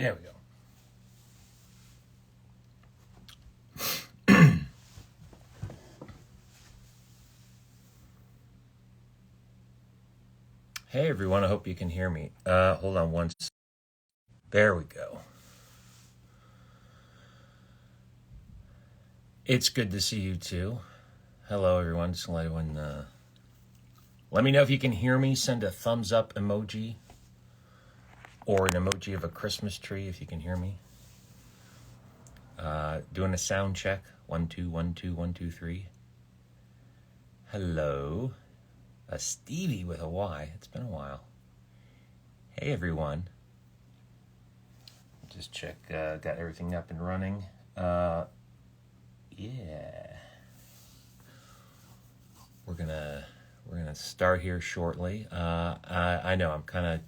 There we go. Hey everyone, I hope you can hear me. Hold on one second. There we go. It's good to see you too. Hello everyone. Just let everyone let me know if you can hear me. Send a thumbs up emoji or an emoji of a Christmas tree if you can hear me. Doing a sound check. 1 2 1 2 1 2 3. Hello. A Stevie with a Y. It's been a while. Hey everyone. Just check. Got everything up and running. Yeah. We're gonna start here shortly. I know I'm kind of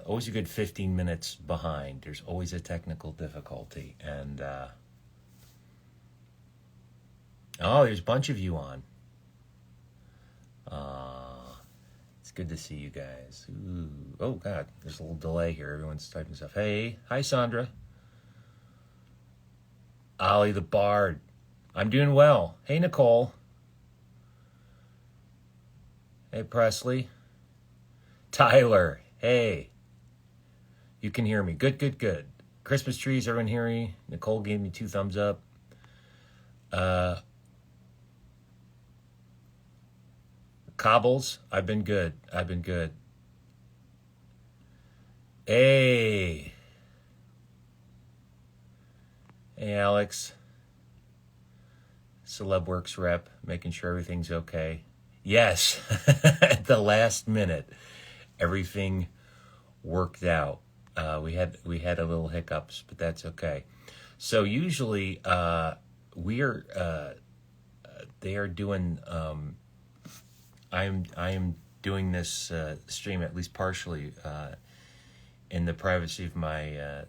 always a good 15 minutes behind. There's always a technical difficulty, and there's a bunch of you on. It's good to see you guys. Ooh. Oh God, there's a little delay here. Everyone's typing stuff. Hey, hi Sandra. Ollie the Bard. I'm doing well. Hey Nicole. Hey Presley. Tyler. Hey. You can hear me. Good. Christmas trees, everyone hear me? Nicole gave me 2 thumbs up. Cobbles, I've been good. Hey. Hey, Alex. Celebworks rep, making sure everything's okay. Yes, at the last minute, everything worked out. We had a little hiccups, but that's okay. So usually, they are doing. I am doing this stream at least partially in the privacy of my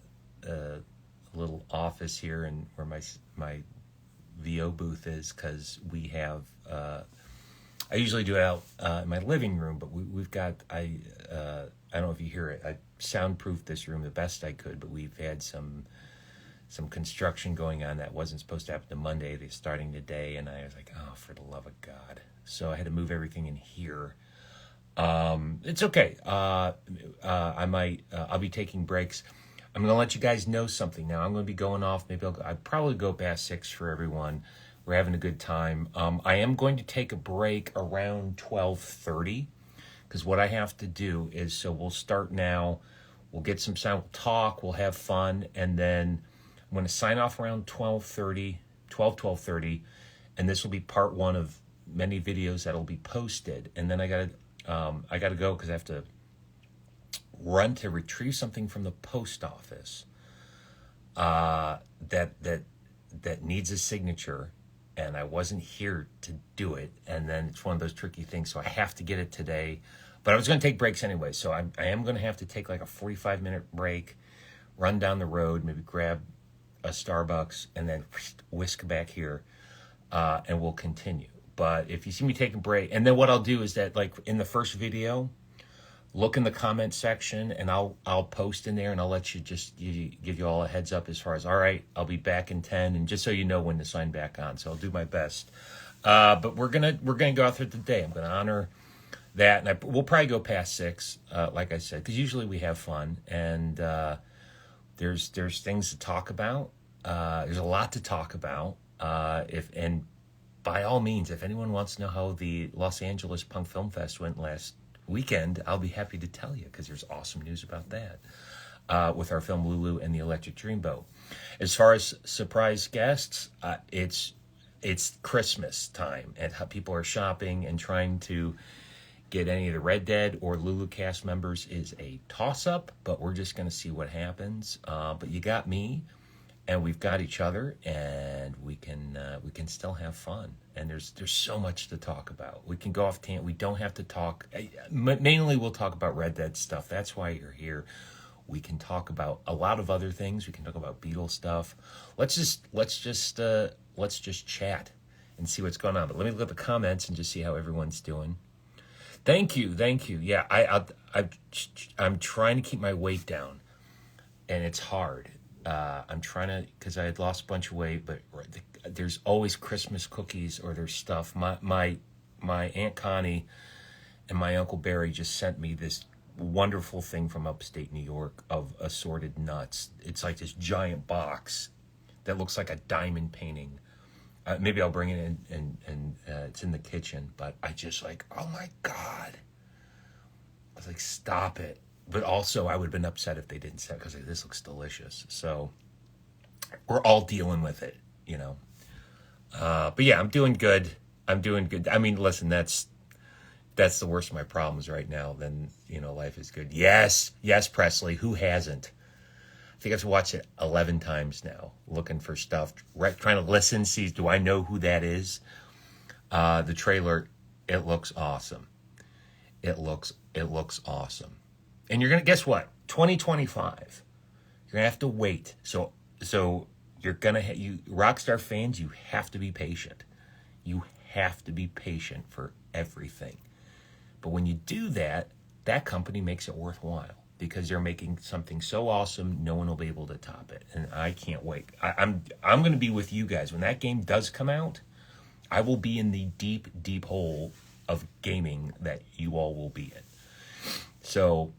little office here, and where my VO booth is, because we have. I usually do it out in my living room, but we've got. I don't know if you hear it. I soundproofed this room the best I could, but we've had some construction going on that wasn't supposed to happen to Monday. They're starting today, and I was like, oh, for the love of God. So I had to move everything in here. It's okay. I'll be taking breaks. I'm going to let you guys know something now. I'm going to be going off. Maybe I'll probably go past 6 for everyone. We're having a good time. I am going to take a break around 12:30, because what I have to do is, so we'll start now. We'll get some sound, we'll talk, we'll have fun, and then I'm going to sign off around 12:30, and this will be part 1 of many videos that'll be posted. And then I gotta go, because I have to run to retrieve something from the post office that needs a signature, and I wasn't here to do it. And then it's one of those tricky things, so I have to get it today. But I was going to take breaks anyway, so I am going to have to take like a 45-minute break, run down the road, maybe grab a Starbucks, and then whisk back here, and we'll continue. But if you see me taking a break, and then what I'll do is that, like in the first video, look in the comment section, and I'll post in there, and I'll let you give you all a heads up as far as, all right, I'll be back in 10, and just so you know when to sign back on. So I'll do my best. But we're gonna go out through the day. I'm gonna honor that, and we'll probably go past 6, like I said, because usually we have fun, and there's things to talk about. There's a lot to talk about. By all means, if anyone wants to know how the Los Angeles Punk Film Fest went last weekend, I'll be happy to tell you, because there's awesome news about that with our film Lulu and the Electric Dreamboat. As far as surprise guests, it's Christmas time, and how people are shopping and trying to get any of the Red Dead or Lulu cast members is a toss-up, but we're just going to see what happens. But you got me, and we've got each other, and we can still have fun. And there's so much to talk about. We can go off tangent. We don't have to talk. Mainly, we'll talk about Red Dead stuff. That's why you're here. We can talk about a lot of other things. We can talk about Beatles stuff. Let's just chat and see what's going on. But let me look at the comments and just see how everyone's doing. Thank you. Yeah, I'm trying to keep my weight down. and it's hard. I'm trying to, because I had lost a bunch of weight, but there's always Christmas cookies or there's stuff. My Aunt Connie and my Uncle Barry just sent me this wonderful thing from upstate New York of assorted nuts. It's like this giant box that looks like a diamond painting. Maybe I'll bring it in, and it's in the kitchen. But I just like, oh my God. I was like, stop it. But also, I would have been upset if they didn't say it because this looks delicious. So we're all dealing with it, you know. But yeah, I'm doing good. I'm doing good. I mean, listen, that's the worst of my problems right now. Then, you know, life is good. Yes, Presley. Who hasn't? I think I've watched it 11 times now, looking for stuff, trying to listen, see, do I know who that is? The trailer, it looks awesome. It looks awesome. And you're going to, guess what? 2025. You're going to have to wait. So you're going to, you Rockstar fans, you have to be patient. You have to be patient for everything. But when you do that, that company makes it worthwhile because they're making something so awesome, no one will be able to top it. And I can't wait. I'm going to be with you guys. When that game does come out, I will be in the deep, deep hole of gaming that you all will be in. So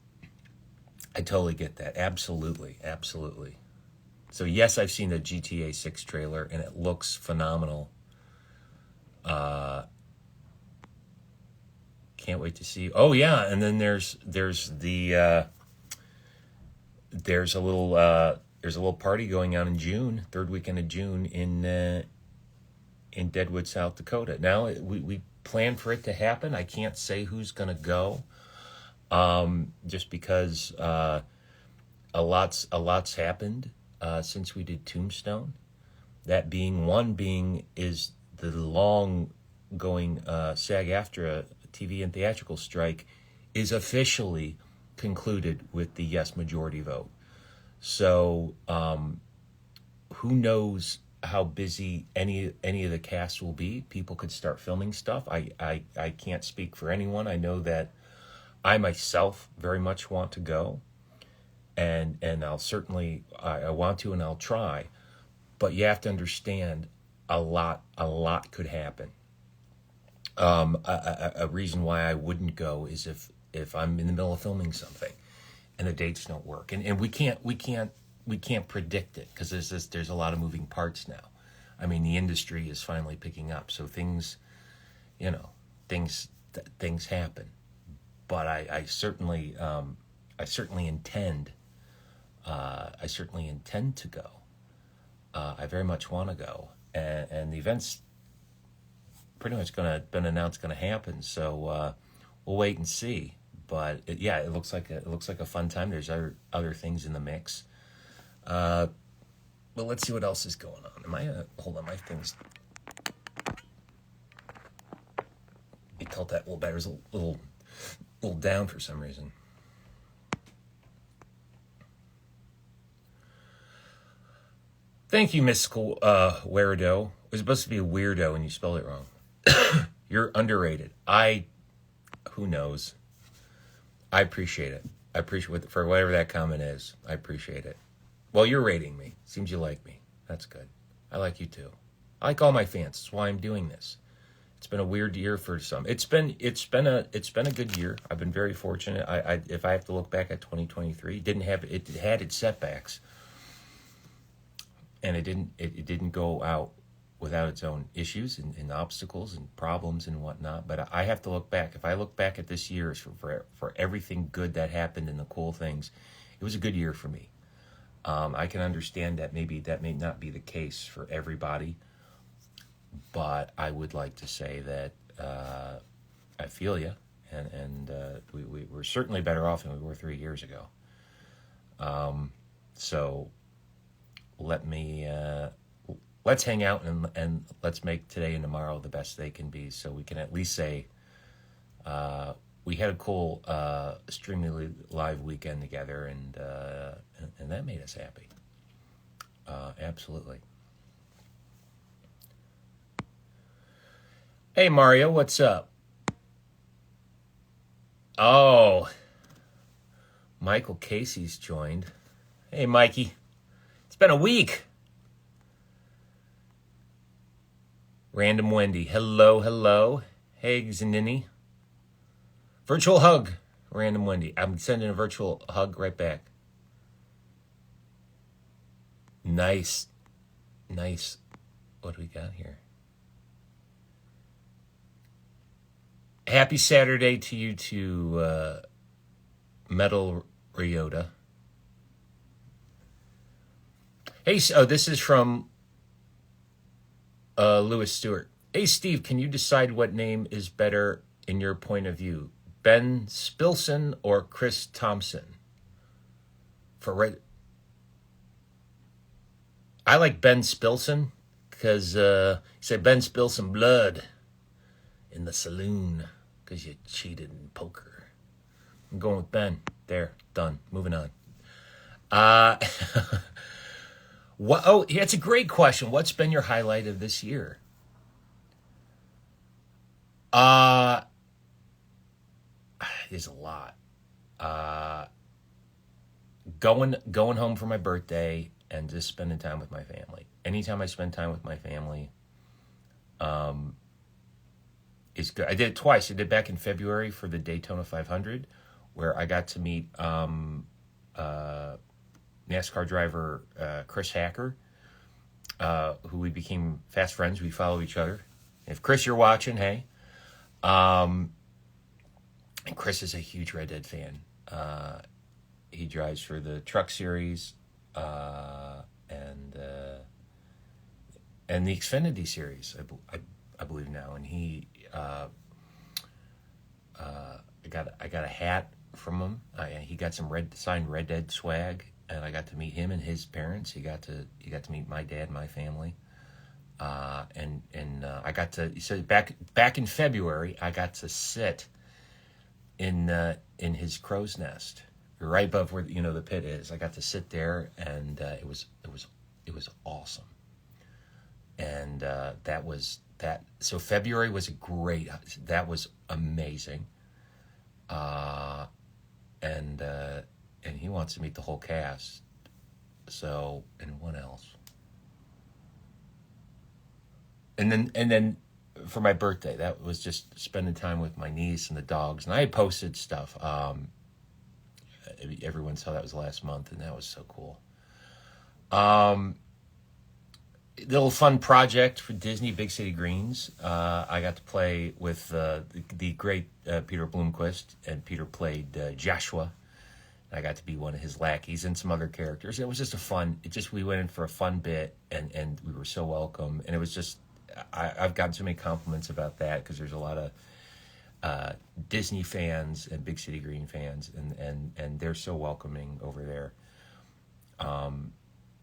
I totally get that. Absolutely. Absolutely. So yes, I've seen the GTA 6 trailer and it looks phenomenal. Can't wait to see. Oh yeah, and then there's the there's a little party going on in June, third weekend of June in Deadwood, South Dakota. Now we plan for it to happen. I can't say who's gonna go, just because a lot's happened since we did Tombstone. That being is the long going SAG-AFTRA TV and theatrical strike is officially concluded with the yes majority vote. So who knows how busy any of the cast will be. People could start filming stuff. I can't speak for anyone. I know that I myself very much want to go, and I'll certainly I want to, and I'll try. But you have to understand a lot could happen. A reason why I wouldn't go is if I'm in the middle of filming something and the dates don't work, and we can't predict it because there's a lot of moving parts now. I mean, the industry is finally picking up, so things happen. But I certainly intend to go. I very much want to go, and the event's pretty much been announced going to happen. So we'll wait and see. But it looks like a fun time. There's other things in the mix. But let's see what else is going on. Hold on, my thing's. You tilt that a little better. It's a little down for some reason. Thank you, Mystical Weirdo. It was supposed to be a weirdo and you spelled it wrong. You're underrated. Who knows? I appreciate it. I appreciate for whatever that comment is. I appreciate it. Well, you're rating me. Seems you like me. That's good. I like you too. I like all my fans. That's why I'm doing this. It's been a weird year for some. It's been a good year. I've been very fortunate. If I have to look back at 2023, it had its setbacks, and it didn't go out without its own issues and obstacles and problems and whatnot. But I have to look back. If I look back at this year for everything good that happened and the cool things, it was a good year for me. I can understand that maybe that may not be the case for everybody, but I would like to say that I feel you, and we're certainly better off than we were 3 years ago. So let's hang out and let's make today and tomorrow the best they can be, so we can at least say we had a cool Streamily live weekend together, and that made us happy. Absolutely. Hey Mario, what's up? Oh, Michael Casey's joined. Hey, Mikey. It's been a week. Random Wendy. Hello, hello. Hey, Zanini. Virtual hug. Random Wendy. I'm sending a virtual hug right back. Nice. Nice. What do we got here? Happy Saturday to you to Metal Ryota. Hey, this is from Lewis Stewart. Hey, Steve, can you decide what name is better in your point of view? Ben Spilson or Chris Thompson? I like Ben Spilson because he said Ben spilled some blood in the saloon because you cheated in poker. I'm going with Ben. There, done. Moving on. What? Oh, yeah, it's a great question. What's been your highlight of this year? There's a lot. Going home for my birthday and just spending time with my family. Anytime I spend time with my family, is good. I did it twice. I did it back in February for the Daytona 500, where I got to meet NASCAR driver Chris Hacker, who we became fast friends. We follow each other. If Chris, you're watching, hey. And Chris is a huge Red Dead fan. He drives for the Truck Series and the Xfinity Series, I believe now. And he, I got a hat from him. He got some signed Red Dead swag, and I got to meet him and his parents. He got to meet my dad, my family, and I got to. He said back in February, I got to sit in his crow's nest, right above where the pit is. I got to sit there, and it was awesome. And that was that. So February was that was amazing. And he wants to meet the whole cast. So, and what else? And then for my birthday, that was just spending time with my niece and the dogs. And I had posted stuff. Everyone saw that was last month, and that was so cool. Little fun project for Disney, Big City Greens. I got to play with the great Peter Bloomquist, and Peter played Joshua. I got to be one of his lackeys and some other characters. It was just we went in for a fun bit, and we were so welcome. And it was just, I've gotten so many compliments about that, because there's a lot of Disney fans and Big City Green fans, and they're so welcoming over there.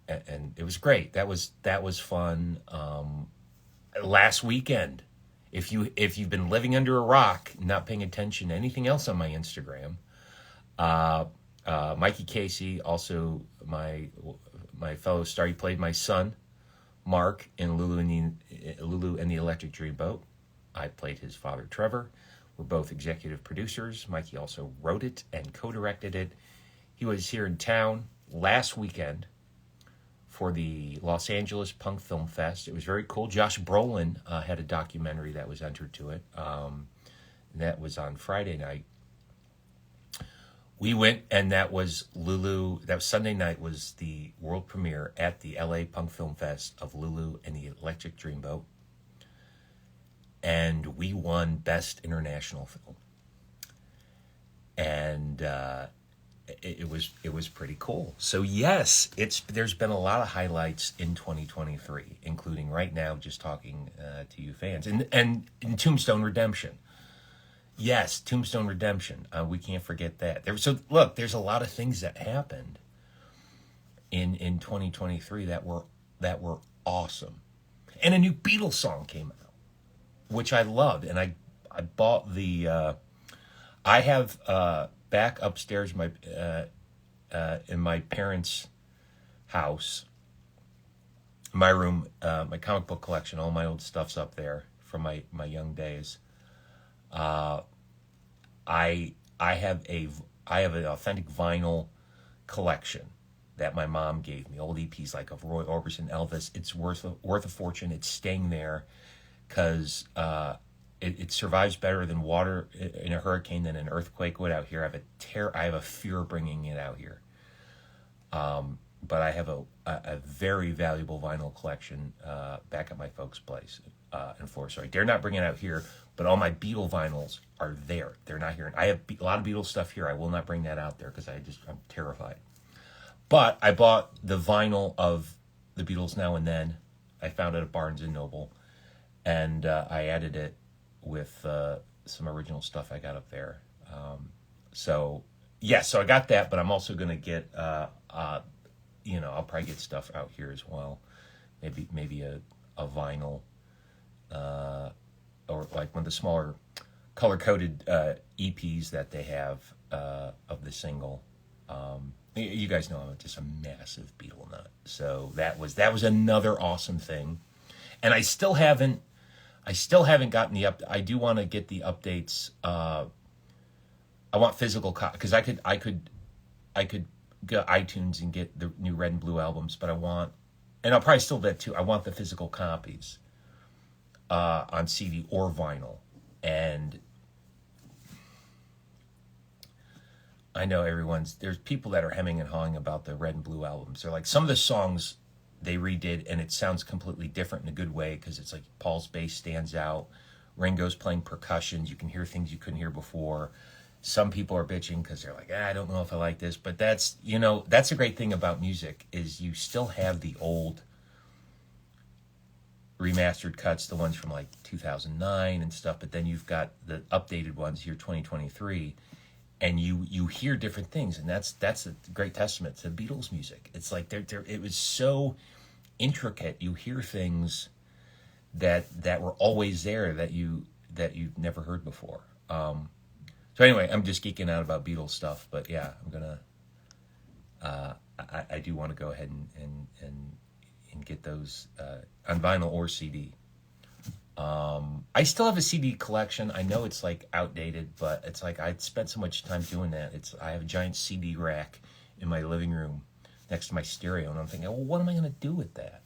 And it was great. That was fun. Last weekend, if you've been living under a rock, not paying attention to anything else on my Instagram, Mikey Casey, also my fellow star, he played my son Mark in Lulu and the Electric Dreamboat. I played his father Trevor. We're both executive producers. Mikey also wrote it and co-directed it. He was here in town last weekend for the Los Angeles Punk Film Fest. It was very cool. Josh Brolin had a documentary that was entered to it. That was on Friday night. We went, and that was Lulu. That was Sunday night, was the world premiere at the LA Punk Film Fest of Lulu and the Electric Dreamboat. And we won Best International Film. And it was pretty cool. So yes, there's been a lot of highlights in 2023, including right now just talking to you fans, and in Tombstone Redemption. Yes, Tombstone Redemption. We can't forget that. So look, there's a lot of things that happened in 2023 that were awesome, and a new Beatles song came out, which I loved, and I bought the. I have back upstairs in my parents' house, my room, my comic book collection. All my old stuff's up there from my young days. I have an authentic vinyl collection that my mom gave me, old EPs like of Roy Orbison, Elvis. It's worth a fortune. It's staying there because it survives better than water in a hurricane than an earthquake would out here. I have a fear of bringing it out here. But I have a very valuable vinyl collection back at my folks' place in Florida. So I dare not bring it out here, but all my Beatle vinyls are there. They're not here. I have a lot of Beatles stuff here. I will not bring that out there because I'm terrified. But I bought the vinyl of the Beatles Now and Then. I found it at Barnes & Noble, and I added it with some original stuff I got up there. So I got that, but I'm also going to get, I'll probably get stuff out here as well. Maybe a vinyl, or like one of the smaller color-coded EPs that they have of the single. You guys know I'm just a massive Beatle nut, so that was another awesome thing, and I still haven't gotten the up. I do want to get the updates. I want physical because I could go iTunes and get the new Red and Blue albums, but and I'll probably still do that too. I want the physical copies on CD or vinyl, and I know there's people that are hemming and hawing about the Red and Blue albums. They're like, some of the songs they redid and it sounds completely different in a good way because it's like Paul's bass stands out, Ringo's playing percussions, you can hear things you couldn't hear before. Some people are bitching because they're like, I don't know if I like this, but that's a great thing about music is you still have the old remastered cuts, the ones from like 2009 and stuff, but then you've got the updated ones here, 2023. And you hear different things, and that's a great testament to Beatles music. It's like it was so intricate. You hear things that were always there that you've never heard before. So anyway, I'm just geeking out about Beatles stuff, but yeah, I'm gonna I do want to go ahead and get those on vinyl or CD. I still have a CD collection. I know it's like outdated, but it's like I spent so much time doing that. I have a giant CD rack in my living room next to my stereo, and I'm thinking, well, what am I going to do with that?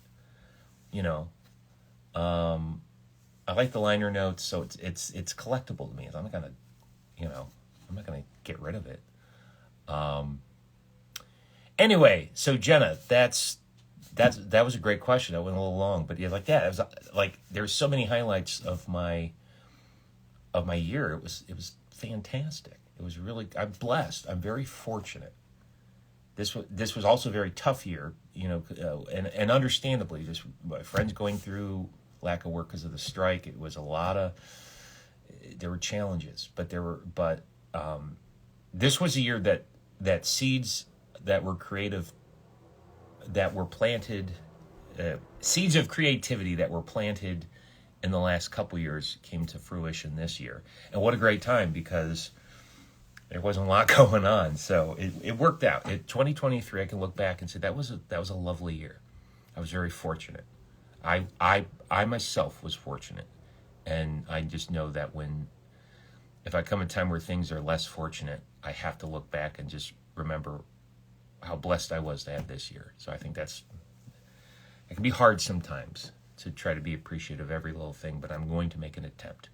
I like the liner notes, so it's collectible to me. I'm not gonna, I'm not gonna get rid of it. Anyway, so Jenna, that was a great question. I went a little long, but yeah, like that. It was like there's so many highlights of my year. It was fantastic. It was really. I'm blessed. I'm very fortunate. This was also a very tough year, and understandably, just my friends going through lack of work because of the strike. It was there were challenges, but this was a year that seeds that were creative, that were planted, seeds of creativity that were planted in the last couple years came to fruition this year. And what a great time, because there wasn't a lot going on. So it worked out. 2023, I can look back and say that was a lovely year. I was very fortunate. I myself was fortunate. And I just know that if I come a time where things are less fortunate, I have to look back and just remember how blessed I was to have this year. So I think it can be hard sometimes to try to be appreciative of every little thing, but I'm going to make an attempt.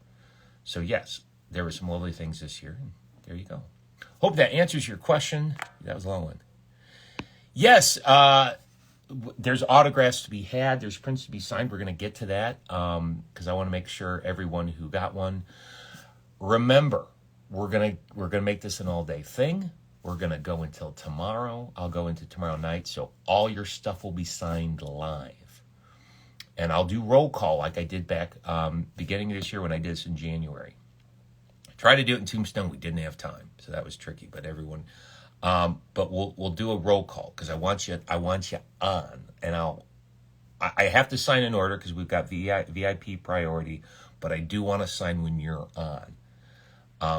So yes, there were some lovely things this year, and there you go. Hope that answers your question. That was a long one. Yes, there's autographs to be had. There's prints to be signed. We're going to get to that because I want to make sure everyone who got one. Remember, we're gonna make this an all-day thing. We're going to go until tomorrow. I'll go into tomorrow night, so all your stuff will be signed live. And I'll do roll call like I did back beginning of this year when I did this in January. I tried to do it in Tombstone. We didn't have time, so that was tricky. But everyone, but we'll do a roll call because I want you on, and I have to sign in order because we've got VIP priority, but I do want to sign when you're on.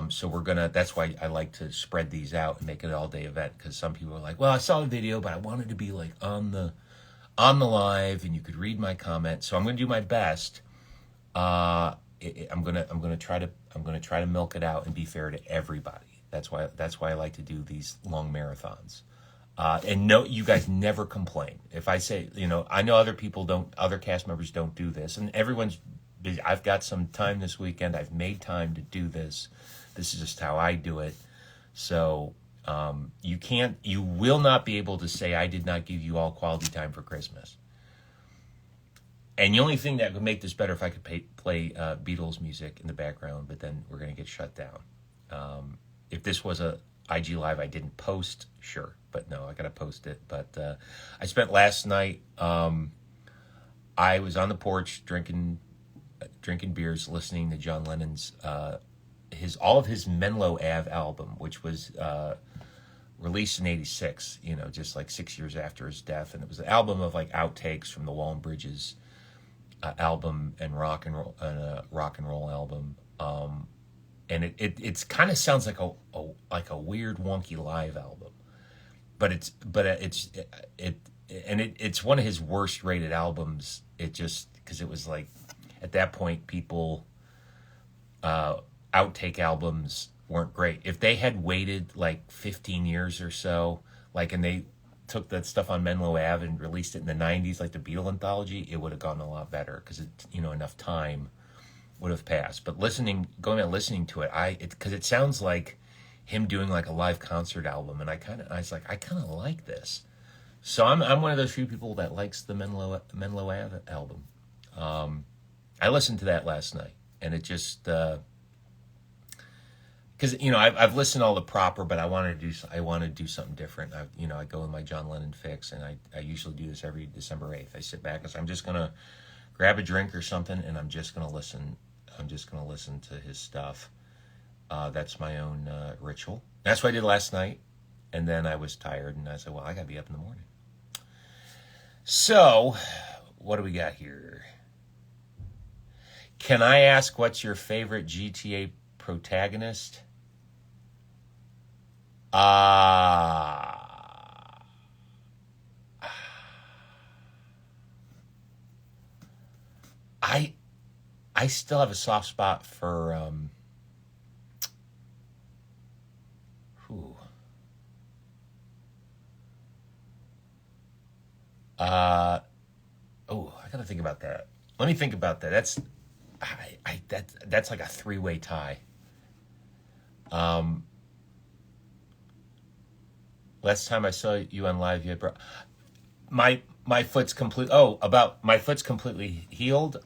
So that's why I like to spread these out and make it an all-day event, because some people are like, well, I saw the video, but I wanted to be like on the live and you could read my comment. So I'm going to do my best. I'm going to try to milk it out and be fair to everybody. That's why I like to do these long marathons. And no, you guys never complain. If I say, I know other cast members don't do this, and everyone's busy. I've got some time this weekend. I've made time to do this. This is just how I do it. So you will not be able to say I did not give you all quality time for Christmas. And the only thing that would make this better if I could play Beatles music in the background, but then we're going to get shut down. If this was a IG Live I didn't post, sure. But no, I got to post it. But I spent last night, I was on the porch drinking beers, listening to John Lennon's, all of his Menlo Ave album, which was released in '86, just like 6 years after his death. And it was an album of like outtakes from the Wall and Bridges album and rock and roll album. And it's kind of sounds like a weird wonky live album, but it's one of his worst rated albums. It just, because it was like at that point people outtake albums weren't great. If they had waited like 15 years or so, and they took that stuff on Menlo Ave and released it in the 90s, like the Beatle anthology, it would have gone a lot better because enough time would have passed. But listening to it, because it sounds like him doing like a live concert album, and I kind of like this. So I'm one of those few people that likes the Menlo Ave album. I listened to that last night, and it just because I've listened to all the proper, but I want to do something different. I go in my John Lennon fix, and I usually do this every December 8th. I sit back and say, I'm just gonna grab a drink or something, and I'm just gonna listen. I'm just gonna listen to his stuff. That's my own ritual. That's what I did last night, and then I was tired, and I said, well, I gotta be up in the morning. So, what do we got here? Can I ask what's your favorite GTA protagonist? I still have a soft spot for I gotta think about that. Let me think about that. That's like a 3-way tie. Last time I saw you on live, you had my foot's my foot's completely healed.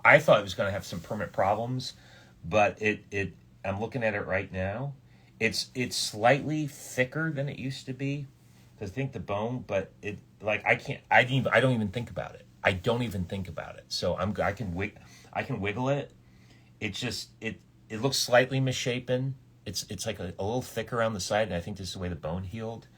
I thought it was going to have some permanent problems, but I'm looking at it right now. It's slightly thicker than it used to be. I think the bone, but I don't even think about it. I don't even think about it. So I can wiggle it. It's just it looks slightly misshapen. It's like a little thicker on the side, and I think this is the way the bone healed.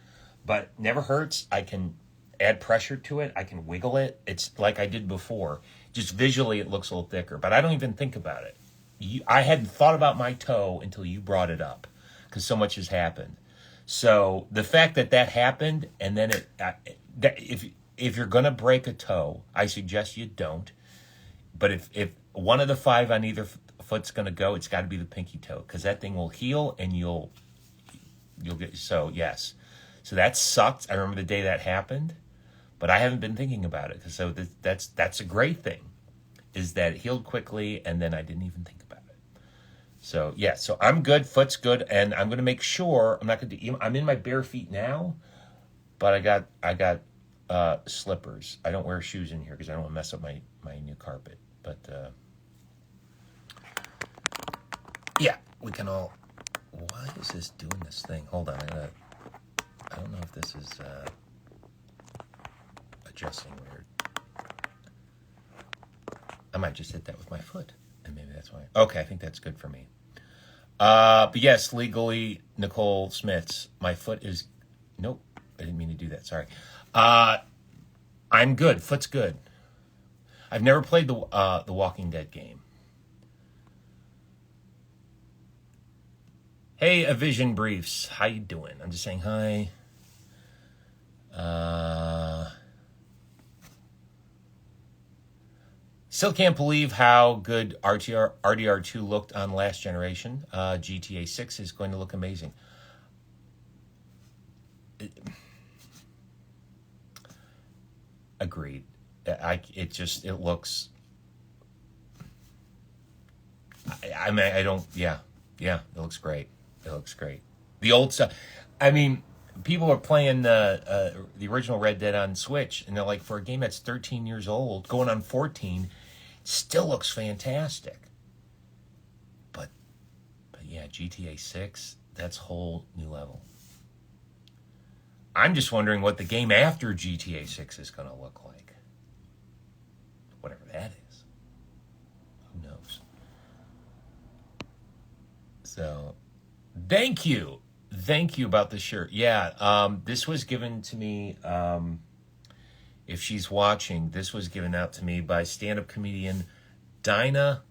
But never hurts. I can add pressure to it. I can wiggle it. It's like I did before. Just visually, it looks a little thicker, but I don't even think about it. I hadn't thought about my toe until you brought it up, because so much has happened. So the fact that happened, and then if you're gonna break a toe, I suggest you don't. But if one of the 5 on either foot's gonna go, it's got to be the pinky toe, because that thing will heal, and you'll get. So yes, so that sucked. I remember the day that happened, but I haven't been thinking about it. So that's a great thing, is that it healed quickly, and then I didn't even think about it. So yeah, so I'm good. Foot's good, and I'm gonna make sure I'm not gonna. I'm in my bare feet now, but I got slippers. I don't wear shoes in here because I don't want to mess up my new carpet. But yeah, we can all. Why is this doing this thing? Hold on, I don't know if this is adjusting weird. I might just hit that with my foot, and maybe that's why. Okay, I think that's good for me. But yes, legally, Nicole Smith's. My foot is. Nope, I didn't mean to do that. Sorry. I'm good. Foot's good. I've never played the Walking Dead game. Hey, A Vision Briefs. How you doing? I'm just saying hi. Still can't believe how good RDR2 looked on Last Generation. GTA 6 is going to look amazing. Agreed. It looks. I mean, I don't. Yeah, it looks great. It looks great. The old stuff. I mean, people are playing the original Red Dead on Switch, and they're like, for a game that's 13 years old, going on 14, still looks fantastic. But yeah, GTA 6, that's whole new level. I'm just wondering what the game after GTA 6 is going to look like. Whatever that is. Who knows? So, thank you. Thank you about the shirt. Yeah, this was given to me, if she's watching, this was given out to me by stand-up comedian Dinah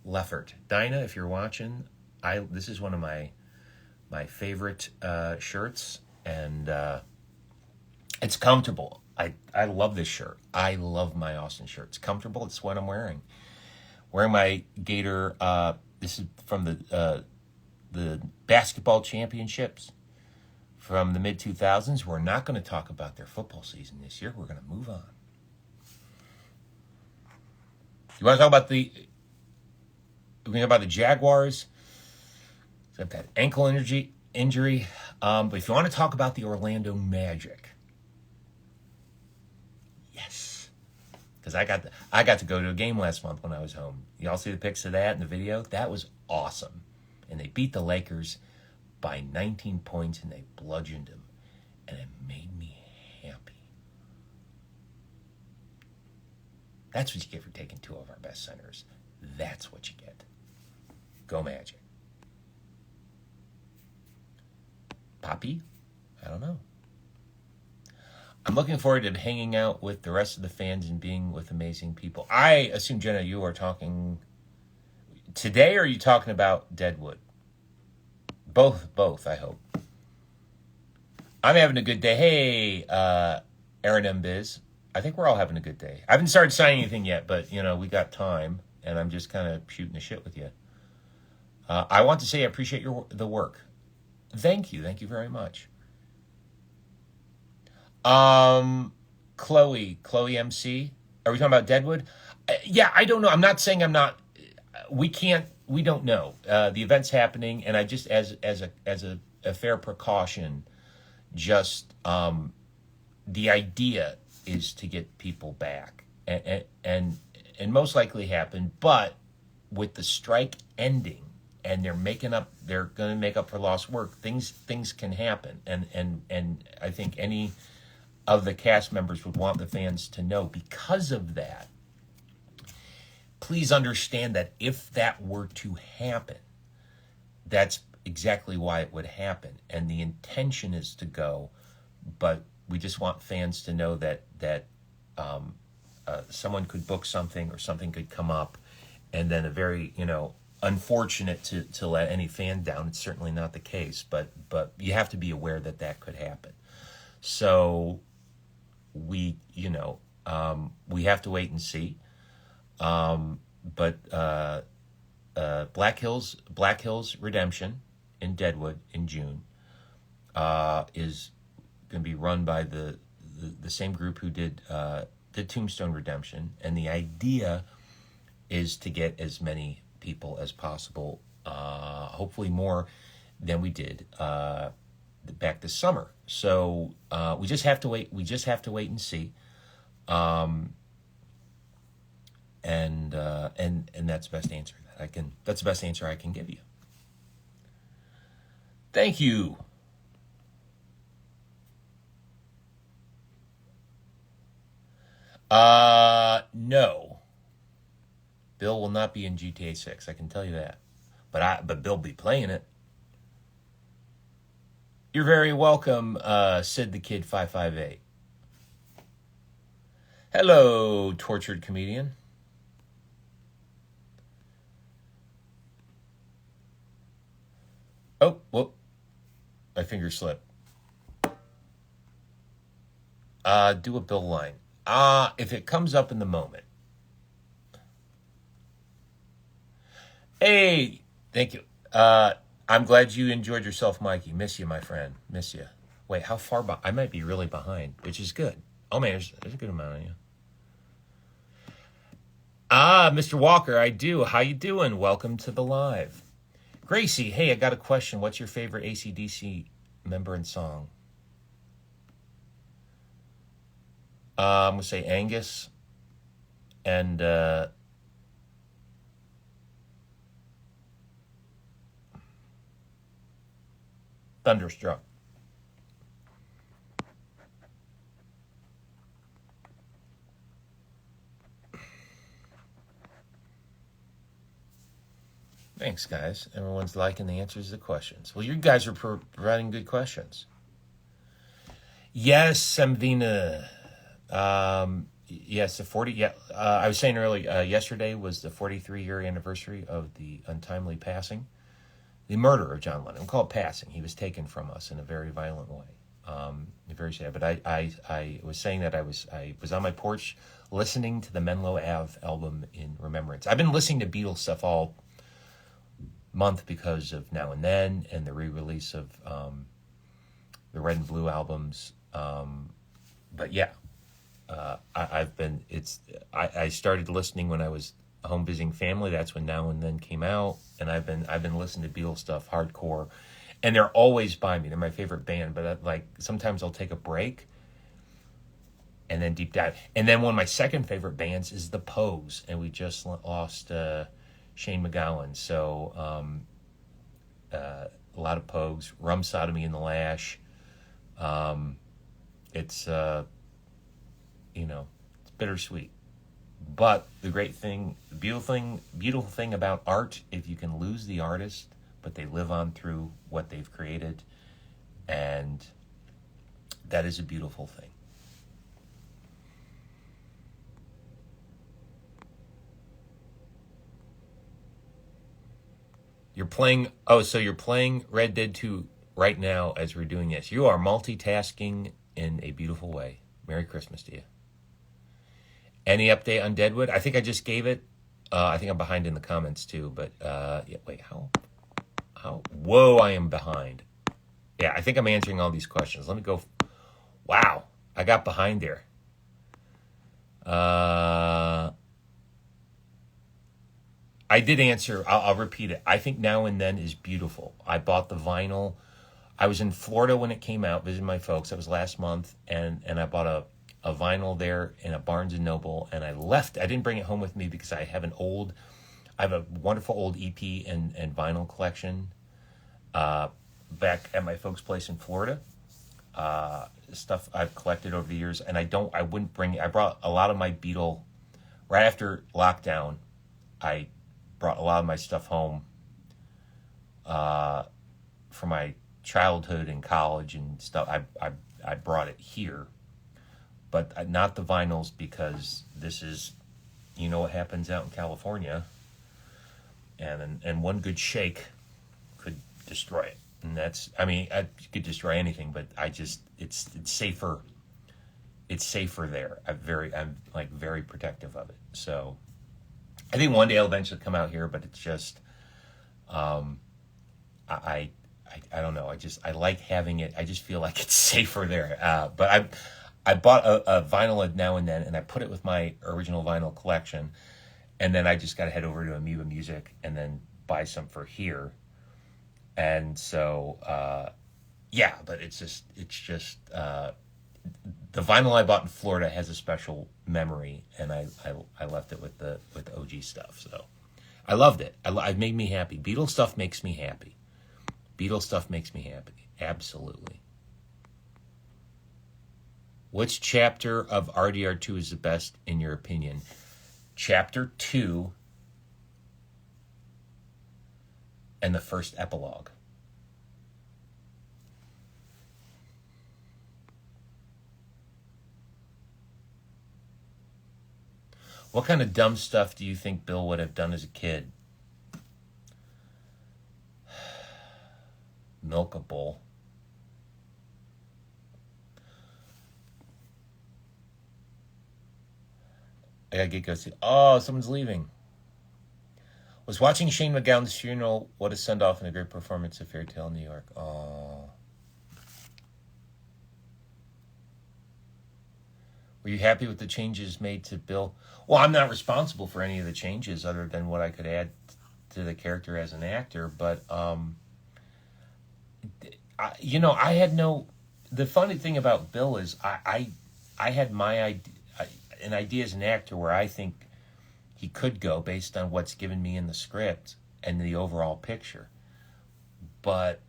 Leffert. Dinah, if you're watching, this is one of my favorite shirts, and it's comfortable. I love this shirt. I love my Austin shirt. It's comfortable. It's what I'm wearing. Wearing my Gator. This is from the basketball championships from the mid-2000s. We're not going to talk about their football season this year. We're going to move on. You want to talk about the Jaguars? Except that ankle injury. But if you want to talk about the Orlando Magic, yes, because I got to go to a game last month when I was home. Y'all see the pics of that in the video? That was awesome. And they beat the Lakers by 19 points, and they bludgeoned them. And it made me happy. That's what you get for taking two of our best centers. That's what you get. Go Magic. Poppy? I don't know. I'm looking forward to hanging out with the rest of the fans and being with amazing people. I assume, Jenna, you are talking today, or are you talking about Deadwood? Both, I hope. I'm having a good day. Hey, Aaron M. Biz. I think we're all having a good day. I haven't started signing anything yet, but, we got time, and I'm just kind of shooting the shit with you. I want to say I appreciate the work. Thank you very much. Chloe MC. Are we talking about Deadwood? Yeah, I don't know. I'm not saying I'm not. We don't know. The event's happening, and I just, as a fair precaution, just the idea is to get people back, and most likely happen. But with the strike ending, and they're going to make up for lost work, things can happen, and I think any of the cast members would want the fans to know. Because of that, please understand that if that were to happen, that's exactly why it would happen, and the intention is to go, but we just want fans to know that someone could book something, or something could come up, and then a very unfortunate to let any fan down. It's certainly not the case, but you have to be aware that could happen. So we have to wait and see. But Black Hills Redemption in Deadwood in June is going to be run by the same group who did Tombstone Redemption, and the idea is to get as many people as possible, hopefully more than we did back this summer. So we just have to wait. We just have to wait and see. And that's the best answer that I can. That's the best answer I can give you. Thank you. No. Bill will not be in GTA 6. I can tell you that. But Bill will be playing it. You're very welcome, Sid the Kid 558. Hello, tortured comedian. Oh, whoop. My finger slipped. Do a Bill line. If it comes up in the moment. Hey, thank you. I'm glad you enjoyed yourself, Mikey. Miss you, my friend. Miss you. Wait, how far behind? I might be really behind, which is good. Oh man, there's a good amount of you. Ah, Mr. Walker, I do. How you doing? Welcome to the live. Gracie, hey, I got a question. What's your favorite AC/DC member and song? I'm gonna say Angus and Thunderstruck. Thanks, guys. Everyone's liking the answers to the questions. Well, you guys are providing good questions. Yes, Samvina. Yes, the 40. Yeah, I was saying earlier. Yesterday was the 43-year anniversary of the untimely passing, the murder of John Lennon. We call it passing. He was taken from us in a very violent way. Very sad. But I was saying that I was on my porch listening to the Menlo Ave album in remembrance. I've been listening to Beatles stuff all month because of Now and Then and the re-release of the Red and Blue albums. But yeah, I started listening when I was home visiting family. That's when Now and Then came out, and I've been listening to Beatles stuff hardcore, and they're always by me. They're my favorite band. But sometimes I'll take a break and then deep dive. And then one of my second favorite bands is the Pogues, and we just lost Shane MacGowan. So a lot of Pogues, Rum Sodomy and the Lash. It's it's bittersweet. But the beautiful thing about art, if you can lose the artist, but they live on through what they've created, and that is a beautiful thing. You're playing Red Dead 2 right now as we're doing this. You are multitasking in a beautiful way. Merry Christmas to you. Any update on Deadwood? I think I just gave it. I think I'm behind in the comments too, but yeah, wait, how? Whoa, I am behind. Yeah, I think I'm answering all these questions. Let me go. Wow, I got behind there. I did answer. I'll repeat it. I think Now and Then is beautiful. I bought the vinyl. I was in Florida when it came out, visiting my folks. That was last month, and I bought a vinyl there in a Barnes & Noble, and I left. I didn't bring it home with me because I have a wonderful old EP and vinyl collection back at my folks' place in Florida. Stuff I've collected over the years, and I wouldn't bring it. I brought a lot of my Beatle, right after lockdown, I brought a lot of my stuff home for my childhood and college and stuff. I brought it here, but not the vinyls, because this is, what happens out in California, and one good shake could destroy it. And you could destroy anything, but it's safer. It's safer there. I'm very protective of it. So I think one day I'll eventually come out here, but it's just, I don't know. I like having it. I just feel like it's safer there. But I bought a vinyl of Now and Then, and I put it with my original vinyl collection, and then I just got to head over to Amoeba Music and then buy some for here. And so, yeah, but it's just the vinyl I bought in Florida has a special memory, and I left it with the OG stuff. So I loved it. It made me happy. Beatles stuff makes me happy. Beatles stuff makes me happy. Absolutely. Which chapter of RDR2 is the best in your opinion? Chapter 2 and the first epilogue. What kind of dumb stuff do you think Bill would have done as a kid? Milk a bull. I gotta get ghosted. Oh, someone's leaving. Was watching Shane MacGowan's funeral. What a send-off and a great performance of Fairy Tale in New York. Oh. Were you happy with the changes made to Bill? Well, I'm not responsible for any of the changes other than what I could add to the character as an actor. But I had no. The funny thing about Bill is I had my idea, an idea as an actor where I think he could go based on what's given me in the script and the overall picture. But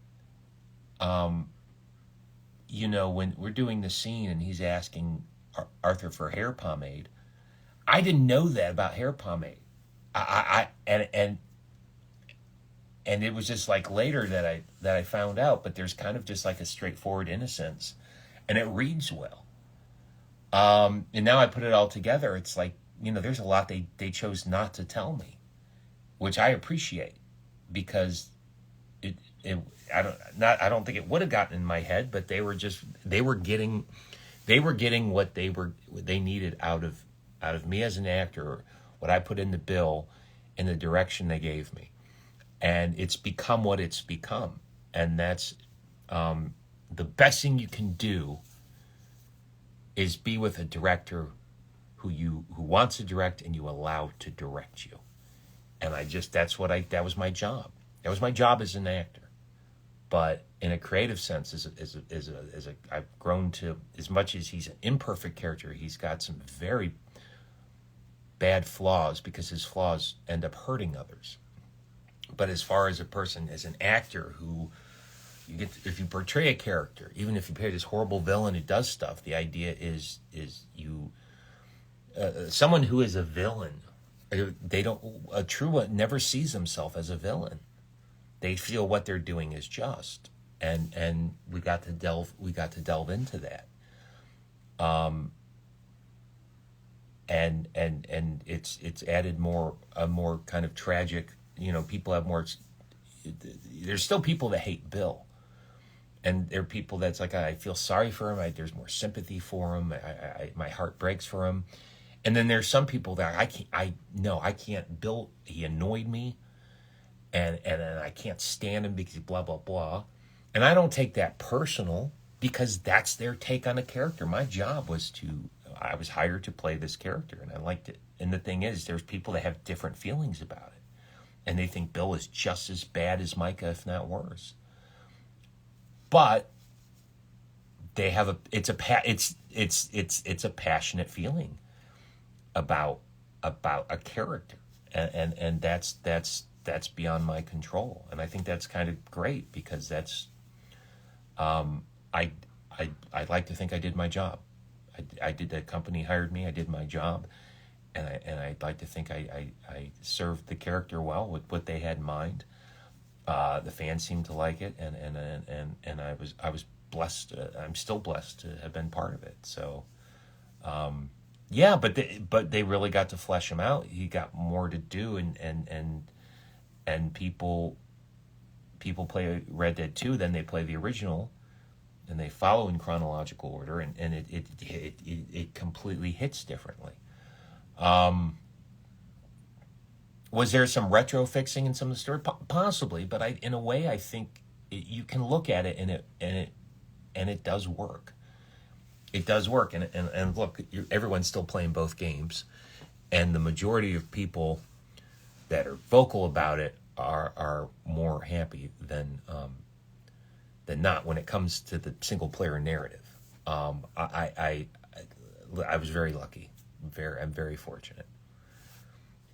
when we're doing the scene and he's asking Arthur for hair pomade, I didn't know that about hair pomade. And it was just like later that I found out. But there's kind of just like a straightforward innocence, and it reads well. And now I put it all together. It's like, there's a lot they chose not to tell me, which I appreciate, because I don't think it would have gotten in my head, but they were getting what they needed out of me as an actor, what I put in the bill, and the direction they gave me, and it's become what it's become, and that's the best thing you can do is be with a director who wants to direct and you allow to direct you, and that was my job. That was my job as an actor. But in a creative sense, I've grown to, as much as he's an imperfect character, he's got some very bad flaws because his flaws end up hurting others. But as far as a person, as an actor who if you portray a character, even if you play this horrible villain who does stuff, the idea is you, someone who is a villain, a true one never sees himself as a villain. They feel what they're doing is just, and we got to delve into that, and it's added a more kind of tragic. People have more. There's still people that hate Bill, and there are people that's like, I feel sorry for him. There's more sympathy for him. My heart breaks for him, and then there's some people that I can't. Bill, he annoyed me. And I can't stand him because blah, blah, blah. And I don't take that personal, because that's their take on a character. My job I was hired to play this character, and I liked it. And the thing is, there's people that have different feelings about it. And they think Bill is just as bad as Micah, if not worse. But they have it's a passionate feeling about a character. And that's beyond my control, and I think that's kind of great, because that's I like to think I did my job. I did. The company hired me. I did my job, and I'd like to think I served the character well with what they had in mind. The fans seemed to like it, and I was blessed. I'm still blessed to have been part of it. So. Yeah, but they really got to flesh him out. He got more to do, and people play Red Dead 2, then they play the original, and they follow in chronological order, and it completely hits differently. Was there some retro fixing in some of the story? Possibly, but in a way, I think you can look at it, and it does work. It does work, and look, everyone's still playing both games, and the majority of people that are vocal about it are more happy than not when it comes to the single player narrative. I was very lucky. I'm very fortunate.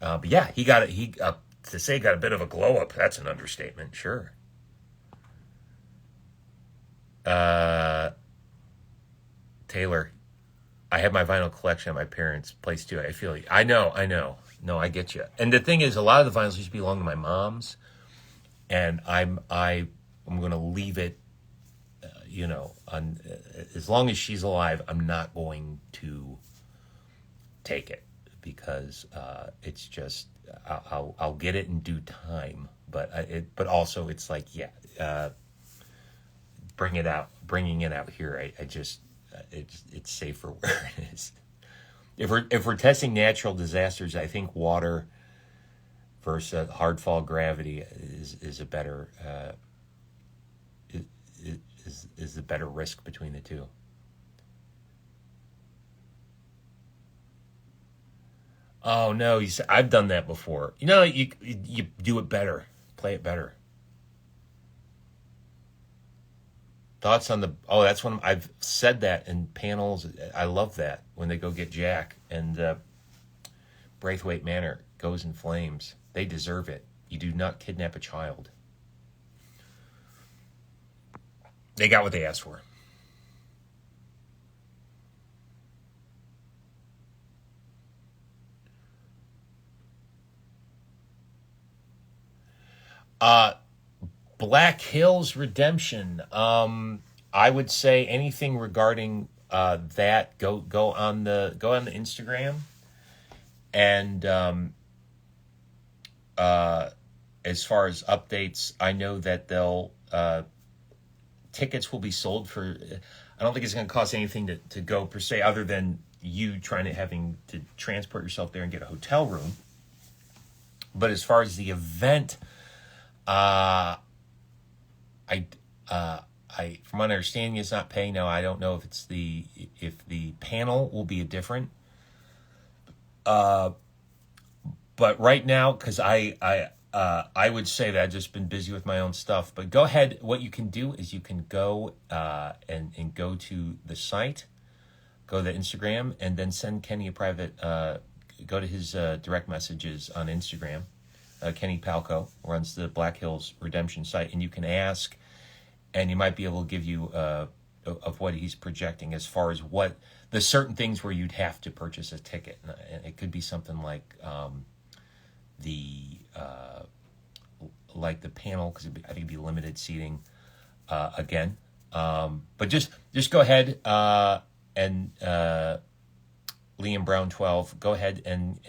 But yeah, to say got a bit of a glow up. That's an understatement, sure. Taylor, I have my vinyl collection at my parents' place too. I feel you. I know. No, I get you. And the thing is, a lot of the vinyls used to belong to my mom's, and I'm going to leave it. As long as she's alive, I'm not going to take it, because it's just I'll get it in due time. But also it's like, bringing it out here. It's safer where it is. If we're testing natural disasters, I think water versus hardfall gravity is a better is the better risk between the two. Oh no, you said I've done that before. You do it better. Play it better. Thoughts on the? Oh, that's when I've said that in panels. I love that when they go get Jack and Braithwaite Manor goes in flames. They deserve it. You do not kidnap a child. They got what they asked for. Uh, Black Hills Redemption. I would say anything regarding that. Go on the Instagram, and as far as updates, I know that they'll tickets will be sold for. I don't think it's going to cost anything to go per se, other than you having to transport yourself there and get a hotel room. But as far as the event, I from my understanding, it's not pay. Now I don't know if the panel will be a different. But right now, because I would say that I've just been busy with my own stuff. But go ahead. What you can do is you can go and go to the site, go to the Instagram, and then send Kenny a private. Go to his direct messages on Instagram. Kenny Palco runs the Black Hills Redemption site, and you can ask, and he might be able to give you of what he's projecting as far as what the certain things where you'd have to purchase a ticket. And it could be something like the panel, because I think it'd be limited seating again. But just go ahead and Liam Brown 12. Go ahead and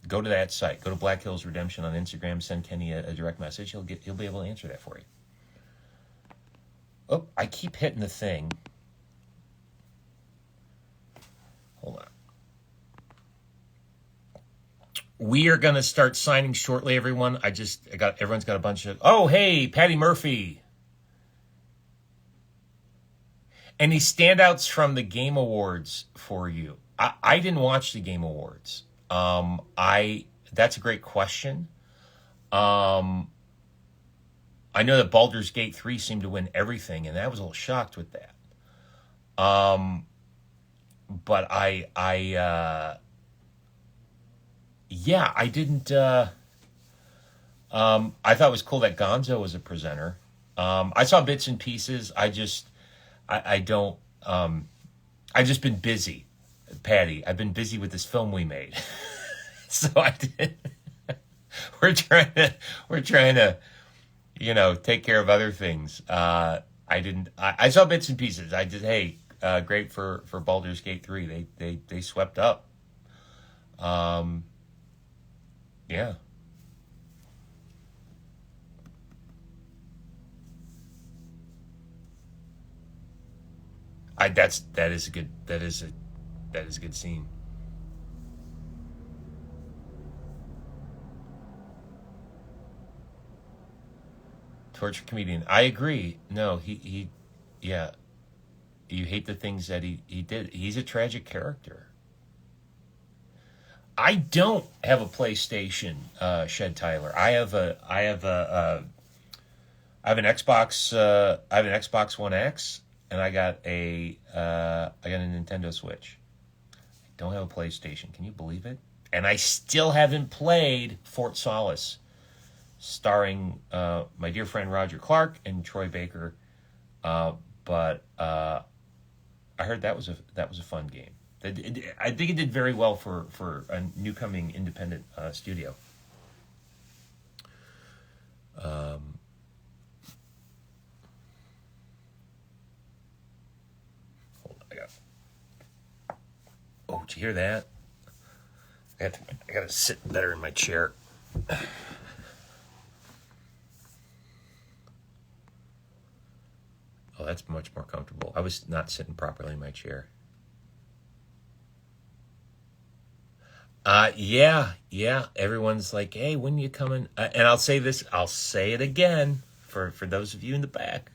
go to that site. Go to Black Hills Redemption on Instagram. Send Kenny a direct message. He'll be able to answer that for you. Oh, I keep hitting the thing. Hold on. We are going to start signing shortly, everyone. Everyone's got a bunch of. Oh, hey, Patty Murphy. Any standouts from the Game Awards for you? I didn't watch the Game Awards. That's a great question. I know that Baldur's Gate 3 seemed to win everything, and I was a little shocked with that. But I didn't. I thought it was cool that Gonzo was a presenter. I saw bits and pieces. I don't. I've just been busy, Patty. I've been busy with this film we made, so I did. We're trying to, take care of other things. I didn't. I saw bits and pieces. I just, hey, great for Baldur's Gate 3. They swept up. Yeah. That is a good scene. Torture comedian. I agree. No, yeah. You hate the things that he did. He's a tragic character. I don't have a PlayStation, Shed Tyler. I have an Xbox. I have an Xbox One X, and I got a Nintendo Switch. I don't have a PlayStation. Can you believe it? And I still haven't played Fort Solace, starring my dear friend Roger Clark and Troy Baker. But I heard that was a fun game. I think it did very well for a newcoming independent studio. Hold on, oh, did you hear that? I got to sit better in my chair. Oh, that's much more comfortable. I was not sitting properly in my chair. Yeah. Everyone's like, hey, when you coming? And I'll say this, I'll say it again for those of you in the back.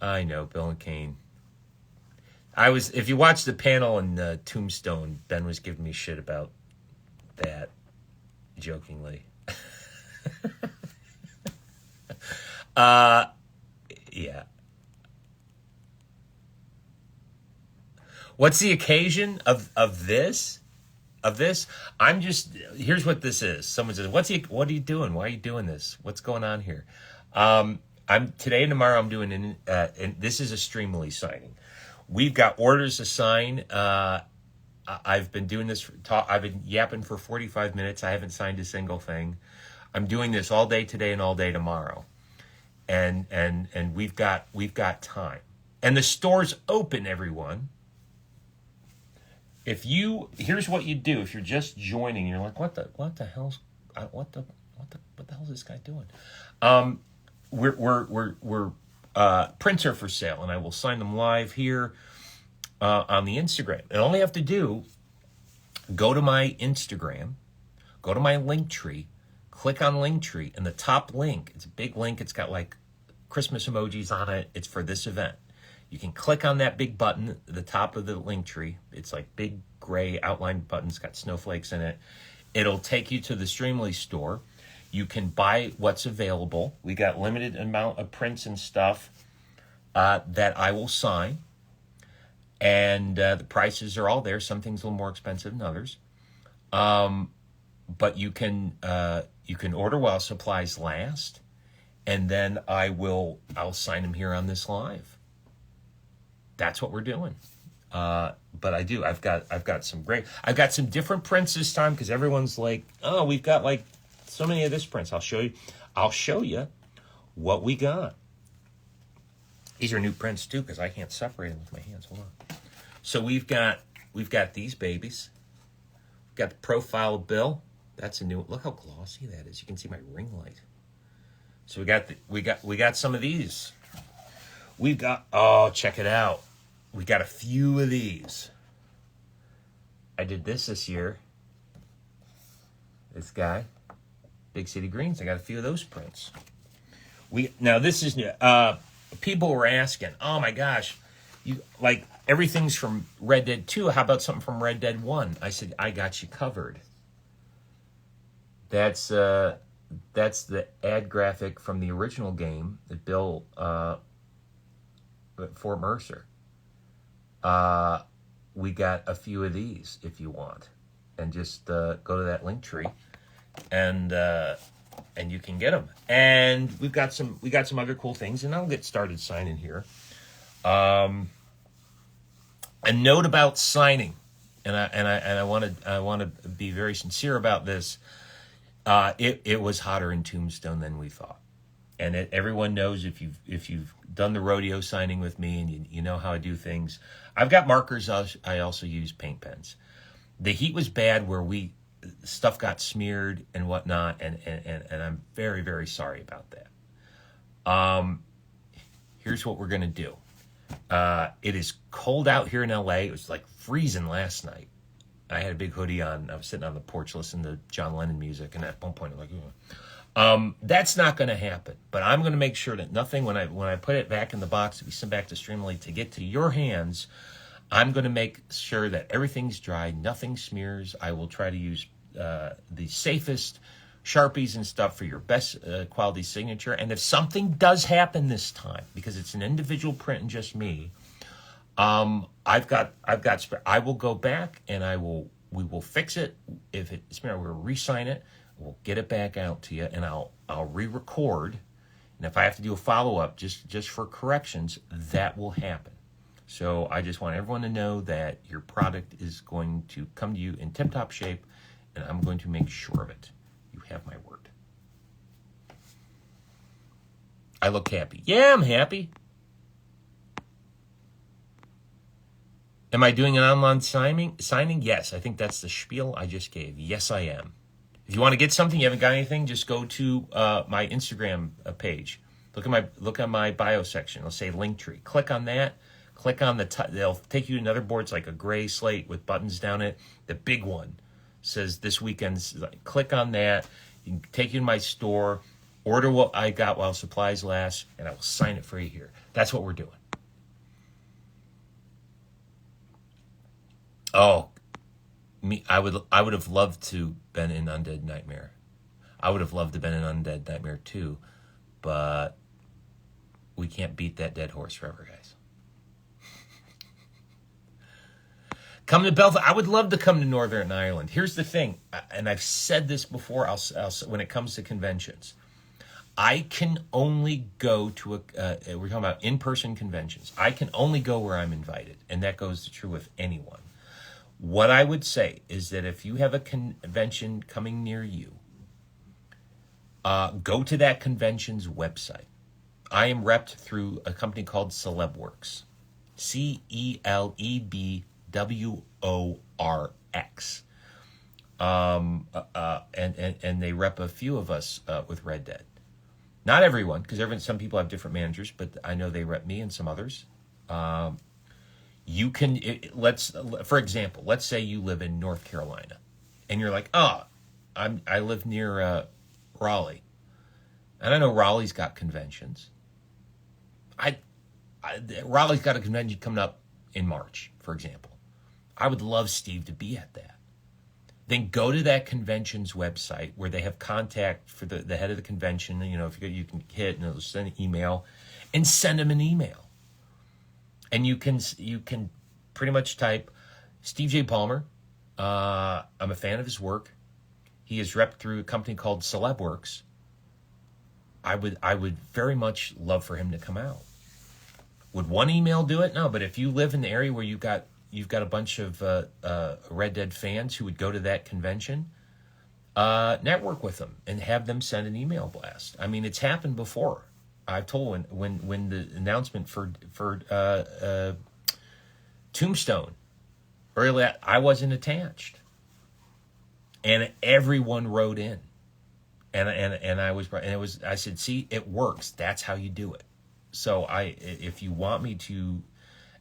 I know, Bill and Kane. If you watch the panel in Tombstone, Ben was giving me shit about that, jokingly. Yeah. What's the occasion of this? Of this? Here's what this is. Someone says, what are you doing? Why are you doing this? What's going on here? I'm today and tomorrow I'm doing and this is a Streamily signing. We've got orders to sign. I've been doing this. I've been yapping for 45 minutes. I haven't signed a single thing. I'm doing this all day today and all day tomorrow, and we've got time. And the store's open, everyone. Here's what you do if you're just joining. You're like, what the hell's what the hell is this guy doing? We're prints are for sale, and I will sign them live here on the Instagram. And all you have to do, go to my Instagram, go to my link tree, click on link tree, and the top link, it's a big link. It's got like Christmas emojis on it. It's for this event. You can click on that big button at the top of the link tree. It's like big gray outlined buttons, got snowflakes in it. It'll take you to the Streamily store. You can buy what's available. We got limited amount of prints and stuff that I will sign. And the prices are all there. Some things a little more expensive than others. But you can order while supplies last. And then I'll sign them here on this live. That's what we're doing. But I've got some different prints this time because everyone's like, oh, we've got like so many of this prints. I'll show you what we got. These are new prints too because I can't separate them with my hands. Hold on. So we've got these babies. We've got the profile bill. That's a new. Look how glossy that is. You can see my ring light. So we got some of these. Check it out. We got a few of these. I did this year. This guy, Big City Greens. I got a few of those prints. This is new. People were asking, oh my gosh, you like everything's from Red Dead 2. How about something from Red Dead 1? I said, I got you covered. That's the ad graphic from the original game that Bill Fort Mercer. We got a few of these if you want, and just go to that link tree, and you can get them. And we got some other cool things, and I'll get started signing here. A note about signing, and I want to be very sincere about this. It was hotter in Tombstone than we thought, and everyone knows if you've done the rodeo signing with me and you know how I do things. I've got markers. I also use paint pens. The heat was bad where stuff got smeared and whatnot, and I'm very, very sorry about that. Here's what we're gonna do. It is cold out here in LA. It was like freezing last night. I had a big hoodie on. I was sitting on the porch listening to John Lennon music, and at one point I'm like, that's not going to happen. But I'm going to make sure that nothing, when I put it back in the box to be sent back to Streamily to get to your hands, I'm going to make sure that everything's dry, nothing smears. I will try to use the safest Sharpies and stuff for your best quality signature. And if something does happen this time, because it's an individual print and just me, I will go back and we will fix it. If it's smeared, we'll re-sign it. We'll get it back out to you, and I'll re-record. And if I have to do a follow-up just for corrections, that will happen. So I just want everyone to know that your product is going to come to you in tip-top shape, and I'm going to make sure of it. You have my word. I look happy. Yeah, I'm happy. Am I doing an online signing? Yes, I think that's the spiel I just gave. Yes, I am. If you want to get something, you haven't got anything, just go to my Instagram page. Look at my bio section. It'll say Linktree. Click on that. Click on they'll take you to another board. It's like a gray slate with buttons down it. The big one says this weekend's. Click on that. You can take you to my store. Order what I got while supplies last, and I will sign it for you here. That's what we're doing. Oh, I would have loved to been in Undead Nightmare. I would have loved to been in Undead Nightmare too, but we can't beat that dead horse forever, guys. Come to Belfast. I would love to come to Northern Ireland. Here's the thing, and I've said this before. When it comes to conventions, I can only go to we're talking about in-person conventions. I can only go where I'm invited, and that goes true with anyone. What I would say is that if you have a convention coming near you, go to that convention's website. I am repped through a company called Celebworks. CELEBWORX. And they rep a few of us with Red Dead. Not everyone, because some people have different managers, but I know they rep me and some others. You can, for example, let's say you live in North Carolina, and you're like, oh, I live near Raleigh, and I know Raleigh's got conventions. Raleigh's got a convention coming up in March, for example. I would love Steve to be at that. Then go to that convention's website where they have contact for the head of the convention. If you can hit and it'll send an email, and send him an email. And you can pretty much type Steve J. Palmer. I'm a fan of his work. He is repped through a company called Celebworks. I would very much love for him to come out. Would one email do it? No, but if you live in the area where you've got a bunch of Red Dead fans who would go to that convention, network with them and have them send an email blast. I mean, it's happened before. I've told when the announcement for Tombstone, early, I wasn't attached, and everyone wrote in, and I said, see, it works. That's how you do it. So if you want me to,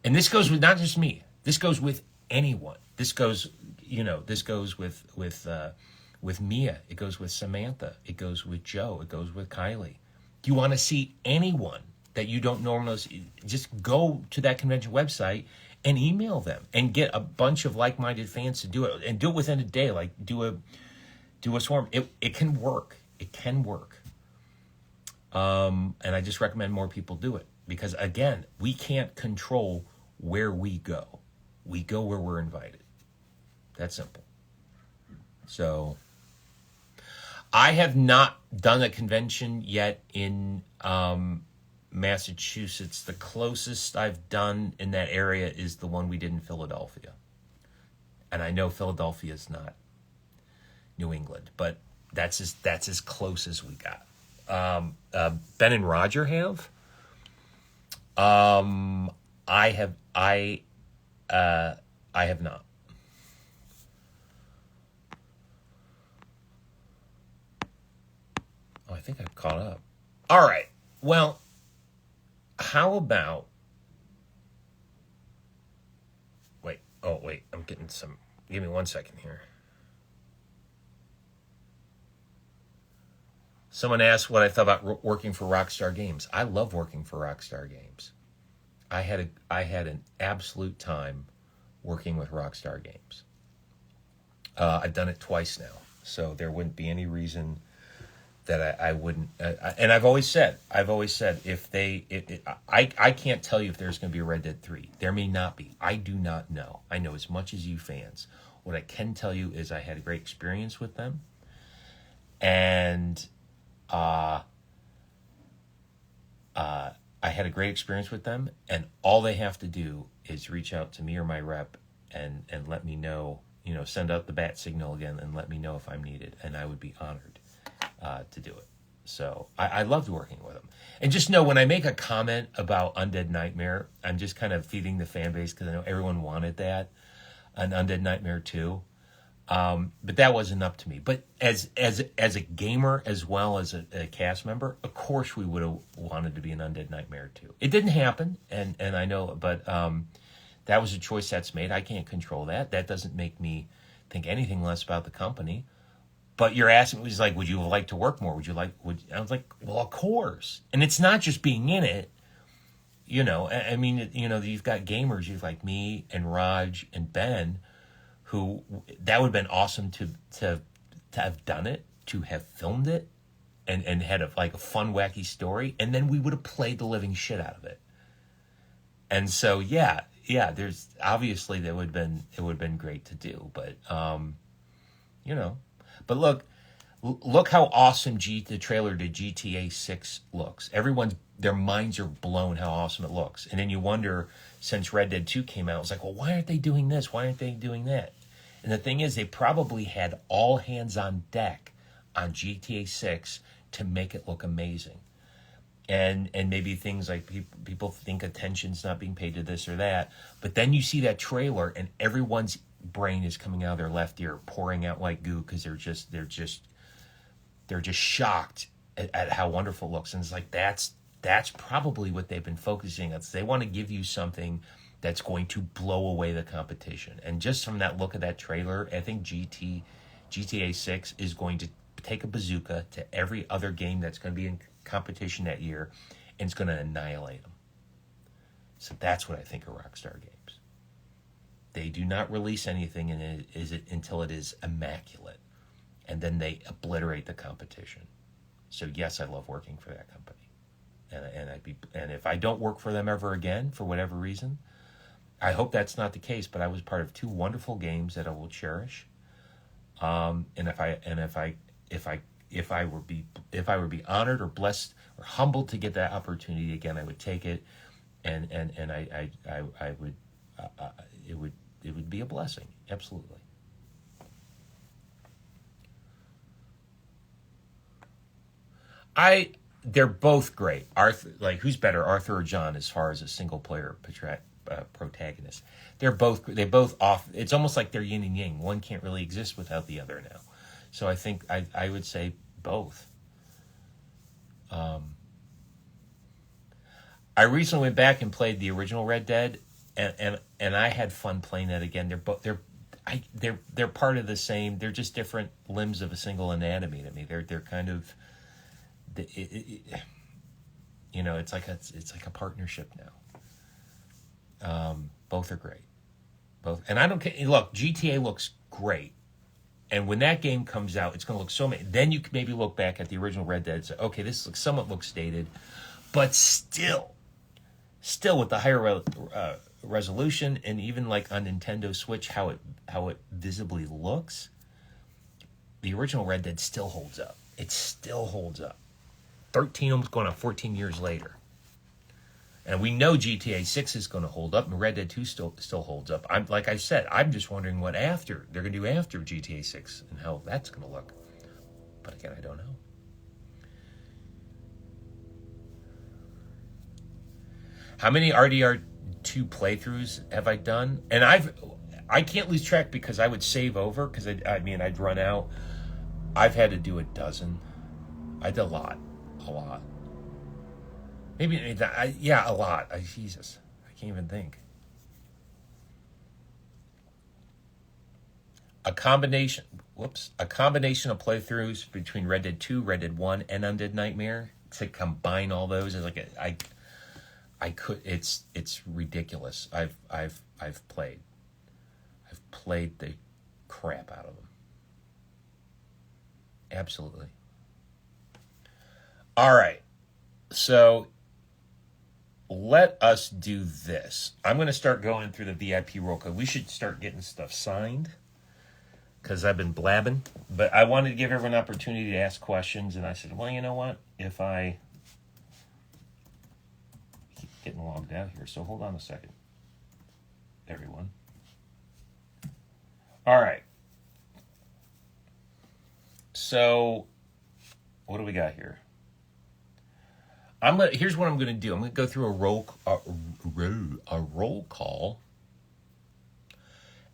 and this goes with not just me. This goes with anyone. This goes with Mia. It goes with Samantha. It goes with Joe. It goes with Kylie. Do you want to see anyone that you don't normally see? Just go to that convention website and email them and get a bunch of like-minded fans to do it, and do it within a day. Like do a swarm. It can work. It can work. And I just recommend more people do it, because again, we can't control where we go. We go where we're invited. That's simple. So I have not done a convention yet in Massachusetts. The closest I've done in that area is the one we did in Philadelphia. And I know Philadelphia is not New England, but that's as close as we got. Ben and Roger have. I have not. Oh, I think I've caught up. All right. Well, how about... Wait. Oh, wait. I'm getting some... Give me 1 second here. Someone asked what I thought about working for Rockstar Games. I love working for Rockstar Games. I had an absolute time working with Rockstar Games. I've done it twice now, so there wouldn't be any reason that I wouldn't. And I've always said, if I can't tell you if there's going to be a Red Dead 3. There may not be. I do not know. I know as much as you fans. What I can tell you is I had a great experience with them, and I had a great experience with them, and all they have to do is reach out to me or my rep and let me know, send out the bat signal again and let me know if I'm needed, and I would be honored to do it. So I loved working with them. And just know, when I make a comment about Undead Nightmare, I'm just kind of feeding the fan base, because I know everyone wanted that, an Undead Nightmare 2. But that wasn't up to me. But as a gamer as well as a cast member, of course we would have wanted to be an Undead Nightmare 2. It didn't happen, and I know, but that was a choice that's made. I can't control that. That doesn't make me think anything less about the company. But you're asking, it was like, would you like to work more? I was like, well, of course. And it's not just being in it. I mean, you've got gamers, you've like me and Raj and Ben, who that would have been awesome to have done it, to have filmed it, and had like a fun, wacky story, and then we would have played the living shit out of it. And so yeah, there's obviously it would have been great to do, but you know, but look how awesome the trailer to GTA 6 looks. Their minds are blown how awesome it looks. And then you wonder, since Red Dead 2 came out, it's like, well, why aren't they doing this? Why aren't they doing that? And the thing is, they probably had all hands on deck on GTA 6 to make it look amazing. And maybe things like people think attention's not being paid to this or that. But then you see that trailer and everyone's brain is coming out of their left ear, pouring out like goo, because they're just shocked at how wonderful it looks. And it's like, that's probably what they've been focusing on. They want to give you something that's going to blow away the competition. And just from that look of that trailer, I think GTA 6 is going to take a bazooka to every other game that's going to be in competition that year, and it's going to annihilate them. So that's what I think of Rockstar Games. They do not release anything until it is immaculate, and then they obliterate the competition. So yes, I love working for that company. And if I don't work for them ever again for whatever reason, I hope that's not the case. But I was part of 2 wonderful games that I will cherish. And if I were be honored or blessed or humbled to get that opportunity again, I would take it. And I would it would be a blessing, absolutely. They're both great. Arthur, like, who's better, Arthur or John, as far as a single player protagonist? They both off. It's almost like they're yin and yang. One can't really exist without the other now. So I think I would say both. I recently went back and played the original Red Dead, and I had fun playing that again. They're part of the same. They're just different limbs of a single anatomy to me. They're kind of. It's like a partnership now. Both are great. Both, and I don't care. Look, GTA looks great, and when that game comes out, it's going to look so many. Then you can maybe look back at the original Red Dead and say, okay, this somewhat looks dated, but still with the higher resolution, and even like on Nintendo Switch, how it visibly looks, the original Red Dead still holds up. It still holds up. 13, almost going on 14 years later. And we know GTA 6 is going to hold up, and Red Dead 2 still holds up. Like I said, I'm just wondering what they're going to do after GTA 6 and how that's going to look. But again, I don't know. How many RDR2 playthroughs have I done? And I can't lose track because I would save over, because I'd run out. I've had to do a dozen. I did a lot. Maybe, a lot. Jesus, I can't even think. A combination of playthroughs between Red Dead 2, Red Dead 1, and Undead Nightmare, to combine all those is like it's ridiculous. I've played the crap out of them. Absolutely. All right. So let us do this. I'm going to start going through the VIP roll call. We should start getting stuff signed because I've been blabbing. But I wanted to give everyone an opportunity to ask questions. And I said, well, you know what? If I keep getting logged out here. So hold on a second, everyone. All right. So what do we got here? Here's what I'm going to do. I'm going to go through a roll call,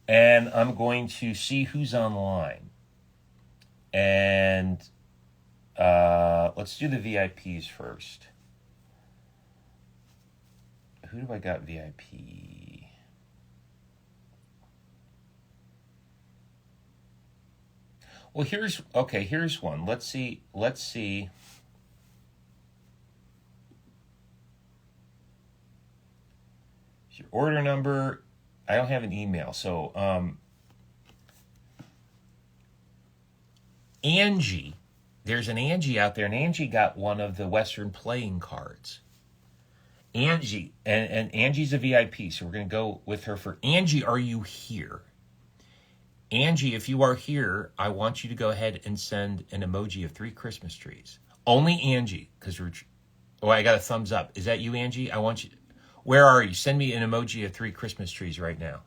and I'm going to see who's online. And let's do the VIPs first. Who do I got VIP? Well, here's one. Let's see. Your order number. I don't have an email, so Angie, there's an Angie out there, and Angie got one of the Western playing cards. Angie, and Angie's a VIP, so we're going to go with her for Angie. Are you here? Angie, if you are here, I want you to go ahead and send an emoji of 3 Christmas trees. Only Angie, because we're... Oh, I got a thumbs up. Is that you, Angie? I want you... Where are you? Send me an emoji of 3 Christmas trees right now,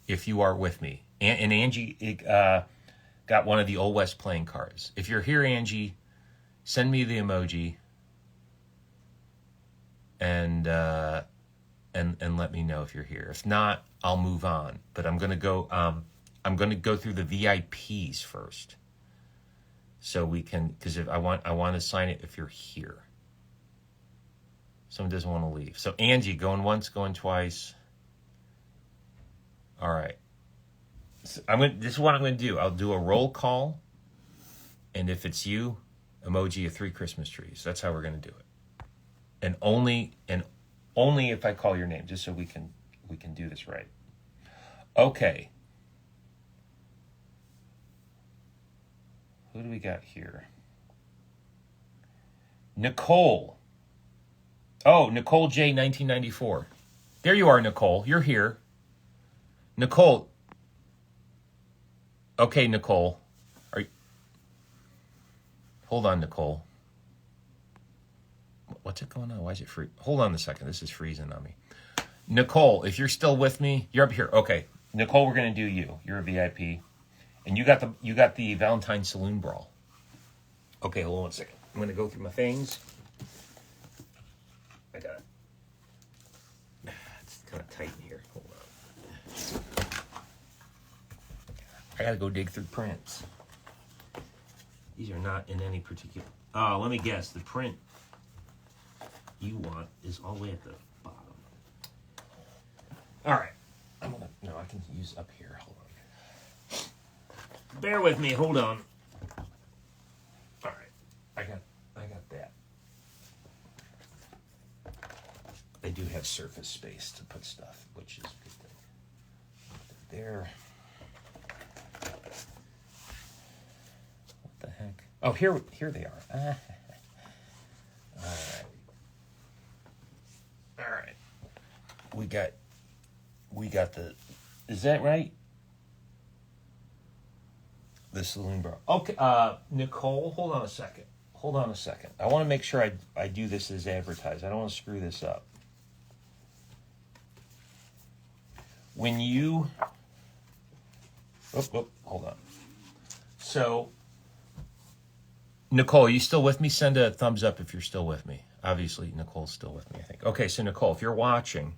if you are with me. And Angie got one of the Old West playing cards. If you're here, Angie, send me the emoji and let me know if you're here. If not, I'll move on. But I'm gonna go. I'm gonna go through the VIPs first, so we can, because if I want to sign it if you're here. Someone doesn't want to leave. So Angie, going once, going twice. All right. So this is what I'm going to do. I'll do a roll call, and if it's you, emoji of 3 Christmas trees. That's how we're going to do it. And only if I call your name, just so we can do this right. Okay. Who do we got here? Nicole. Oh, Nicole J, 1994. There you are, Nicole. You're here. Nicole. Okay, Nicole. Hold on, Nicole. What's it going on? Why is it free? Hold on a second. This is freezing on me. Nicole, if you're still with me, you're up here. Okay. Nicole, we're going to do you. You're a VIP. And you got the Valentine Saloon Brawl. Okay, hold on a second. I'm going to go through my things. I got it. It's kind of tight in here. Hold on. I got to go dig through prints. These are not in any particular... Oh, let me guess. The print you want is all the way at the bottom. All right. No, I can use up here. Hold on. Bear with me. Hold on. All right. I got that. They do have surface space to put stuff, which is a good thing. There. What the heck? Oh, here they are. All right. All right. We got the... Is that right? The Saloon Bar. Okay, Nicole, hold on a second. I want to make sure I do this as advertised. I don't want to screw this up. When you... hold on. So, Nicole, are you still with me? Send a thumbs up if you're still with me. Obviously, Nicole's still with me, I think. Okay, so Nicole, if you're watching,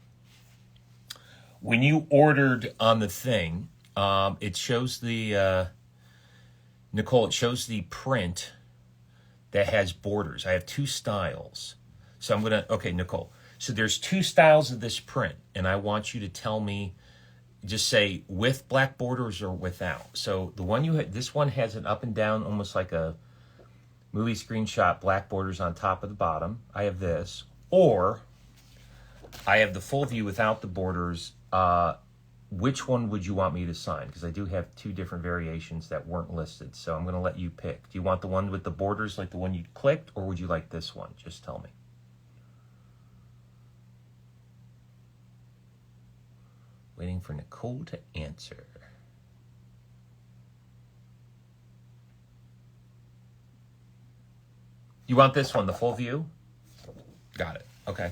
when you ordered on the thing, it shows the... Nicole, it shows the print that has borders. I have 2 styles. So I'm going to... Okay, Nicole. So there's 2 styles of this print, and I want you to tell me, just say with black borders or without. So the one you had, this one has an up and down, almost like a movie screenshot, black borders on top of the bottom. I have this. Or I have the full view without the borders. Which one would you want me to sign? Because I do have 2 different variations that weren't listed. So I'm going to let you pick. Do you want the one with the borders like the one you clicked, or would you like this one? Just tell me. Waiting for Nicole to answer. You want this one, the full view? Got it. Okay.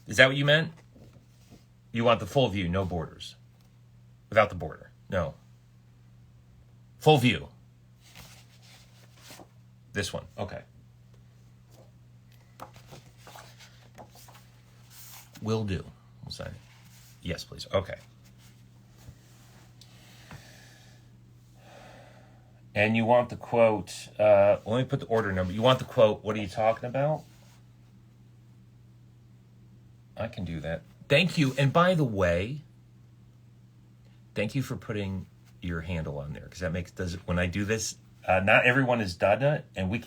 Is that what you meant? You want the full view, no borders. Without the border. No. Full view. This one. Okay. Will do. We'll sign it. Yes, please. Okay. And you want the quote, let me put the order number. You want the quote, what are you talking about? I can do that. Thank you. And by the way, thank you for putting your handle on there, because that does it when I do this. Not everyone has done it, and we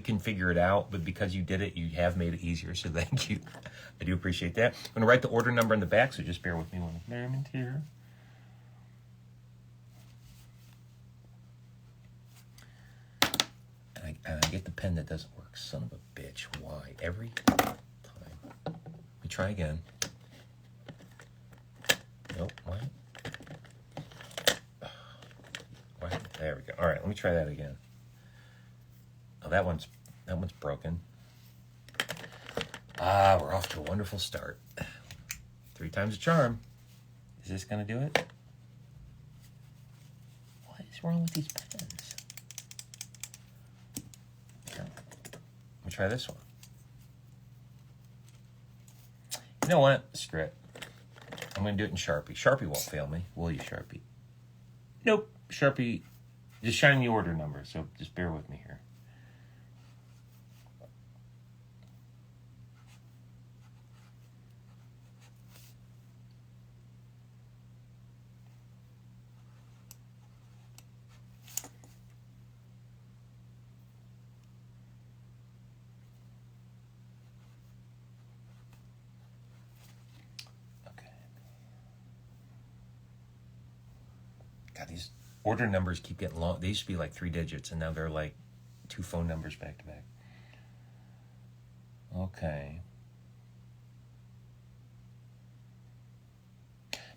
can figure it out, but because you did it, you have made it easier, so thank you. I do appreciate that. I'm going to write the order number in the back, so just bear with me one moment here. get the pen that doesn't work. Son of a bitch. Why? Every time. Let me try again. Nope. What? What? There we go. All right, let me try that again. Oh, that one's broken. Ah, we're off to a wonderful start. 3 times a charm. Is this going to do it? What is wrong with these pens? Okay. Let me try this one. You know what? Screw it. I'm going to do it in Sharpie. Sharpie won't fail me. Will you, Sharpie? Nope. Sharpie, just shine the order number, so just bear with me here. God, these order numbers keep getting long. They used to be like 3 digits, and now they're like 2 phone numbers back to back. Okay.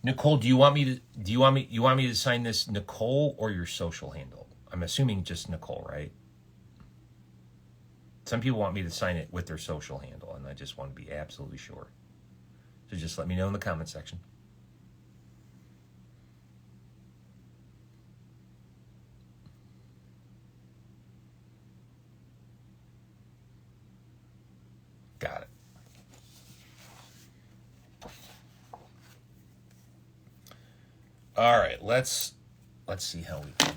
Nicole, do you want me to sign this Nicole or your social handle? I'm assuming just Nicole, right? Some people want me to sign it with their social handle, and I just want to be absolutely sure. So just let me know in the comment section. Got it. All right, let's see how we can.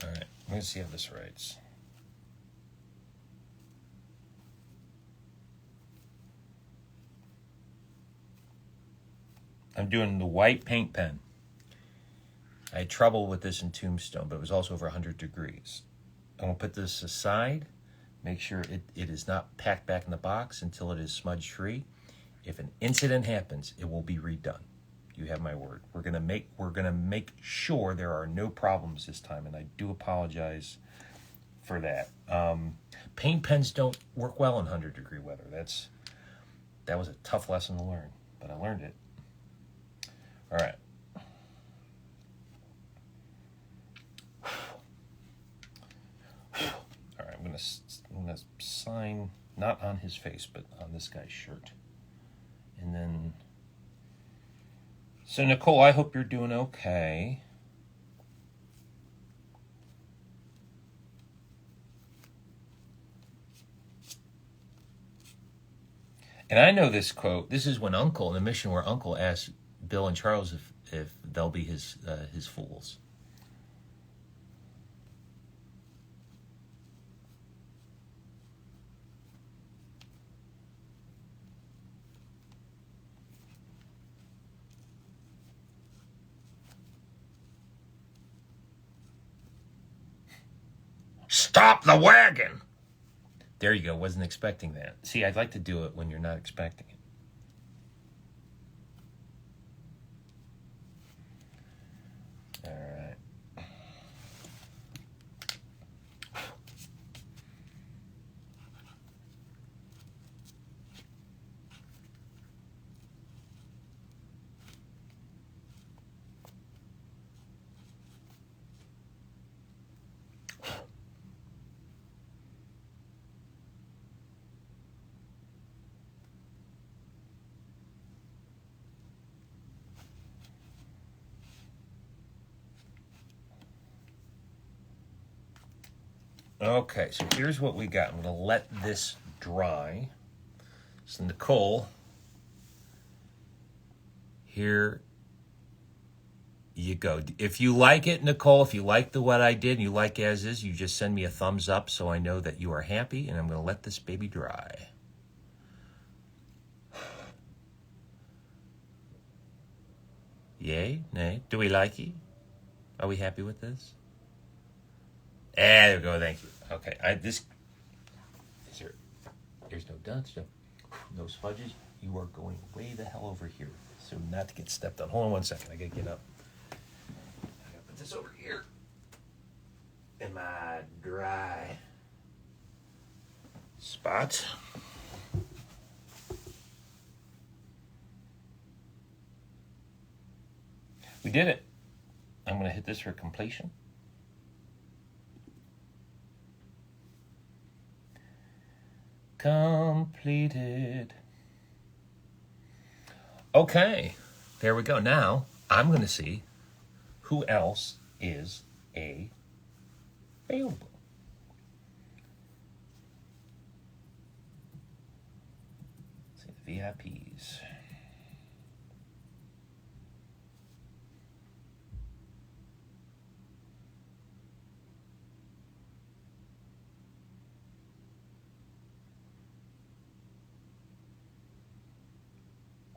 All right. Let's see how this writes. I'm doing the white paint pen. I had trouble with this in Tombstone, but it was also over 100 degrees. I'm going to put this aside, make sure it is not packed back in the box until it is smudge free. If an incident happens, it will be redone. You have my word. We're gonna make sure there are no problems this time, and I do apologize for that. Paint pens don't work well in 100-degree weather. That was a tough lesson to learn, but I learned it. All right. All right. I'm gonna sign not on his face, but on this guy's shirt, and then. So, Nicole, I hope you're doing okay. And I know this quote. This is when Uncle, in the mission where Uncle asked Bill and Charles if they'll be his fools. Stop the wagon! There you go. Wasn't expecting that. See, I'd like to do it when you're not expecting it. All right. Okay, so here's what we got. I'm going to let this dry. So, Nicole, here You go. If you like it, Nicole, if you like what I did and you like as is, you just send me a thumbs up so I know that you are happy, and I'm going to let this baby dry. Yay? Nay? Do we like it? Are we happy with this? There we go. Thank you. Okay. There's no dots. No smudges. You are going way the hell over here. So not to get stepped on. Hold on one second. I got to get up. I got to put this over here in my dry spot. We did it. I'm going to hit this for completion. Completed. Okay, there we go. Now I'm going to see who else is available. Let's see the VIPs.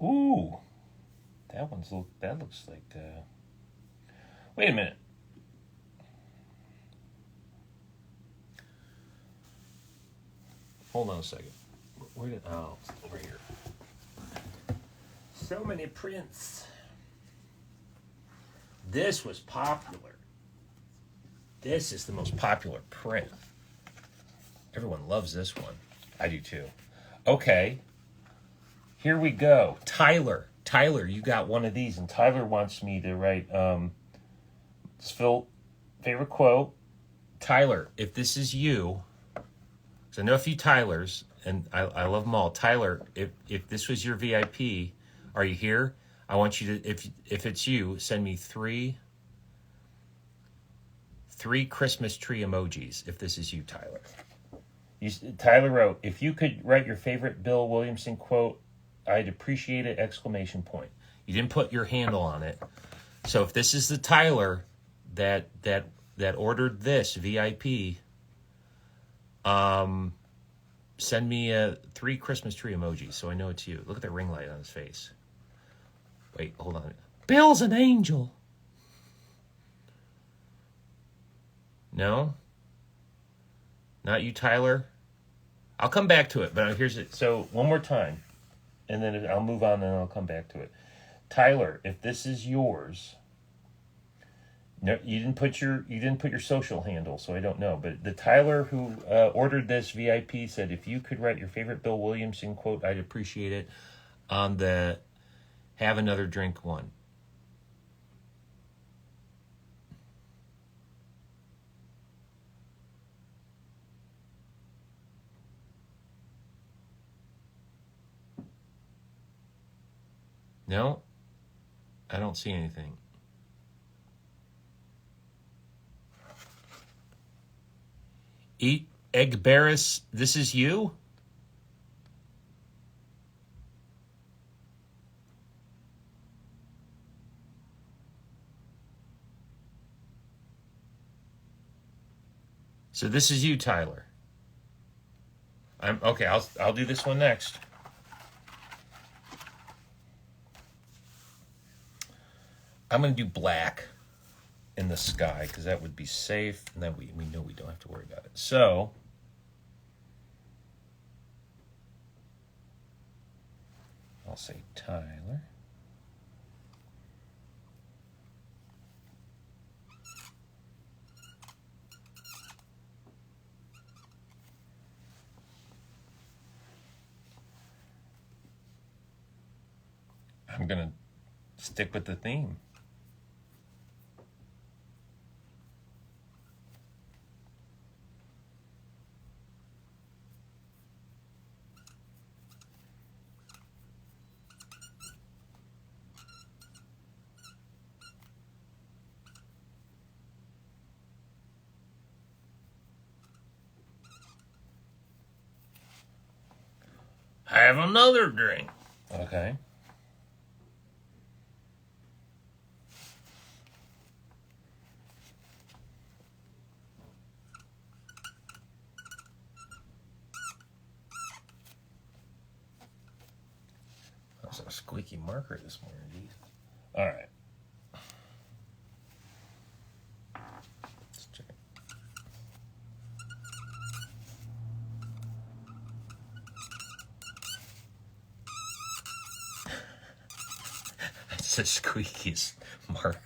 Ooh, that looks like. Wait a minute. Hold on a second. Over here. So many prints. This was popular. This is the most popular print. Everyone loves this one. I do too. Okay. Here we go. Tyler, you got one of these, and Tyler wants me to write Phil favorite quote. Tyler, if this is you, because I know a few Tylers, and I love them all. Tyler, if this was your VIP, are you here? I want you to, if it's you, send me three Christmas tree emojis. If this is you, Tyler. Tyler wrote, if you could write your favorite Bill Williamson quote, I'd appreciate it! Exclamation point. You didn't put your handle on it. So if this is the Tyler that ordered this VIP, send me 3 Christmas tree emojis so I know it's you. Look at the ring light on his face. Wait, hold on. Bill's an angel. No? Not you, Tyler? I'll come back to it, but here's it. So one more time. And then I'll move on and I'll come back to it. Tyler, if this is yours, no, you didn't put your social handle, so I don't know. But the Tyler who ordered this VIP said, if you could write your favorite Bill Williamson quote, I'd appreciate it. On the have another drink one. No, I don't see anything. Eat Egg Barris, this is you? So this is you, Tyler. Okay. I'll do this one next. I'm going to do black in the sky because that would be safe, and then we know we don't have to worry about it. So I'll say Tyler. I'm going to stick with the theme. Have another drink. Okay. a squeaky marker this morning, Jesus. All right. Let's check it. That's the squeakiest marker.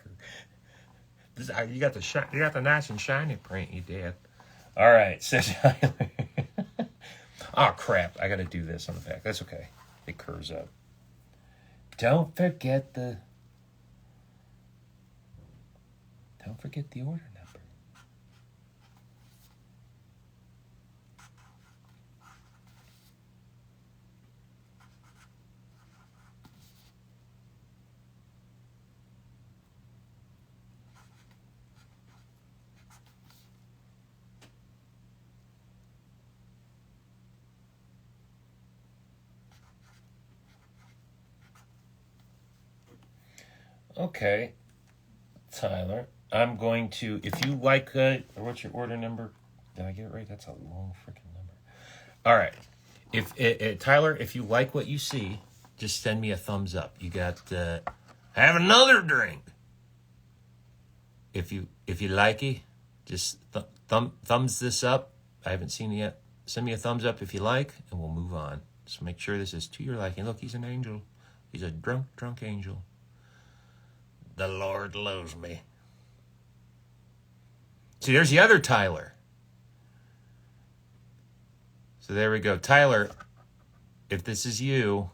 You got the nice and shiny print, you did. All right, says Tyler. Oh crap! I got to do this on the back. That's okay. It curves up. Don't forget the order number. Okay, Tyler, I'm going to, if you like, what's your order number? Did I get it right? That's a long freaking number. All right. Tyler, if you like what you see, just send me a thumbs up. You got, have another drink. If you like it, just thumbs this up. I haven't seen it yet. Send me a thumbs up if you like, and we'll move on. Just make sure this is to your liking. Look, he's an angel. He's a drunk angel. The Lord loves me. See, there's the other Tyler. So there we go. Tyler, if this is you,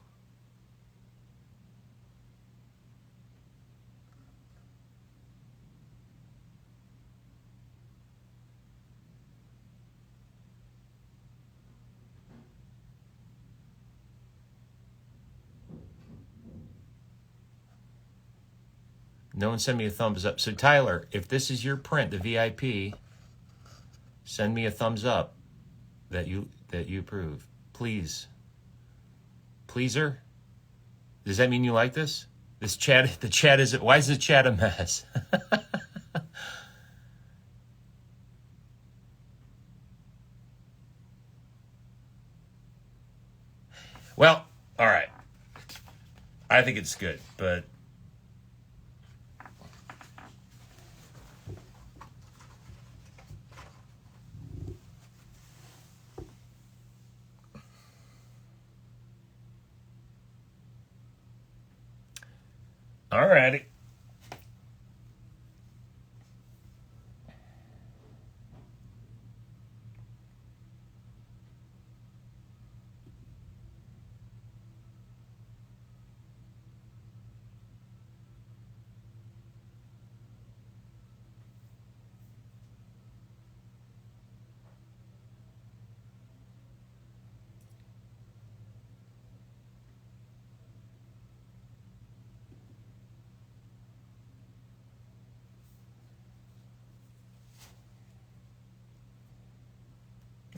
no one send me a thumbs up. So Tyler, if this is your print, the VIP, send me a thumbs up that you approve. Please. Pleaser? Does that mean you like this? The chat is, why is the chat a mess? Well, all right. I think it's good, but all righty.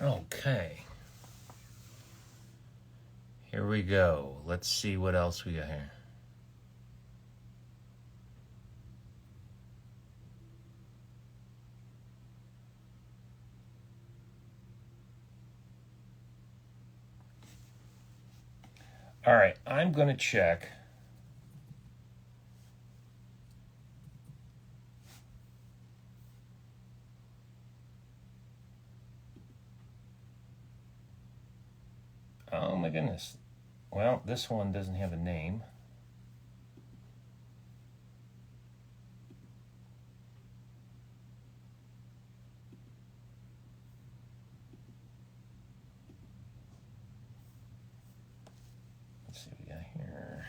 Okay. Here we go. Let's see what else we got here. All right, I'm going to check. Oh my goodness. Well, this one doesn't have a name. Let's see what we got here.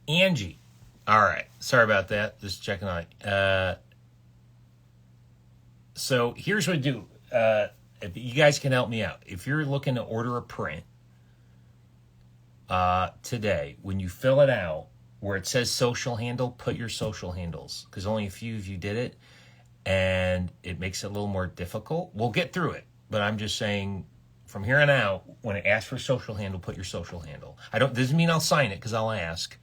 Angie. All right. Sorry about that. Just checking on it. So here's what I do. If you guys can help me out. If you're looking to order a print today, when you fill it out, where it says social handle, put your social handles, because only a few of you did it, and it makes it a little more difficult. We'll get through it, but I'm just saying from here on out, when it asks for a social handle, put your social handle. Doesn't mean I'll sign it, because I'll ask,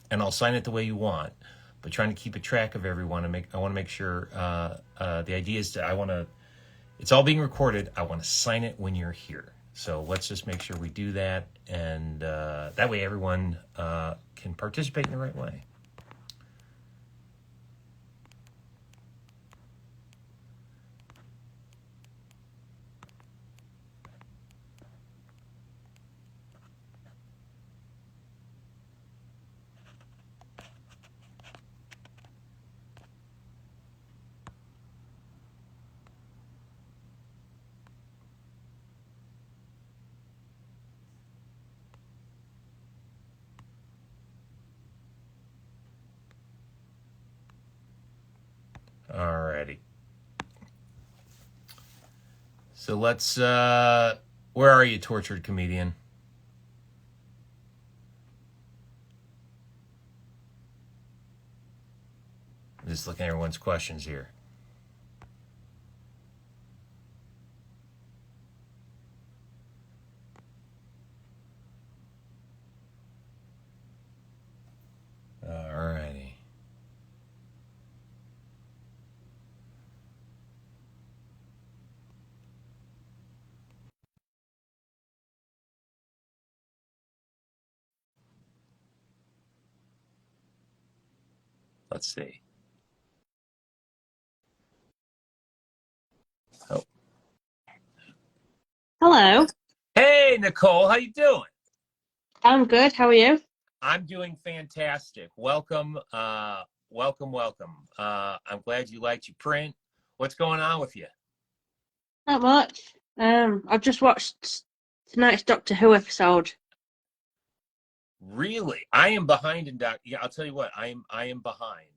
and I'll sign it the way you want. But trying to keep a track of everyone, I want to make sure. The idea is it's all being recorded. I want to sign it when you're here. So let's just make sure we do that, and that way everyone can participate in the right way. Alrighty. So let's, where are you, tortured comedian? I'm just looking at everyone's questions here. Alrighty. Let's see. Oh. Hello. Hey, Nicole, how you doing? I'm good. How are you? I'm doing fantastic. Welcome, welcome. I'm glad you liked your print. What's going on with you? Not much. I've just watched tonight's Doctor Who episode. Really, I am behind in Doc. Yeah, I'll tell you what. I am behind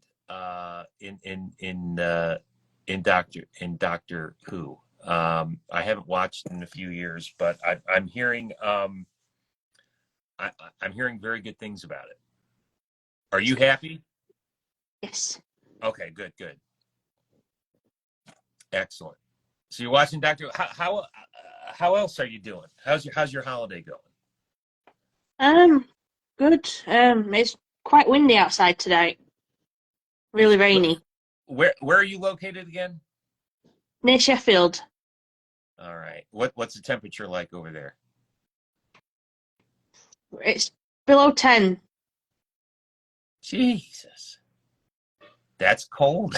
in Doctor Who. I haven't watched in a few years, but I'm hearing I'm hearing very good things about it. Are you happy? Yes. Okay, good, excellent. So you're watching Doctor. How else are you doing? How's your holiday going? Good. It's quite windy outside today. It's Really rainy. where are you located again? Near Sheffield. All right. What's the temperature like over there? It's below 10. Jesus, that's cold.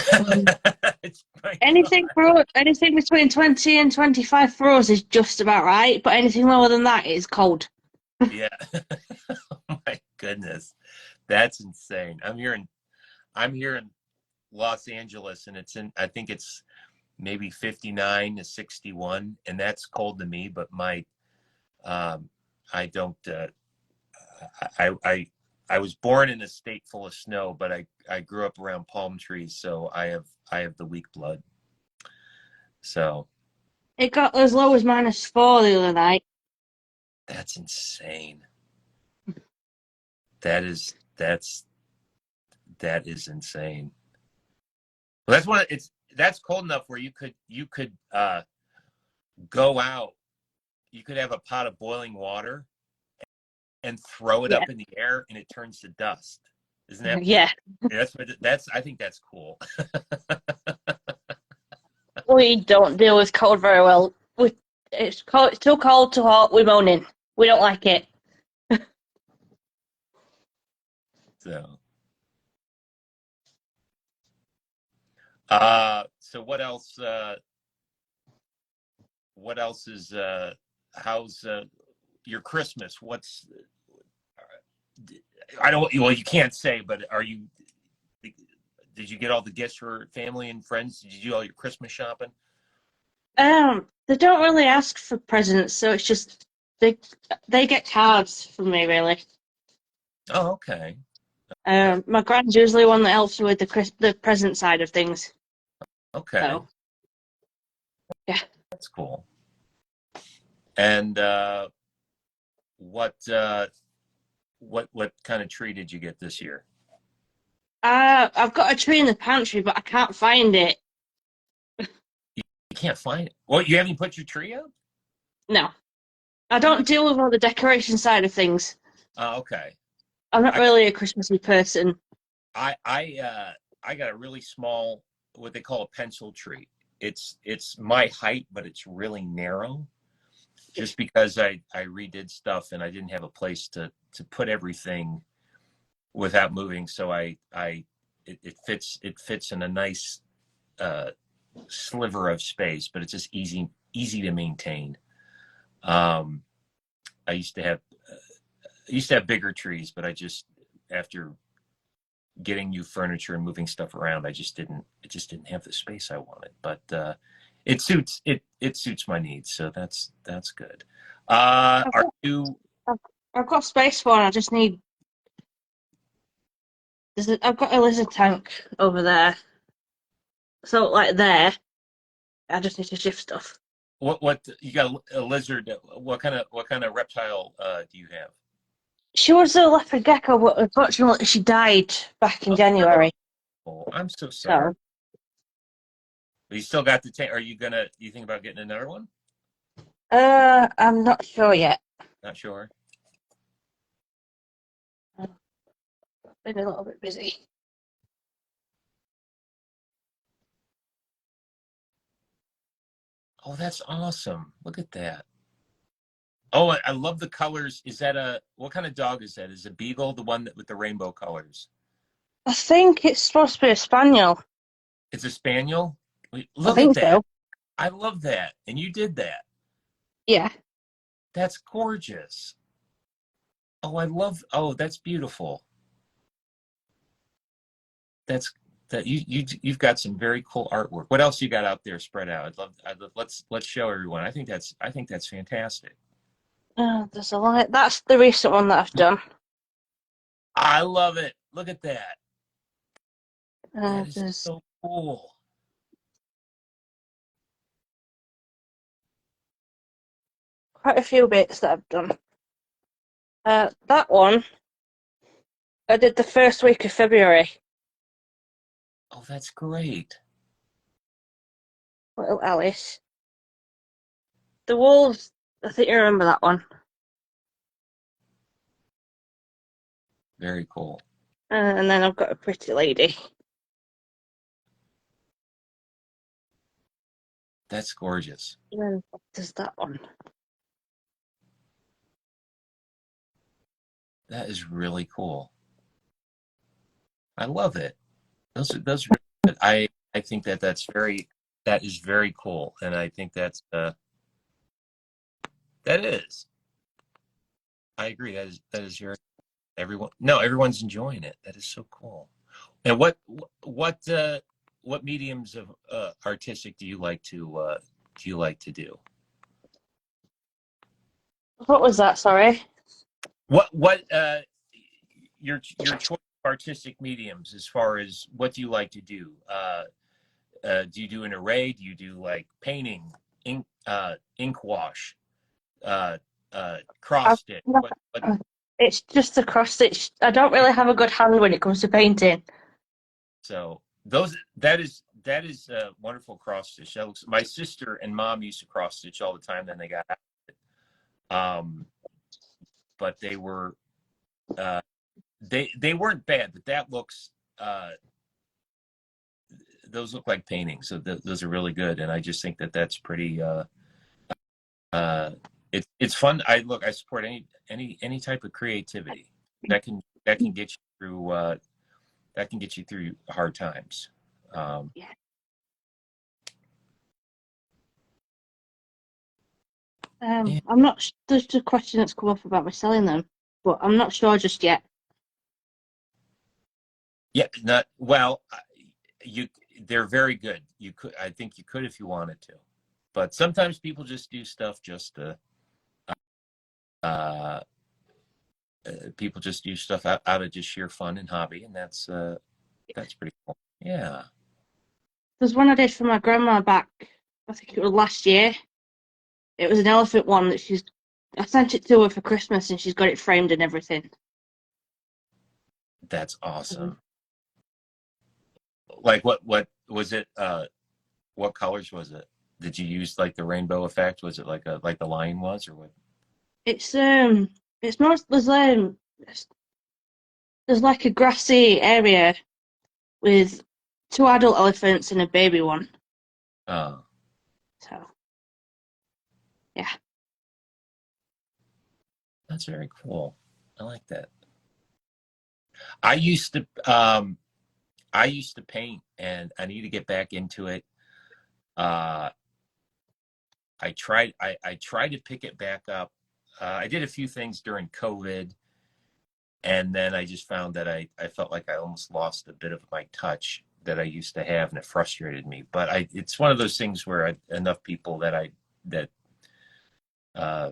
It's my Anything God. for anything between 20 and 25 for us is just about right, but anything lower than that is cold. Yeah. Oh my goodness, that's insane. I'm here in Los Angeles, and I think it's maybe 59 to 61, and that's cold to me. But um, I don't. I was born in a state full of snow, but I grew up around palm trees, so I have the weak blood. So It got as low as -4 the other night. that's insane. That is insane. Well, that's cold enough where you could go out. You could have a pot of boiling water and throw it Yeah. up in the air, and it turns to dust. Isn't that? Yeah. That's. I think that's cool. We don't deal with cold very well. It's cold, it's too cold, too hot. We're moaning. We don't like it. So, so what else? What else is? How's your Christmas? I don't. Well, you can't say, but are you? Did you get all the gifts for family and friends? Did you do all your Christmas shopping? They don't really ask for presents, so it's just they get cards from me, really. Oh, okay. My grand's usually one that helps me with the present side of things. Okay, So yeah. that's cool. And what what kind of tree did you get this year? I've got a tree in the pantry, but I can't find it. You can't find it. Well, you haven't put your tree up? No. I don't deal with all the decoration side of things. Okay. I'm not I really a Christmassy person. I I I got a really small, what they call a pencil tree. It's my height, but it's really narrow. Just because I redid stuff and I didn't have a place to put everything without moving, so it fits in a nice uh, sliver of space, but it's just easy to maintain. Um, I used to have bigger trees, but I just, after getting new furniture and moving stuff around, it just didn't have the space I wanted. But it suits my needs, so that's good. I've Are got, you? I've, I've got space for it. I just need. I've got a lizard tank over there. So like there, I just need to shift stuff. What you got a lizard? What kind of reptile do you have? She was a leopard gecko, but unfortunately she died back in Oh no! January. Oh, I'm so sorry. So, But you still got the tank. Are you gonna? Do you think about getting another one? I'm not sure yet. Not sure. I've been a little bit busy. Oh, that's awesome! Look at that. Oh, I love the colors. Is that a what kind of dog is that? Is it beagle, the one that with the rainbow colors? I think it's supposed to be a spaniel. It's a spaniel. I Look at think that. so. I love that. And you did that. Yeah. That's gorgeous. Oh, I love. Oh, that's beautiful. That's that you've got some very cool artwork. What else you got out there spread out? Let's show everyone. I think that's fantastic. There's a light. That's the recent one that I've done. I love it. Look at that. That is There's so cool. quite a few bits that I've done. That one I did the first week of February. Oh, that's great. Little Alice. The wolves. I think you remember that one. Very cool. And then I've got a pretty lady. That's gorgeous. And then there's that one. That is really cool. I love it. Those are really good. I think that is very cool, and I think that is. I agree. That is very everyone. No, everyone's enjoying it. That is so cool. And what mediums of artistic do you like to do? What was that? Sorry. What your choice of artistic mediums, as far as what do you like to do? Do you do an array? Do you do like painting, ink wash, uh, cross I've, stitch? What? it's just a cross stitch. I don't really have a good hand when it comes to painting. So that is a wonderful cross stitch. That looks. My sister and mom used to cross stitch all the time. Then they got out of it. But uh, they weren't bad. But that looks. Those look like paintings. So those are really good. And I just think that that's pretty. Uh, it's fun. I support any type of creativity that can get you through that can get you through hard times. Yeah. Yeah, I'm not. There's a question that's come up about me selling them, but I'm not sure just yet. yeah, not well. You they're very good. You could I think you could if you wanted to, but sometimes people just do stuff just to. Uh, People just do stuff out of just sheer fun and hobby, and that's pretty cool. Yeah, There's one I did for my grandma back. I think it was last year. It was an elephant one that she's. I sent it to her for Christmas, and she's got it framed and everything. that's Um, awesome. Like what was it? What colors was it? Did you use like the rainbow effect? Was it like the lion was, or what? it's not there's like a grassy area with two adult elephants and a baby one. Oh, So yeah. that's very cool. I like that. I used to um I used to paint, and I need to get back into it. Uh I tried to pick it back up. I did a few things during COVID, and then I just found that I felt like I almost lost a bit of my touch that I used to have, and it frustrated me. But it's one of those things where enough people that uh,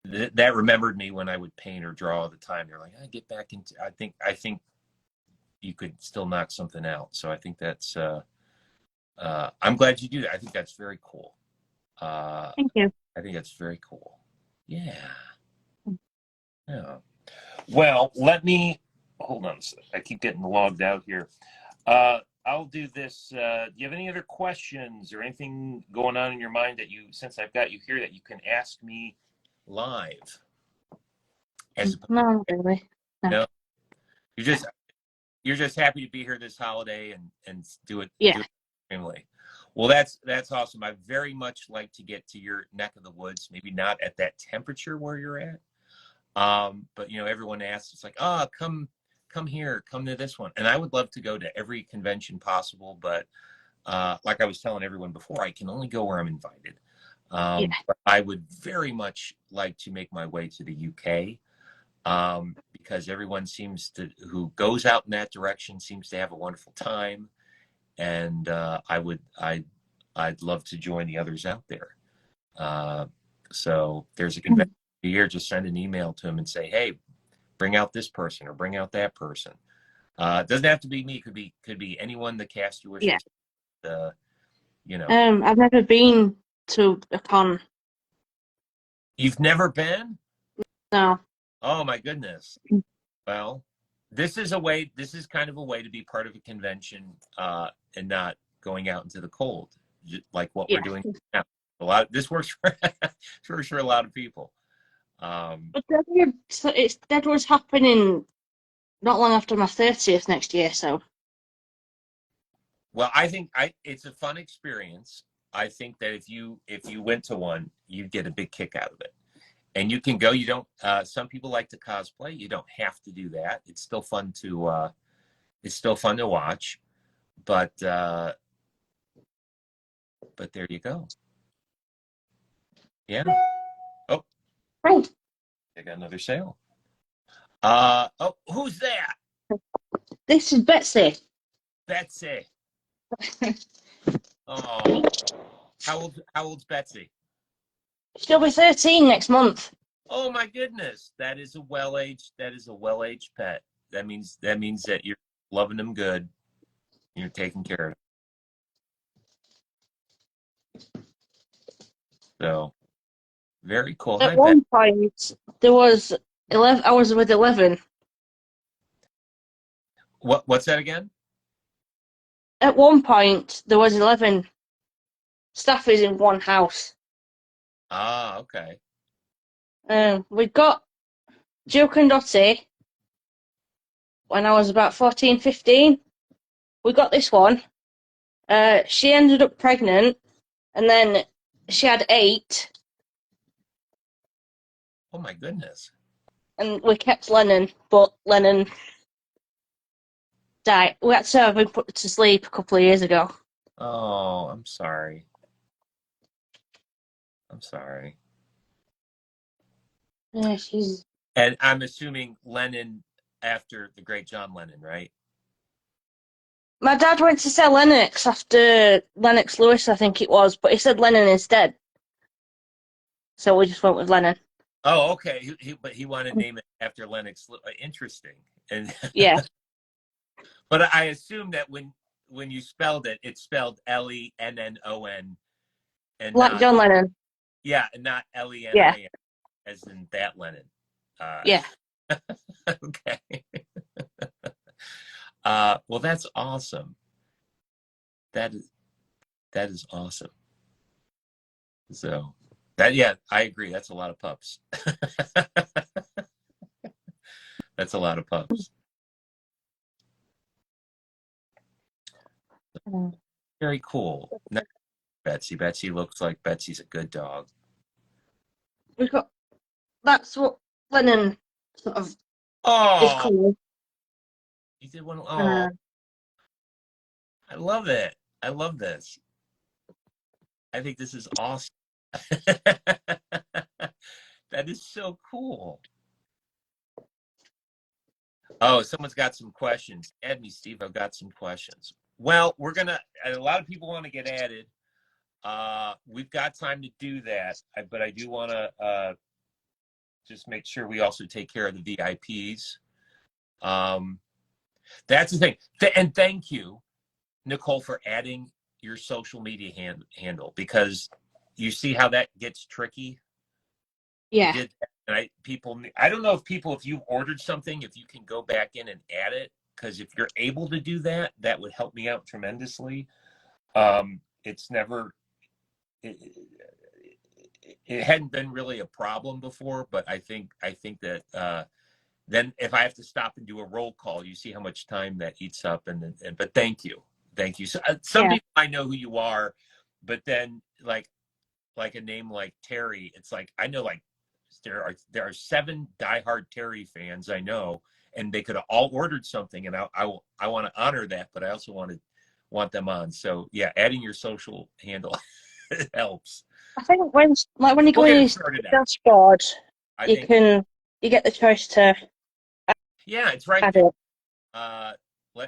that remembered me when I would paint or draw all the time. They're like, I get back into. I think you could still knock something out. So I think that's. I'm glad you do that. I think that's very cool. Uh, Thank you. I think that's very cool. Yeah. Yeah. Well, let me hold on a second. I keep getting logged out here. I'll do this. Do you have any other questions or anything going on in your mind that since I've got you here, that you can ask me live? As No, really. No. no, you're just you're just happy to be here this holiday and do it Yeah. extremely. Well, that's awesome. I very much like to get to your neck of the woods. Maybe not at that temperature where you're at. But everyone asks, it's like, oh, come here, come to this one. And I would love to go to every convention possible, but like I was telling everyone before, I can only go where I'm invited. Yeah. But I would very much like to make my way to the UK, because everyone who goes out in that direction seems to have a wonderful time, and I'd love to join the others out there. So there's a convention year, just send an email to them and say, hey, bring out this person or bring out that person. It doesn't have to be me. Could be anyone the cast you wish. Yeah. To. I've never been to a con. You've never been? No. Oh my goodness. Well, this is kind of a way to be part of a convention, and not going out into the cold, like what we're Yeah. doing now. This works for a lot of people. But Deadwood's happening not long after my 30th next year, so Well, I think it's a fun experience. I think that if you went to one, you'd get a big kick out of it. And you can go. You don't. Some people like to cosplay. You don't have to do that. It's still fun to. It's still fun to watch, but there you go. Yeah. Oh, right. I got another sale. Oh, who's that? This is Betsy. Betsy. Oh, how old's Betsy? She'll be 13 next month. Oh my goodness, that is a well-aged pet. That means that you're loving them good. You're taking care of it. So very cool. At Hi, Betsy. one point, there was 11. I was with 11. What's that again? At one point, there was 11 staffers in one house. Ah, okay. We got Duke and Dottie when I was about 14, 15. We got this one. She ended up pregnant, and then she had 8, Oh my goodness. and we kept Lennon, but Lennon died. We had to have him put to sleep a couple of years ago. Oh, I'm sorry. I'm sorry. Yeah, she's. And I'm assuming Lennon after the great John Lennon, right? My dad went to say Lennox after Lennox Lewis, I think it was, but he said Lennon instead. So we just went with Lennon. Oh, okay. But he wanted to name it after Lennox. Interesting. And Yeah. but I assume that when you spelled it, it's spelled Lennon, and Like not John Lennon. and not Lenin, Yeah. as in that Lennon. Yeah. Okay. Well, that's awesome. That is awesome. So Yeah, I agree. That's a lot of pups. That's a lot of pups. Very cool. Now, Betsy. Betsy looks like Betsy's a good dog. We've got that's what Lennon sort of is Oh, called. you did one. Oh, Uh, I love it. I love this. I think this is awesome. That is so cool. Oh, someone's got some questions. Add me, Steve. I've got some questions. Well, a lot of people want to get added. We've got time to do that, but I do want to just make sure we also take care of the VIPs. That's the thing. And thank you, Nicole, for adding your social media handle, because you see how that gets tricky. You yeah. did, and I don't know if you've ordered something, if you can go back in and add it, because if you're able to do that, that would help me out tremendously. It's never, it hadn't been really a problem before, but I think that then if I have to stop and do a roll call, you see how much time that eats up. But thank you. So, some Yeah. people I know who you are, but then like a name like Terry, it's like I know like there are 7 diehard Terry fans I know, and they could have all ordered something, and I want to honor that, but I also want them on. So yeah, adding your social handle helps. I think when you go We'll get in it his sorted out. dashboard, I you think you get the choice to yeah, it's right add there. it. Uh,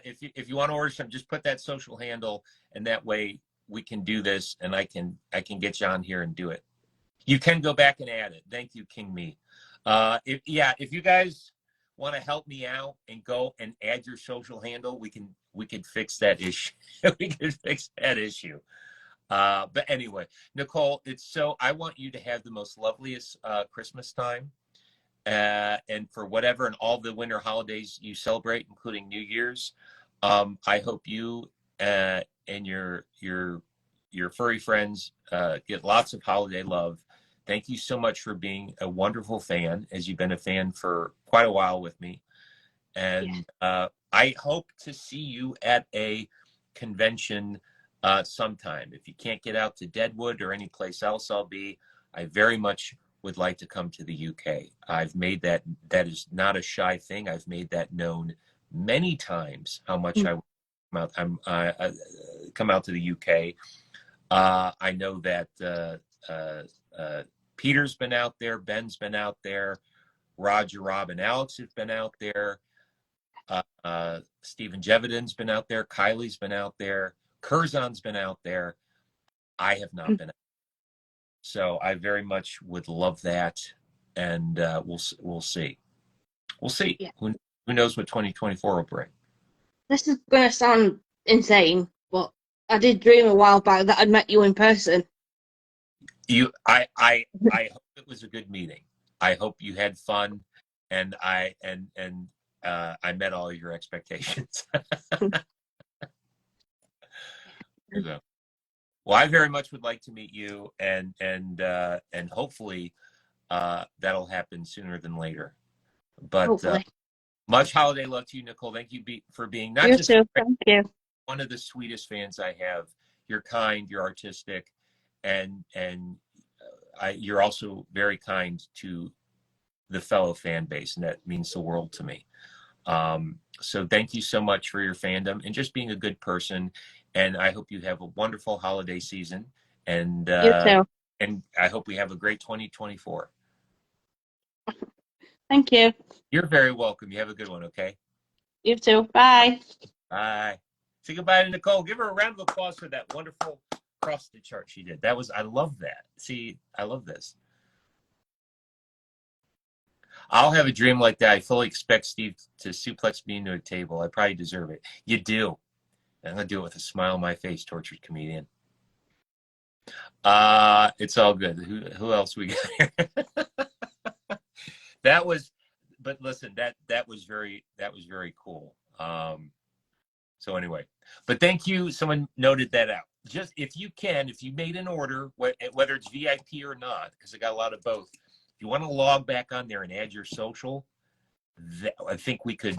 if you want to order some, just put that social handle, and that way we can do this, and I can get you on here and do it. You can go back and add it. Thank you, King Me. If you guys want to help me out and go and add your social handle, we can fix that issue. We can fix that issue. But anyway, Nicole, I want you to have the most loveliest Christmas time, and for whatever and all the winter holidays you celebrate, including New Year's. I hope you and your furry friends get lots of holiday love. Thank you so much for being a wonderful fan, as you've been a fan for quite a while with me. Yeah. And I hope to see you at a convention sometime. If you can't get out to Deadwood or any place else I'll be, I very much would like to come to the UK. I've made that is not a shy thing. I've made that known many times how much I come out to the UK. I know that Peter's been out there, Ben's been out there, Roger, Rob, and Alex have been out there. Stephen Jevedin's been out there. Kylie's been out there. Curzon's been out there. I have not been out. So I very much would love that, and we'll see. We'll see. Yeah. Who knows what 2024 will bring? This is gonna sound insane, but I did dream a while back that I'd met you in person. I hope it was a good meeting. I hope you had fun, and I met all your expectations. So, well, I very much would like to meet you, and hopefully that'll happen sooner than later. But Hopefully. much holiday love to you, Nicole. Thank you for being not You just too. Thank you. one of the sweetest fans I have. You're kind, you're artistic, and you're also very kind to the fellow fan base, and that means the world to me. So thank you so much for your fandom and just being a good person. And I hope you have a wonderful holiday season. And You too. I hope we have a great 2024. Thank you. You're very welcome. You have a good one, okay? You too. Bye. Bye. Say goodbye to Nicole. Give her a round of applause for that wonderful cross-stitch chart she did. I love that. See, I love this. I'll have a dream like that. I fully expect Steve to suplex me into a table. I probably deserve it. You do. I'm going to do it with a smile on my face, tortured comedian. It's all good. Who else we got here? But listen, that was very cool. So anyway, but thank you. Someone noted that out. just if you can, if you made an order, whether it's VIP or not, because I got a lot of both. If you want to log back on there and add your social, I think we could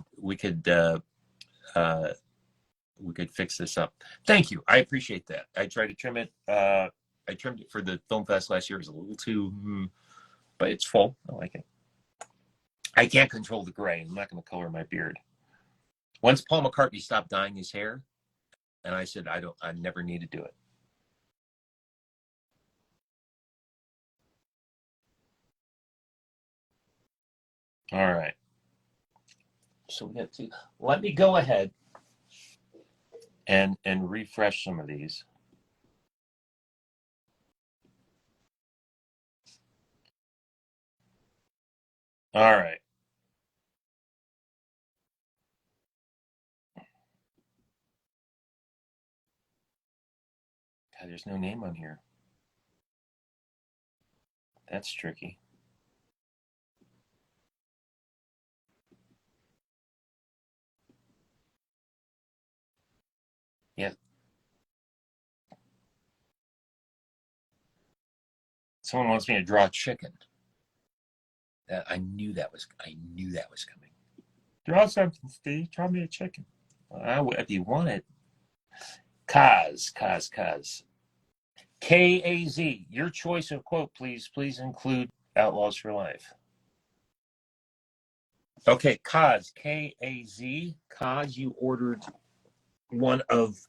fix this up. Thank you. I appreciate that. I tried to trim it. I trimmed it for the film fest last year. It was a little too, but it's full. I like it. I can't control the gray. I'm not going to color my beard. Once Paul McCartney stopped dyeing his hair, and I said, I never need to do it. All right. So we got to, let me go ahead and refresh some of these. All right. God, there's no name on here. That's tricky. Yeah. Someone wants me to draw a chicken. I knew that was coming. Draw something, Steve. Draw me a chicken. If you want it. Kaz. K-A-Z. Your choice of quote, please. Please include Outlaws for Life. Okay, Kaz. K-A-Z. Kaz, you ordered one of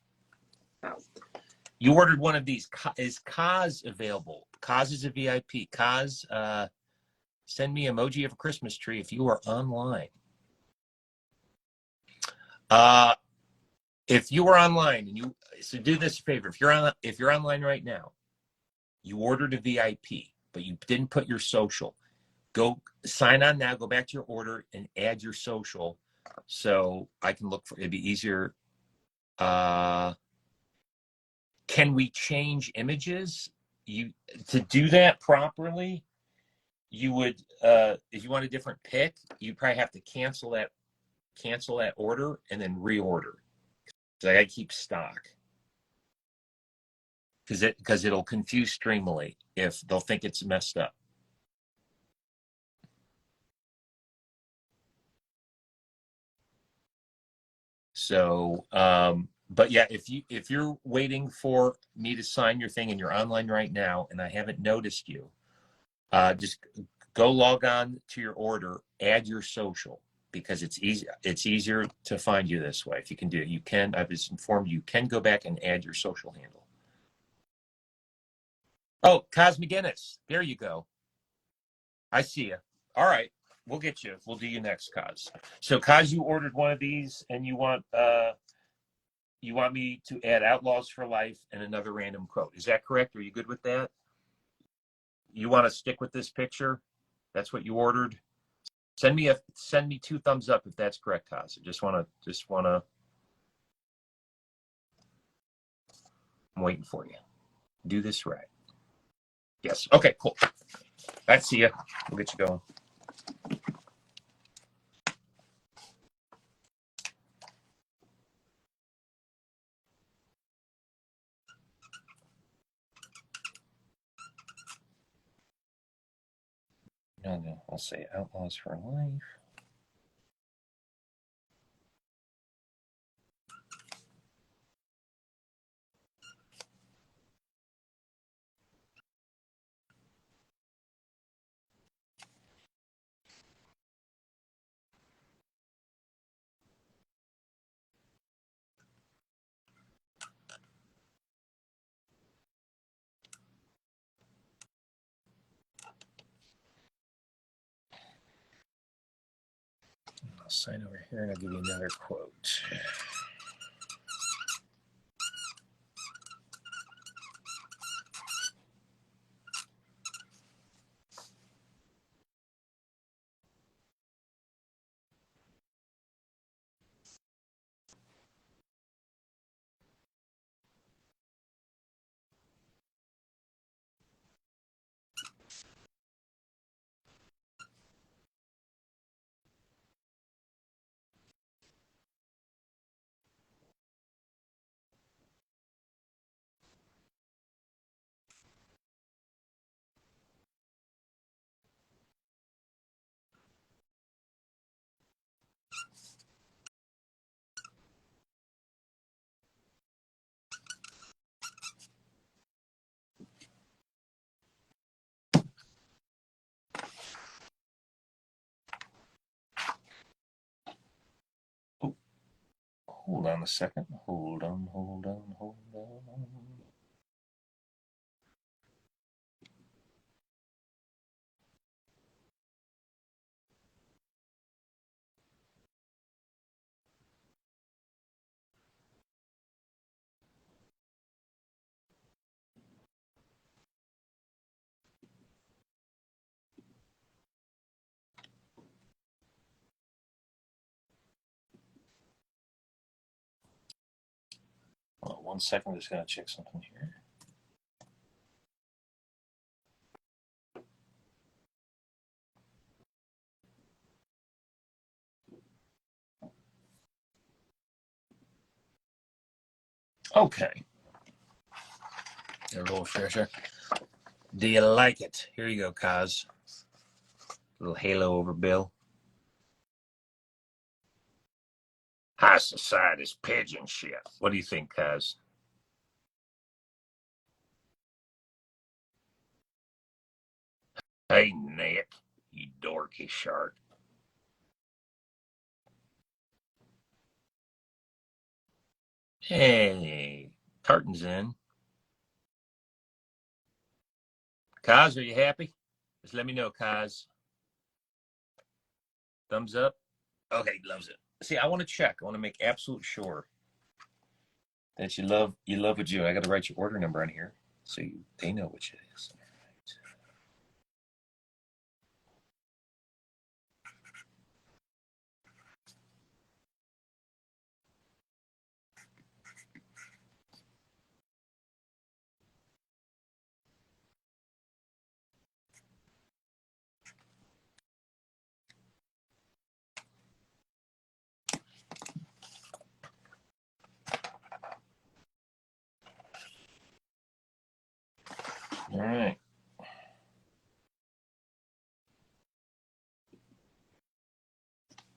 these. Is Kaz available? Kaz is a VIP. Kaz, send me emoji of a Christmas tree if you are online. If you are online and so do this favor. If you're online right now, you ordered a VIP, but you didn't put your social. Go sign on now. Go back to your order and add your social, so I can look for. It'd be easier. Can we change images? To do that properly, you would if you want a different pic, you probably have to cancel that order and then reorder. So I gotta keep stock because it'll confuse Streamily if they'll think it's messed up. So, but yeah, if you're waiting for me to sign your thing and you're online right now and I haven't noticed you, just go log on to your order, add your social because it's easy. It's easier to find you this way. If you can do it, you can. I've just informed you can go back and add your social handle. Oh, Cos McGinnis. There you go. I see you. All right. We'll get you. We'll do you next, Cos. So, Cos, you ordered one of these and you want me to add Outlaws for Life and another random quote. Is that correct? Are you good with that? You want to stick with this picture? That's what you ordered? Send me 2 thumbs up if that's correct, Cos. I just wanna I'm waiting for you. Do this right. Yes. Okay, cool. I see you. We'll get you going. No, I'll say Outlaws for Life. I'll sign over here and I'll give you another quote. Hold on a second. Hold on, hold on, hold on. Hold on 1 second. I'm just going to check something here. Okay. A little share. Do you like it? Here you go, Kaz. Little halo over Bill. High society's pigeon shit. What do you think, Kaz? Hey, Nick, you dorky shark. Hey, Tartan's in. Kaz, are you happy? Just let me know, Kaz. Thumbs up? Okay, loves it. See, I want to check. I want to make absolute sure that you love what you do. I got to write your order number on here so they know which it is. All right.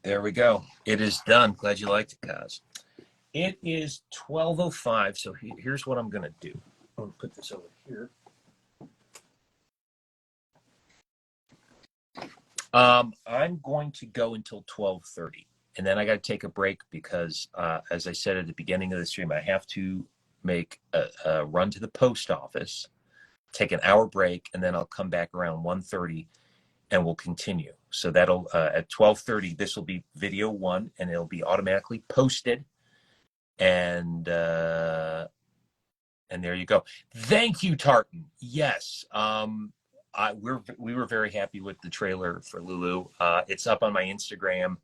There we go. It is done. Glad you liked it, Kaz. It is 12:05, so here's what I'm going to do. I'm going to put this over here. I'm going to go until 12:30, and then I got to take a break because, as I said at the beginning of the stream, I have to make a run to the post office, take an hour break, and then I'll come back around 1:30, and we'll continue. So that'll at 12:30, this will be video 1, and it'll be automatically posted, and there you go. Thank you, Tartan. Yes. We were very happy with the trailer for Lulu. It's up on my Instagram.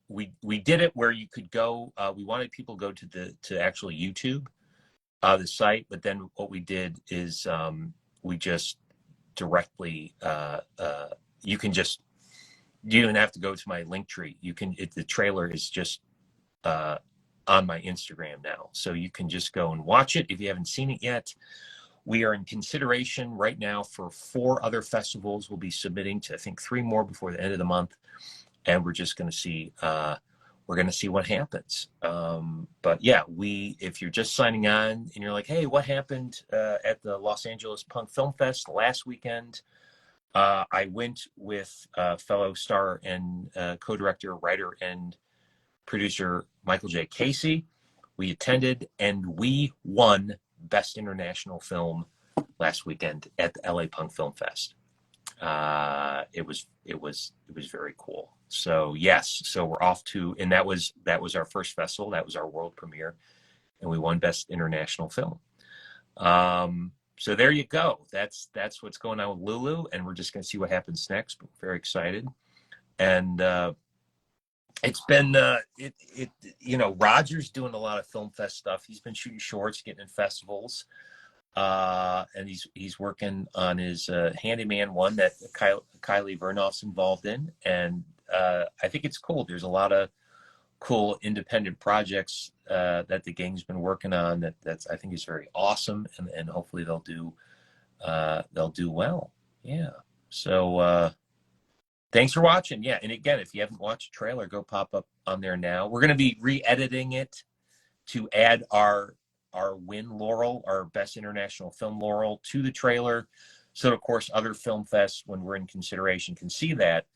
We did it where you could go. We wanted people to go to actually YouTube, the site, but then what we did is we just directly you don't even have to go to my link tree. The trailer is just on my Instagram now, so you can just go and watch it if you haven't seen it yet. We are in consideration right now for 4 other festivals. We'll be submitting to, I think, 3 more before the end of the month, and we're just going to see. We're going to see what happens. But yeah, if you're just signing on and you're like, hey, what happened at the Los Angeles Punk Film Fest last weekend? I went with fellow star and co-director, writer, and producer Michael J. Casey. We attended and we won Best International Film last weekend at the LA Punk Film Fest. It was very cool. So yes, so we're off to, and that was our first festival. That was our world premiere, and we won Best International Film. So there you go. That's what's going on with Lulu, and we're just going to see what happens next. But we're very excited, and it's been Roger's doing a lot of film fest stuff. He's been shooting shorts, getting in festivals, and he's working on his Handyman one that Kylie Vernoff's involved in, and I think it's cool. There's a lot of cool independent projects that the gang's been working on that's I think is very awesome, and hopefully they'll do well. Yeah. So thanks for watching. Yeah, and again, if you haven't watched the trailer, go pop up on there now. We're going to be re-editing it to add our win laurel, our Best International Film laurel, to the trailer. So, of course, other film fests, when we're in consideration, can see that.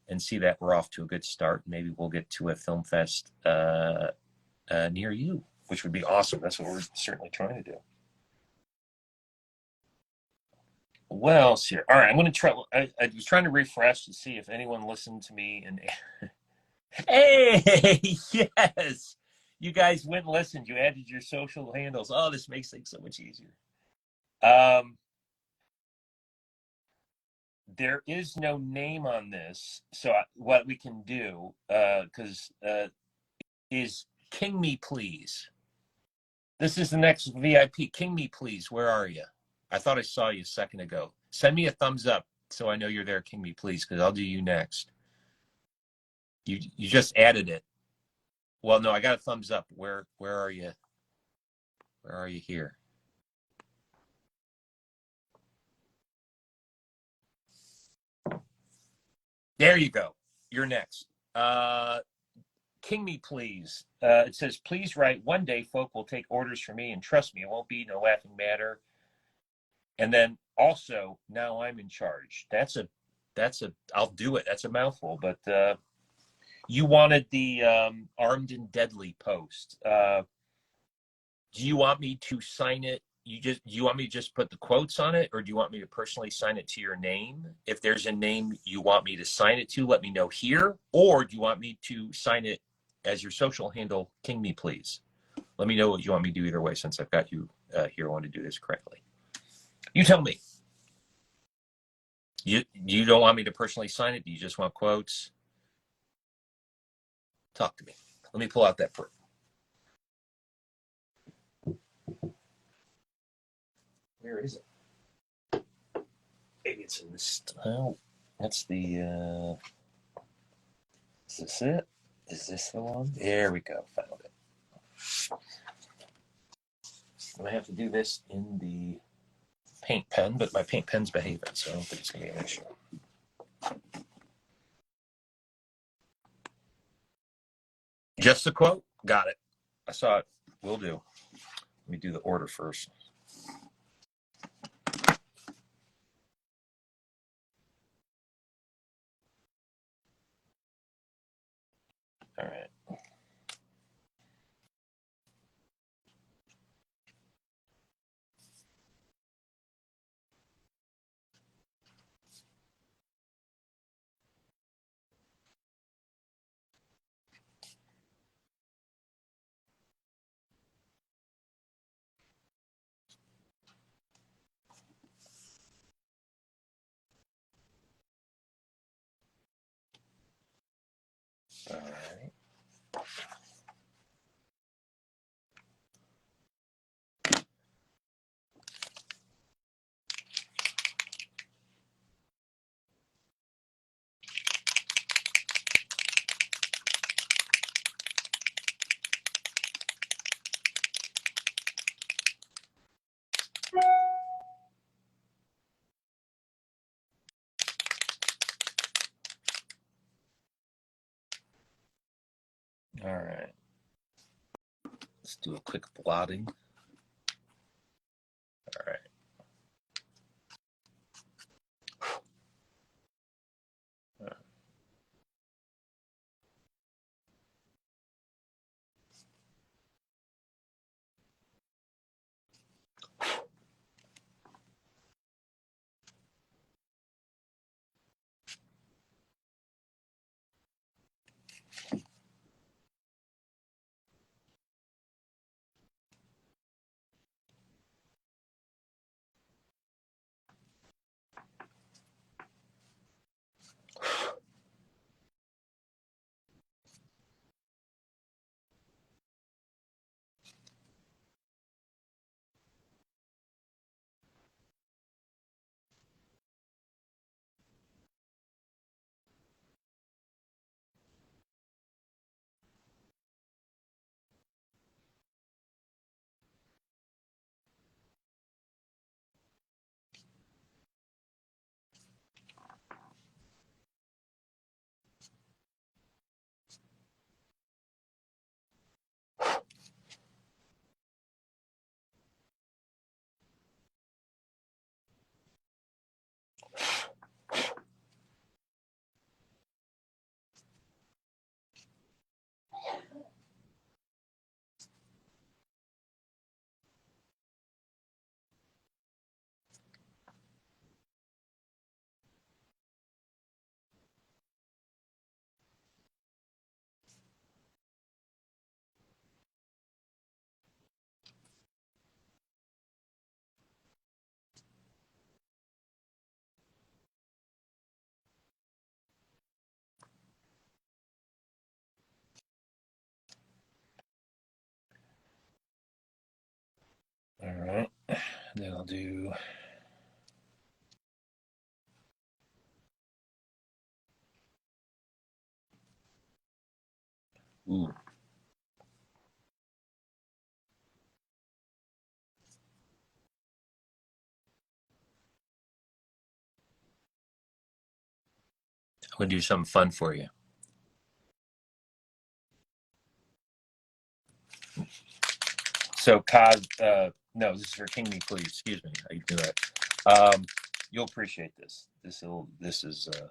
and see that we're off to a good start. Maybe we'll get to a film fest near you, which would be awesome. That's what we're certainly trying to do. What else here? All right, I'm going to try. I was trying to refresh to see if anyone listened to me. And hey, yes, you guys went and listened. You added your social handles. Oh, this makes things so much easier. Um, there is no name on this, so what we can do, because is King Me Please. This is the next VIP. King Me Please. Where are you? I thought I saw you a second ago. Send me a thumbs up so I know you're there, King Me Please, because I'll do you next. You just added it. Well, no, I got a thumbs up. Where are you? Where are you here? There you go. You're next. King Me Please. It says, please write, one day folk will take orders from me, and trust me, it won't be no laughing matter. And then also, now I'm in charge. I'll do it. That's a mouthful, but you wanted the armed and deadly post. Do you want me to sign it? Do you want me to just put the quotes on it, or do you want me to personally sign it to your name? If there's a name you want me to sign it to, let me know here. Or do you want me to sign it as your social handle, King Me Please? Let me know what you want me to do either way, since I've got you here. I want to do this correctly. You tell me. You don't want me to personally sign it? Do you just want quotes? Talk to me. Let me pull out that print. Where is it? Maybe it's in this. Oh, that's the. Is this it? Is this the one? There we go. Found it. I'm gonna have to do this in the paint pen, but my paint pen's behaving, so I don't think it's gonna be an issue. Just a quote? Got it. I saw it. Will do. Let me do the order first. All right. All right. All right. Let's do a quick blotting. All right. And then I'll do. Ooh. I'm going to do something fun for you. So, Cos, no, this is for King Me Please. Excuse me. I do that. You'll appreciate this. This is. All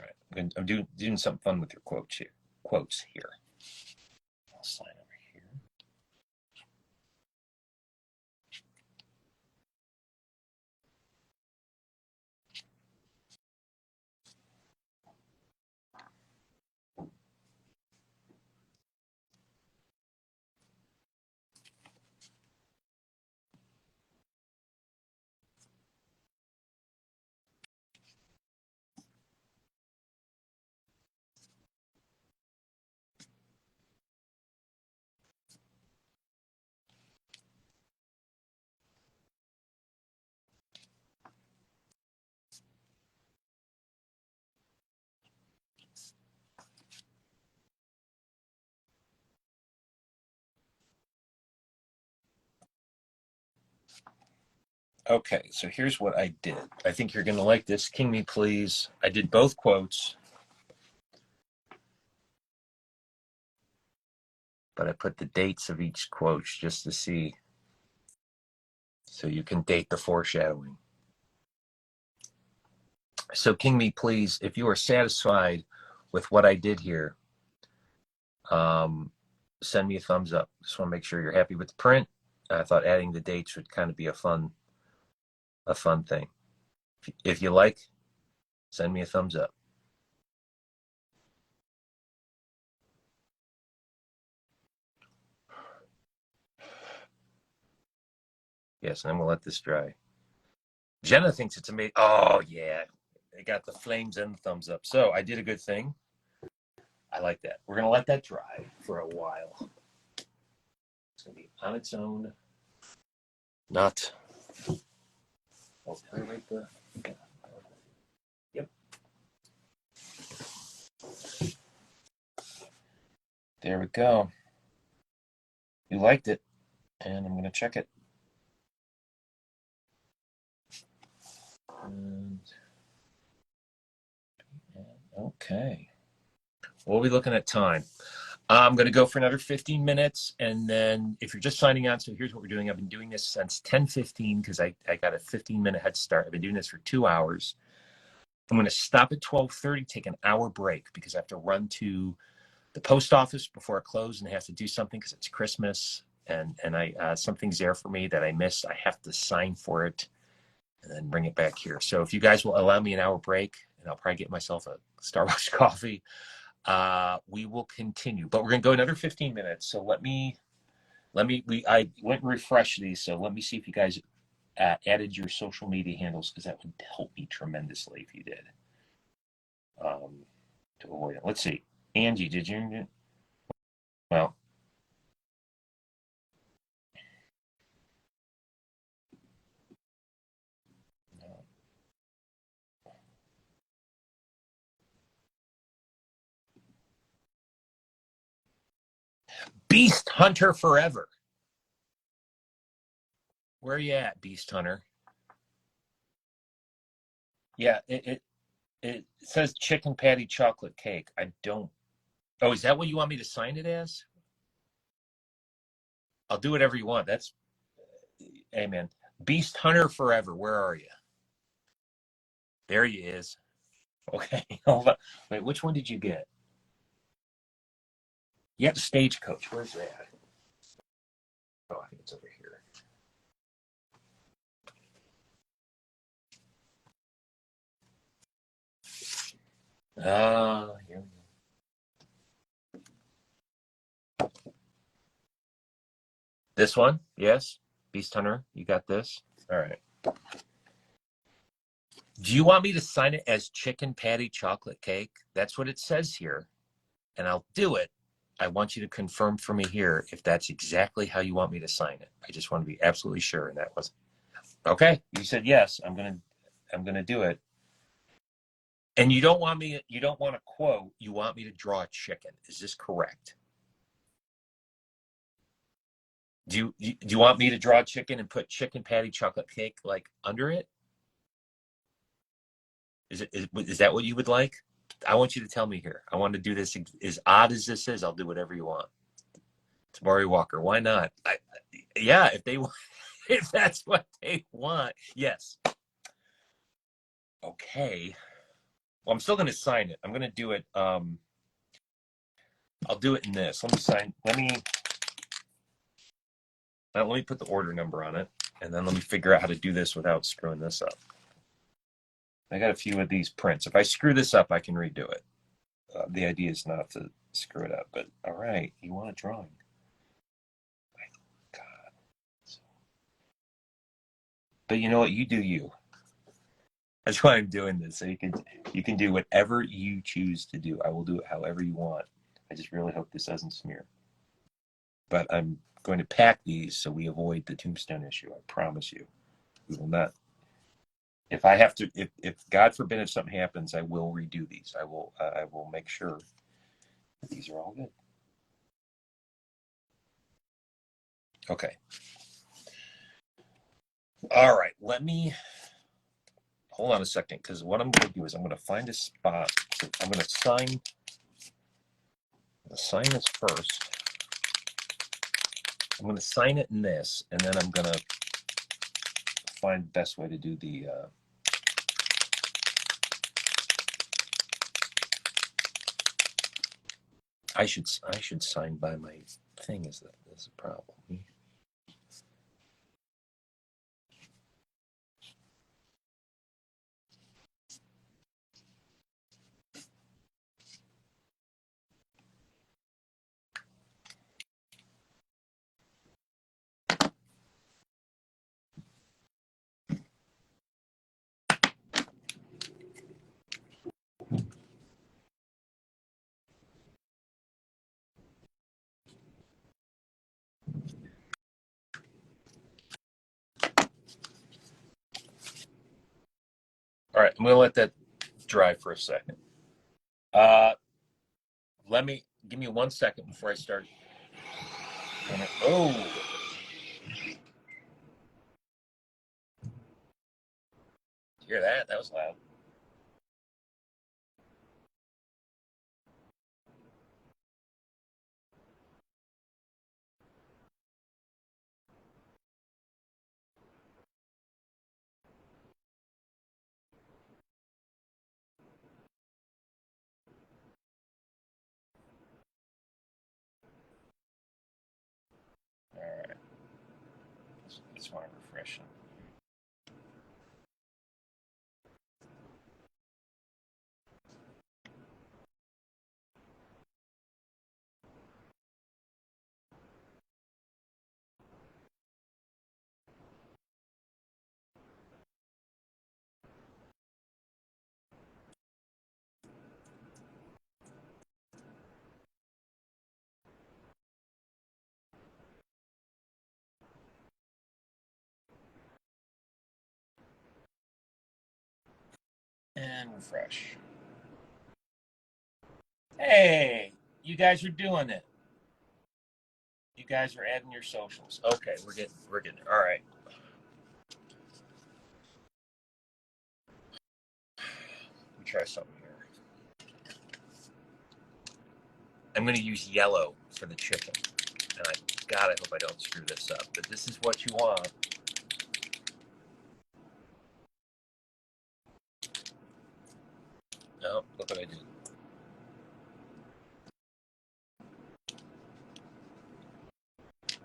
right. I'm doing something fun with your quotes here. I'll sign over here. Okay, so here's what I did. I think you're going to like this. King Me Please. I did both quotes, but I put the dates of each quote just to see, so you can date the foreshadowing. So, King Me Please, if you are satisfied with what I did here, send me a thumbs up. Just want to make sure you're happy with the print. I thought adding the dates would kind of be a fun thing. If you like, send me a thumbs up. Yes, and then we'll let this dry. Jenna thinks it's amazing. Oh, yeah. They got the flames and the thumbs up. So I did a good thing. I like that. We're going to let that dry for a while. It's going to be on its own. Not. I'll highlight the. Yep. There we go. You liked it. And I'm going to check it. And okay. We'll be looking at time. I'm going to go for another 15 minutes. And then if you're just signing on, so here's what we're doing. I've been doing this since 10:15 because I got a 15-minute head start. I've been doing this for 2 hours. I'm going to stop at 12:30, take an hour break because I have to run to the post office before it closes and I have to do something because it's Christmas. And I something's there for me that I missed. I have to sign for it and then bring it back here. So if you guys will allow me an hour break, and I'll probably get myself a Starbucks coffee, we will continue. But we're going to go another 15 minutes. So I went and refreshed these. So let me see if you guys added your social media handles, because that would help me tremendously if you did. To avoid it. Let's see. Angie, did you? Well, Beast Hunter Forever. Where are you at, Beast Hunter? Yeah, it says chicken patty chocolate cake. I don't. Oh, is that what you want me to sign it as? I'll do whatever you want. That's amen. Beast Hunter Forever. Where are you? There he is. Okay. Hold on. Wait, which one did you get? You got the Stagecoach. Where's that? Oh, I think it's over here. Here we go. This one? Yes. Beast Hunter, you got this? All right. Do you want me to sign it as chicken patty chocolate cake? That's what it says here. And I'll do it. I want you to confirm for me here if that's exactly how you want me to sign it. I just want to be absolutely sure. And that was okay. You said yes. I'm gonna do it. And you don't want to quote, you want me to draw a chicken. Is this correct? Do you want me to draw a chicken and put chicken patty chocolate cake like under it? Is that what you would like? I want you to tell me here. I want to do this as odd as this is. I'll do whatever you want. It's Maury Walker. Why not? Yeah, if they if that's what they want, yes. Okay. Well, I'm still going to sign it. I'm going to do it. I'll do it in this. Let me sign. Let me put the order number on it, and then let me figure out how to do this without screwing this up. I got a few of these prints. If I screw this up, I can redo it. The idea is not to screw it up, but all right, you want a drawing. My God. But you know what? You do you. That's why I'm doing this. So you can do whatever you choose to do. I will do it however you want. I just really hope this doesn't smear. But I'm going to pack these so we avoid the tombstone issue. I promise you. We will not. If I have to, if God forbid if something happens, I will redo these. I will make sure that these are all good. Okay. All right. Let me hold on a second, because what I'm going to do is I'm going to find a spot. So I'm going to sign this first. I'm going to sign it in this, and then I'm going to find the best way to do the. I should sign by my thing. Is a problem? All right, I'm going to let that dry for a second. Give me 1 second before I start. Oh. Hear that? That was loud. All right. Just want to refresh them. And refresh. Hey, you guys are doing it. You guys are adding your socials. Okay, we're getting there. All right. Let me try something here. I'm going to use yellow for the chicken. And I hope I don't screw this up. But this is what you want. No, look what I did.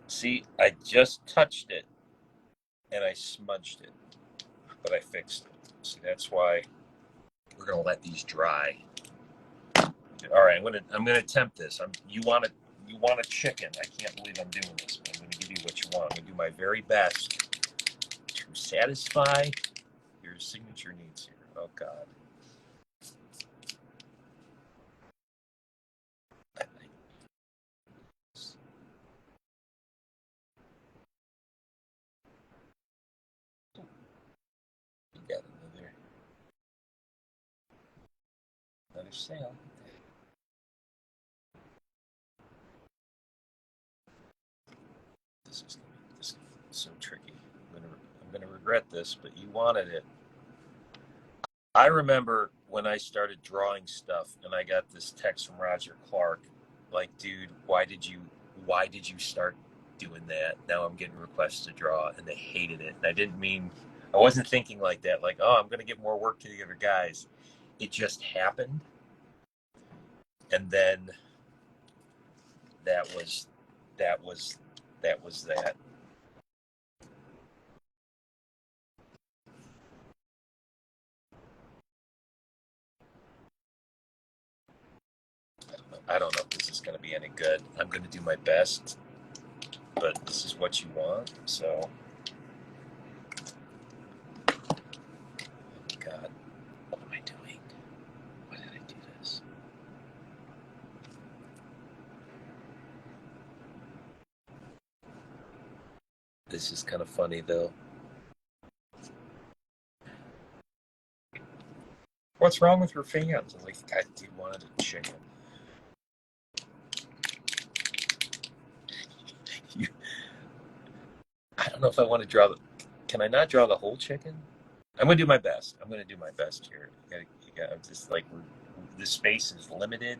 See, I just touched it and I smudged it, but I fixed it. See, that's why we're gonna let these dry. All right, I'm gonna attempt this. You want a chicken? I can't believe I'm doing this, but I'm gonna give you what you want. I'm gonna do my very best to satisfy your signature needs here. Oh God. another sale. This is so tricky. I'm gonna regret this, but you wanted it. I remember when I started drawing stuff, and I got this text from Roger Clark, like, dude, why did you start doing that? Now I'm getting requests to draw, and they hated it. And I wasn't thinking like that, like, oh, I'm gonna give more work to the other guys. It just happened, and then that was that was that was that. I don't know if this is going to be any good. I'm going to do my best, but this is what you want, so. God, what am I doing? Why did I do this? This is kind of funny, though. What's wrong with your fans? I'm like, I did wanted a chicken. I don't know if I want to draw the. Can I not draw the whole chicken? I'm gonna do my best. I'm gonna do my best here. I'm just like, the space is limited.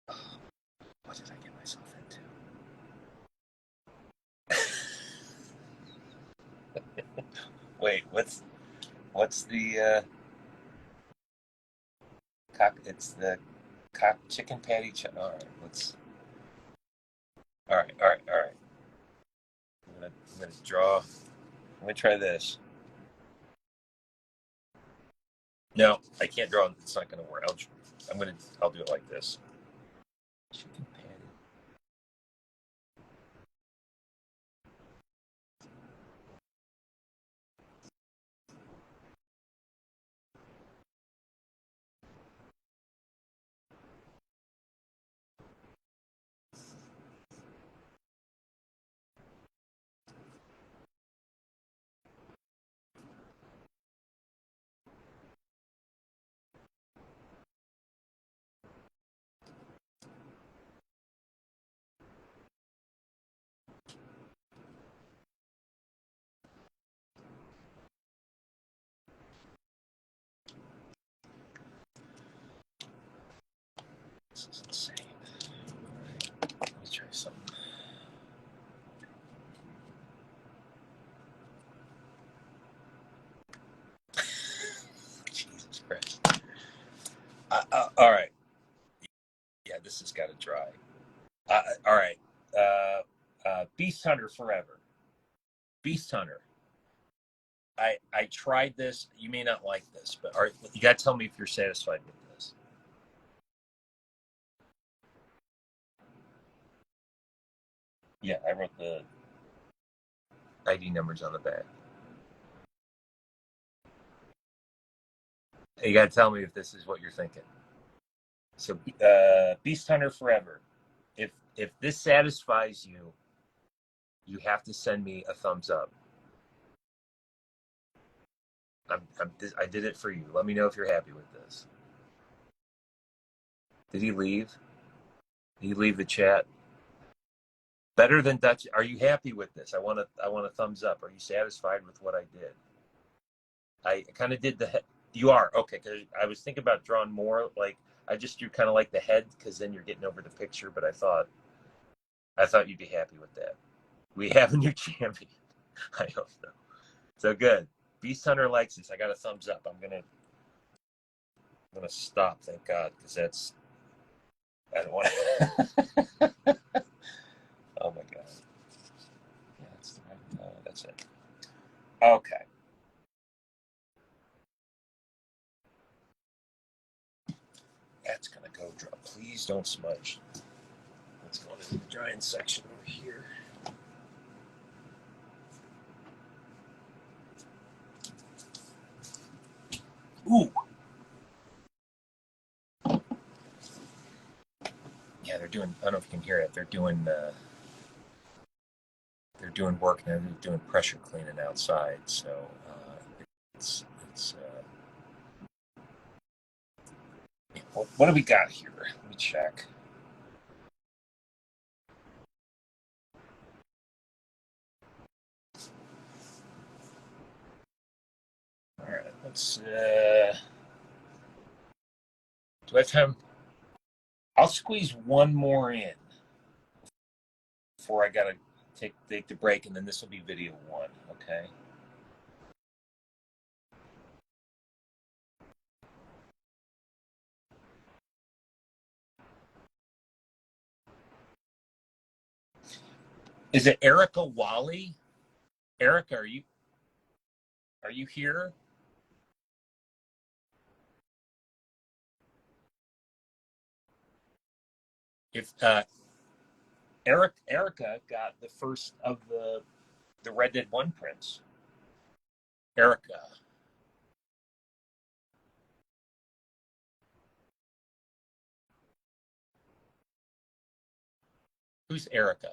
What did I get myself into? Wait, what's the cock? It's the cock chicken patty. All right, let's. All right, all right, all right. I'm gonna draw. I'm gonna try this. No, I can't draw. It's not gonna work. I'll do it like this. Chicken patty. This is insane. Let me try something. Jesus Christ. All right. Yeah, this has got to dry. All right. Beast Hunter Forever. Beast Hunter. I tried this. You may not like this, but you got to tell me if you're satisfied with this. Yeah, I wrote the ID numbers on the back. You got to tell me if this is what you're thinking. So, Beast Hunter Forever. If this satisfies you, you have to send me a thumbs up. I did it for you. Let me know if you're happy with this. Did he leave? Did he leave the chat? Better than Dutch. Are you happy with this? I want a thumbs up. Are you satisfied with what I did? I kind of did the. You are okay. Because I was thinking about drawing more. Like I just drew kind of like the head, because then you're getting over the picture. But I thought you'd be happy with that. We have a new champion. I hope so. So good. Beast Hunter likes this. I got a thumbs up. I'm gonna stop. Thank God, because that's. I don't want. Oh my God. Yeah, that's the right. That's it. Okay. That's gonna go dry. Please don't smudge. Let's go into the drying section over here. Ooh. Yeah, they're doing. I don't know if you can hear it. They're doing work now. They're doing pressure cleaning outside. So it's What do we got here? Let me check. All right, let's. Do I have time? I'll squeeze one more in before I gotta take the break, and then this will be video one. Okay. Is it Erica Wally? Erica, are you here? If Erica got the first of the Red Dead 1 prints. Erica. Who's Erica?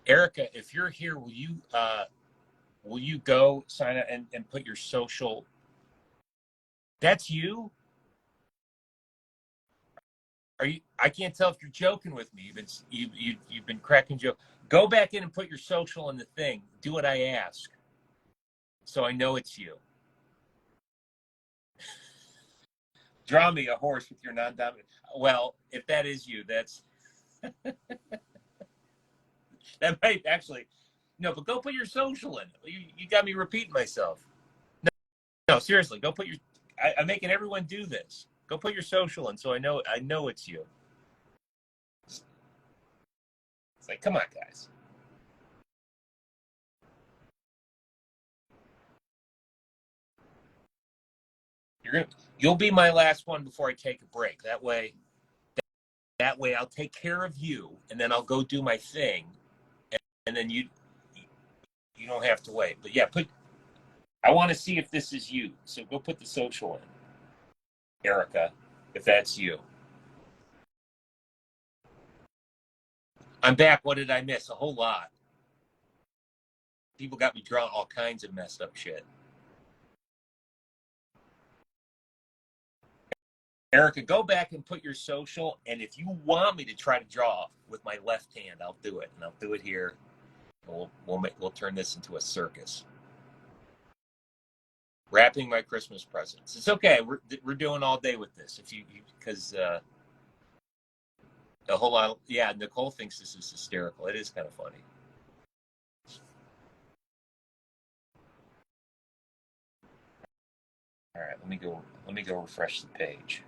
Erica, if you're here, will you go sign up and put your social? That's you? Are you? I can't tell if you're joking with me. You've been cracking joke. Go back in and put your social in the thing. Do what I ask, so I know it's you. Draw me a horse with your non-dominant. Well, if that is you, that might actually. No, but go put your social in. You got me repeating myself. No, seriously, go put your. I'm making everyone do this. Go put your social in, so I know it's you. It's like, come on, guys. You'll be my last one before I take a break. That way I'll take care of you, and then I'll go do my thing, and then you don't have to wait. But yeah, I want to see if this is you. So go put the social in, Erica, if that's you. I'm back. What did I miss? A whole lot. People got me drawing all kinds of messed up shit. Erica, go back and put your social, and if you want me to try to draw with my left hand, I'll do it, and I'll do it here. We'll turn this into a circus. Wrapping my Christmas presents. It's okay. We're doing all day with this. Because a whole lot. Yeah, Nicole thinks this is hysterical. It is kind of funny. All right, let me go refresh the page.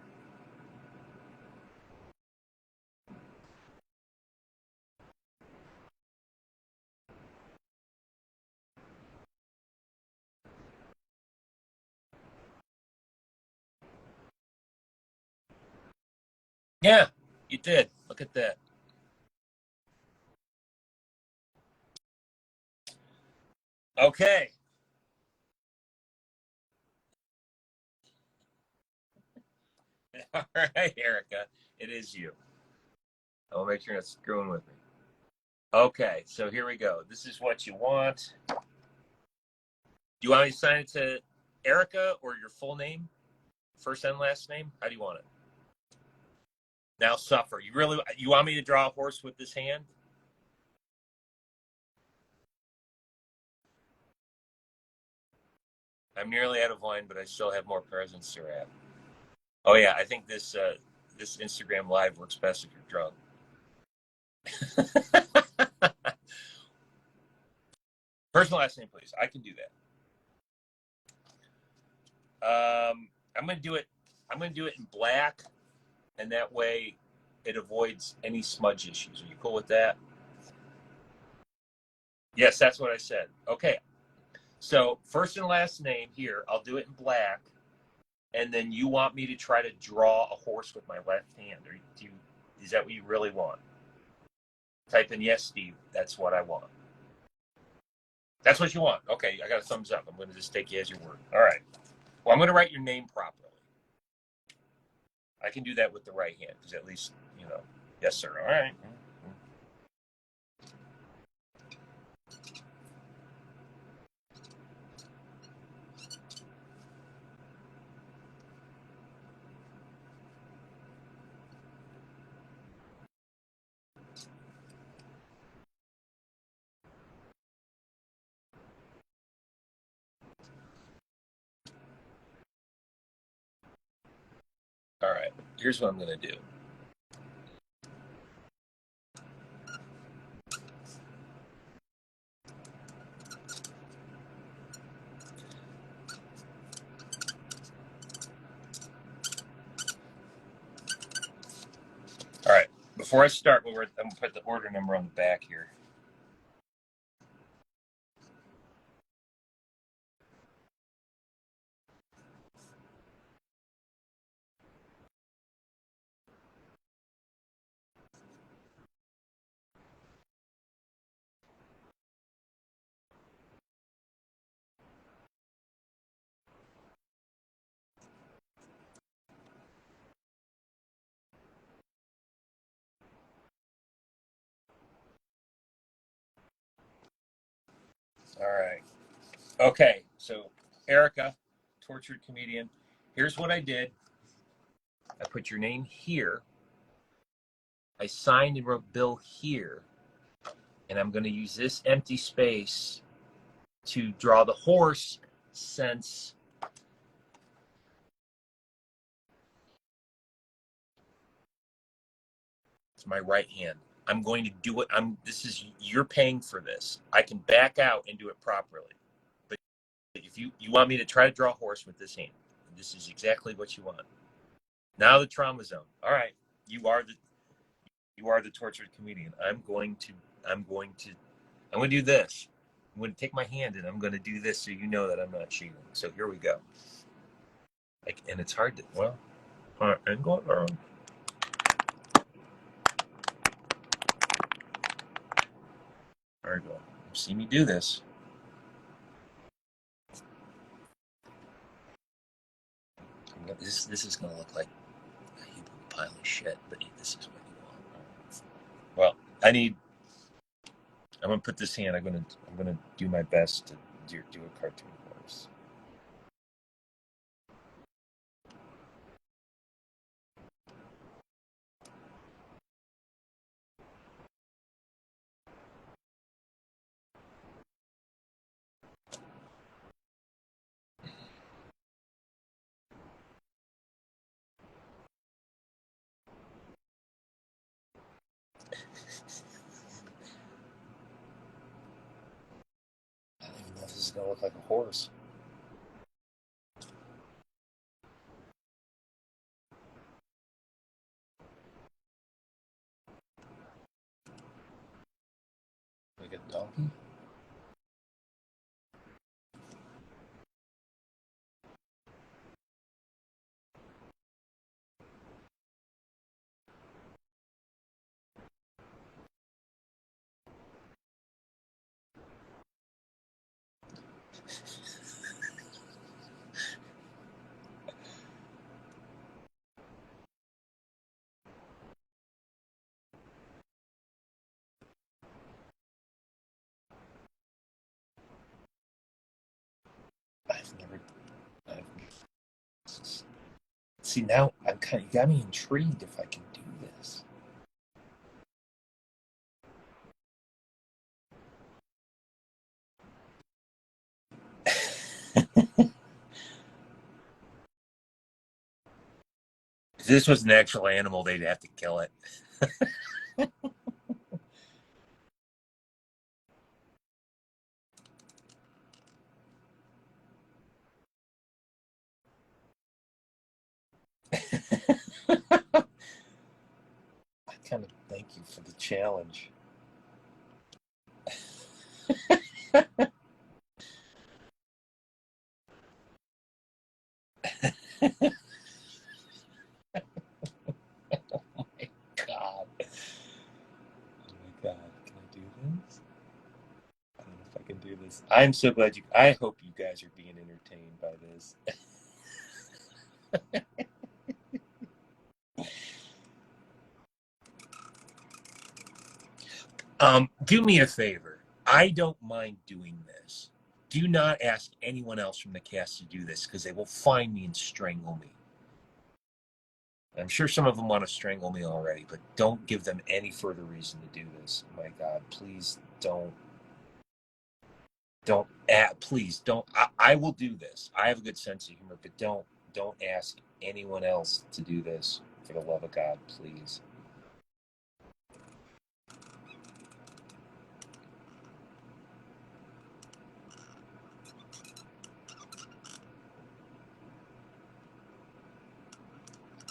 Yeah, you did. Look at that. Okay. All right, Erica. It is you. I'll make sure you're not screwing with me. Okay, so here we go. This is what you want. Do you want me to sign it to Erica or your full name? First and last name? How do you want it? Now suffer. You want me to draw a horse with this hand? I'm nearly out of wine, but I still have more presents to wrap. Oh yeah, I think this Instagram live works best if you're drunk. First and last name, please. I can do that. I'm gonna do it. I'm gonna do it in black, and that way, it avoids any smudge issues. Are you cool with that? Yes, that's what I said. Okay. So first and last name here. I'll do it in black, and then you want me to try to draw a horse with my left hand, or is that what you really want? Type in yes, Steve. That's what I want. That's what you want. Okay, I got a thumbs up. I'm going to just take you as your word. All right. Well, I'm going to write your name properly. I can do that with the right hand because at least, Yes, sir. All right. All right. Here's what I'm going to do. All right. Before I start, I'm going to put the order number on the back here. All right. Okay. So, Erica, tortured comedian. Here's what I did. I put your name here. I signed and wrote Bill here. And I'm going to use this empty space to draw the horse, since it's my right hand. I'm going to do it. You're paying for this. I can back out and do it properly. But if you want me to try to draw a horse with this hand, this is exactly what you want. Now the trauma zone. All right. You are the tortured comedian. I'm going to do this. I'm going to take my hand and I'm going to do this so you know that I'm not cheating. So here we go. And it's hard to, well, all right, and go around. There we go. You see me do this. This is going to look like a heap of pile of shit, but this is what you want. Well, I'm going to put this hand, I'm going to do my best to do a cartoon horse. I don't even know if this is going to look like a horse. Like a donkey? I've See, now you got me intrigued if I can do this. If this was an actual animal, they'd have to kill it. I kind of thank you for the challenge. Oh my god. Oh my god. Can I do this? I don't know if I can do this. I'm so glad I hope you guys are being entertained by this. Do me a favor. I don't mind doing this. Do not ask anyone else from the cast to do this because they will find me and strangle me. I'm sure some of them want to strangle me already, but don't give them any further reason to do this. My God, please don't. Please don't. I will do this. I have a good sense of humor, but don't ask anyone else to do this for the love of God, please.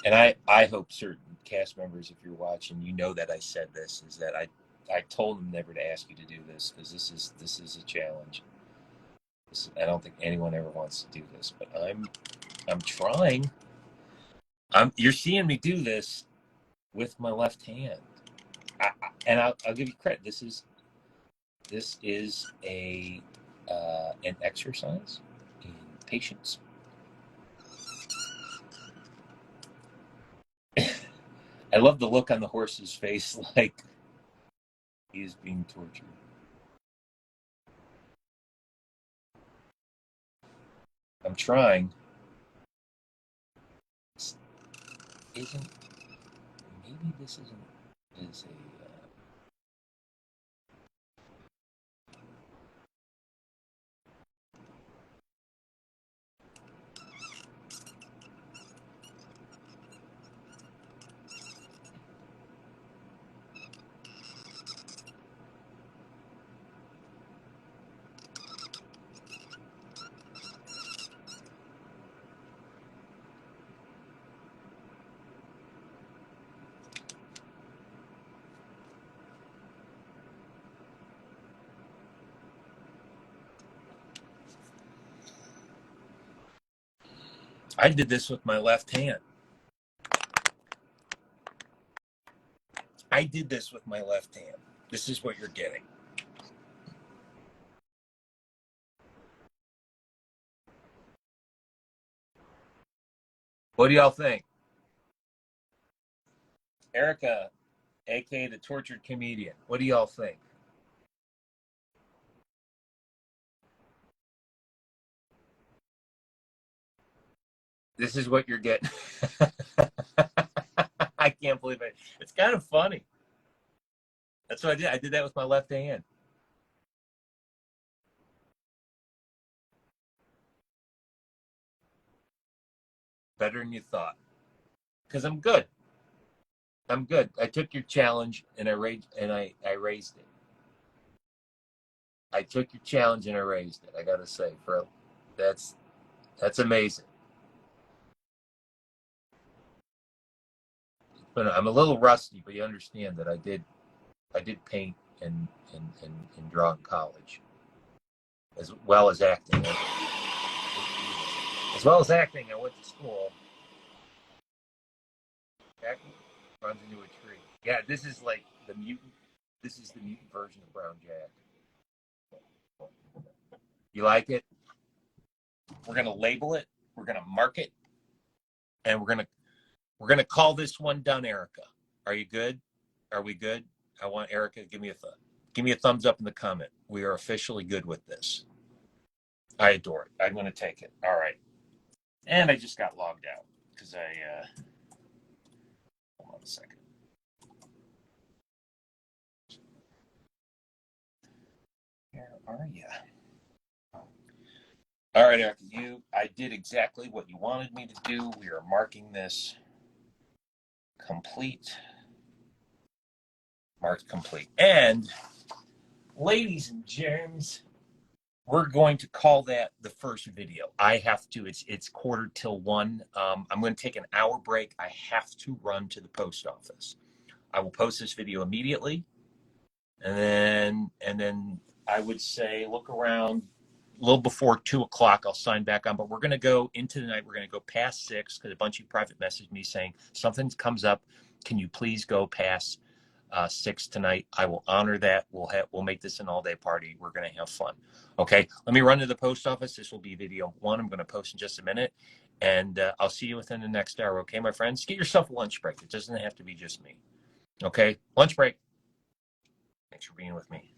And I hope certain cast members, if you're watching, you know that I said this, is that I told them never to ask you to do this because this is a challenge. I don't think anyone ever wants to do this, but I'm trying. You're seeing me do this with my left hand, and I'll give you credit. This is a an exercise in patience. I love the look on the horse's face, like he is being tortured. I'm trying. This isn't maybe this isn't is a I did this with my left hand. I did this with my left hand. This is what you're getting. What do y'all think? Erica, aka the tortured comedian. What do y'all think? This is what you're getting. I can't believe it. It's kind of funny. That's what I did. I did that with my left hand. Better than you thought. Because I'm good. I'm good. I took your challenge and I raised it. I took your challenge and I raised it. I gotta say, bro, that's that's amazing. But I'm a little rusty, but you understand that I did paint and draw in college, as well as acting. As well as acting, I went to school. Acting runs into a tree. Yeah, this is like the mutant. This is the mutant version of Brown Jack. You like it? We're gonna label it. We're gonna mark it, and we're gonna call this one done, Erica. Are you good? Are we good? I want Erica to give me a thumbs up in the comment. We are officially good with this. I adore it. I'm gonna take it. All right. And I just got logged out because hold on a second. Where are you? All right, Erica. I did exactly what you wanted me to do. We are marking this complete. Marked complete. And ladies and germs, we're going to call that the first video. I have to. It's 1:45. I'm going to take an hour break. I have to run to the post office. I will post this video immediately, and then I would say look around a little before 2 o'clock. I'll sign back on. But we're going to go into the night. We're going to go past 6 because a bunch of you private messaged me saying something comes up. Can you please go past 6 tonight? I will honor that. We'll make this an all-day party. We're going to have fun. Okay, let me run to the post office. This will be video 1. I'm going to post in just a minute, and I'll see you within the next hour. Okay, my friends? Get yourself a lunch break. It doesn't have to be just me. Okay, lunch break. Thanks for being with me.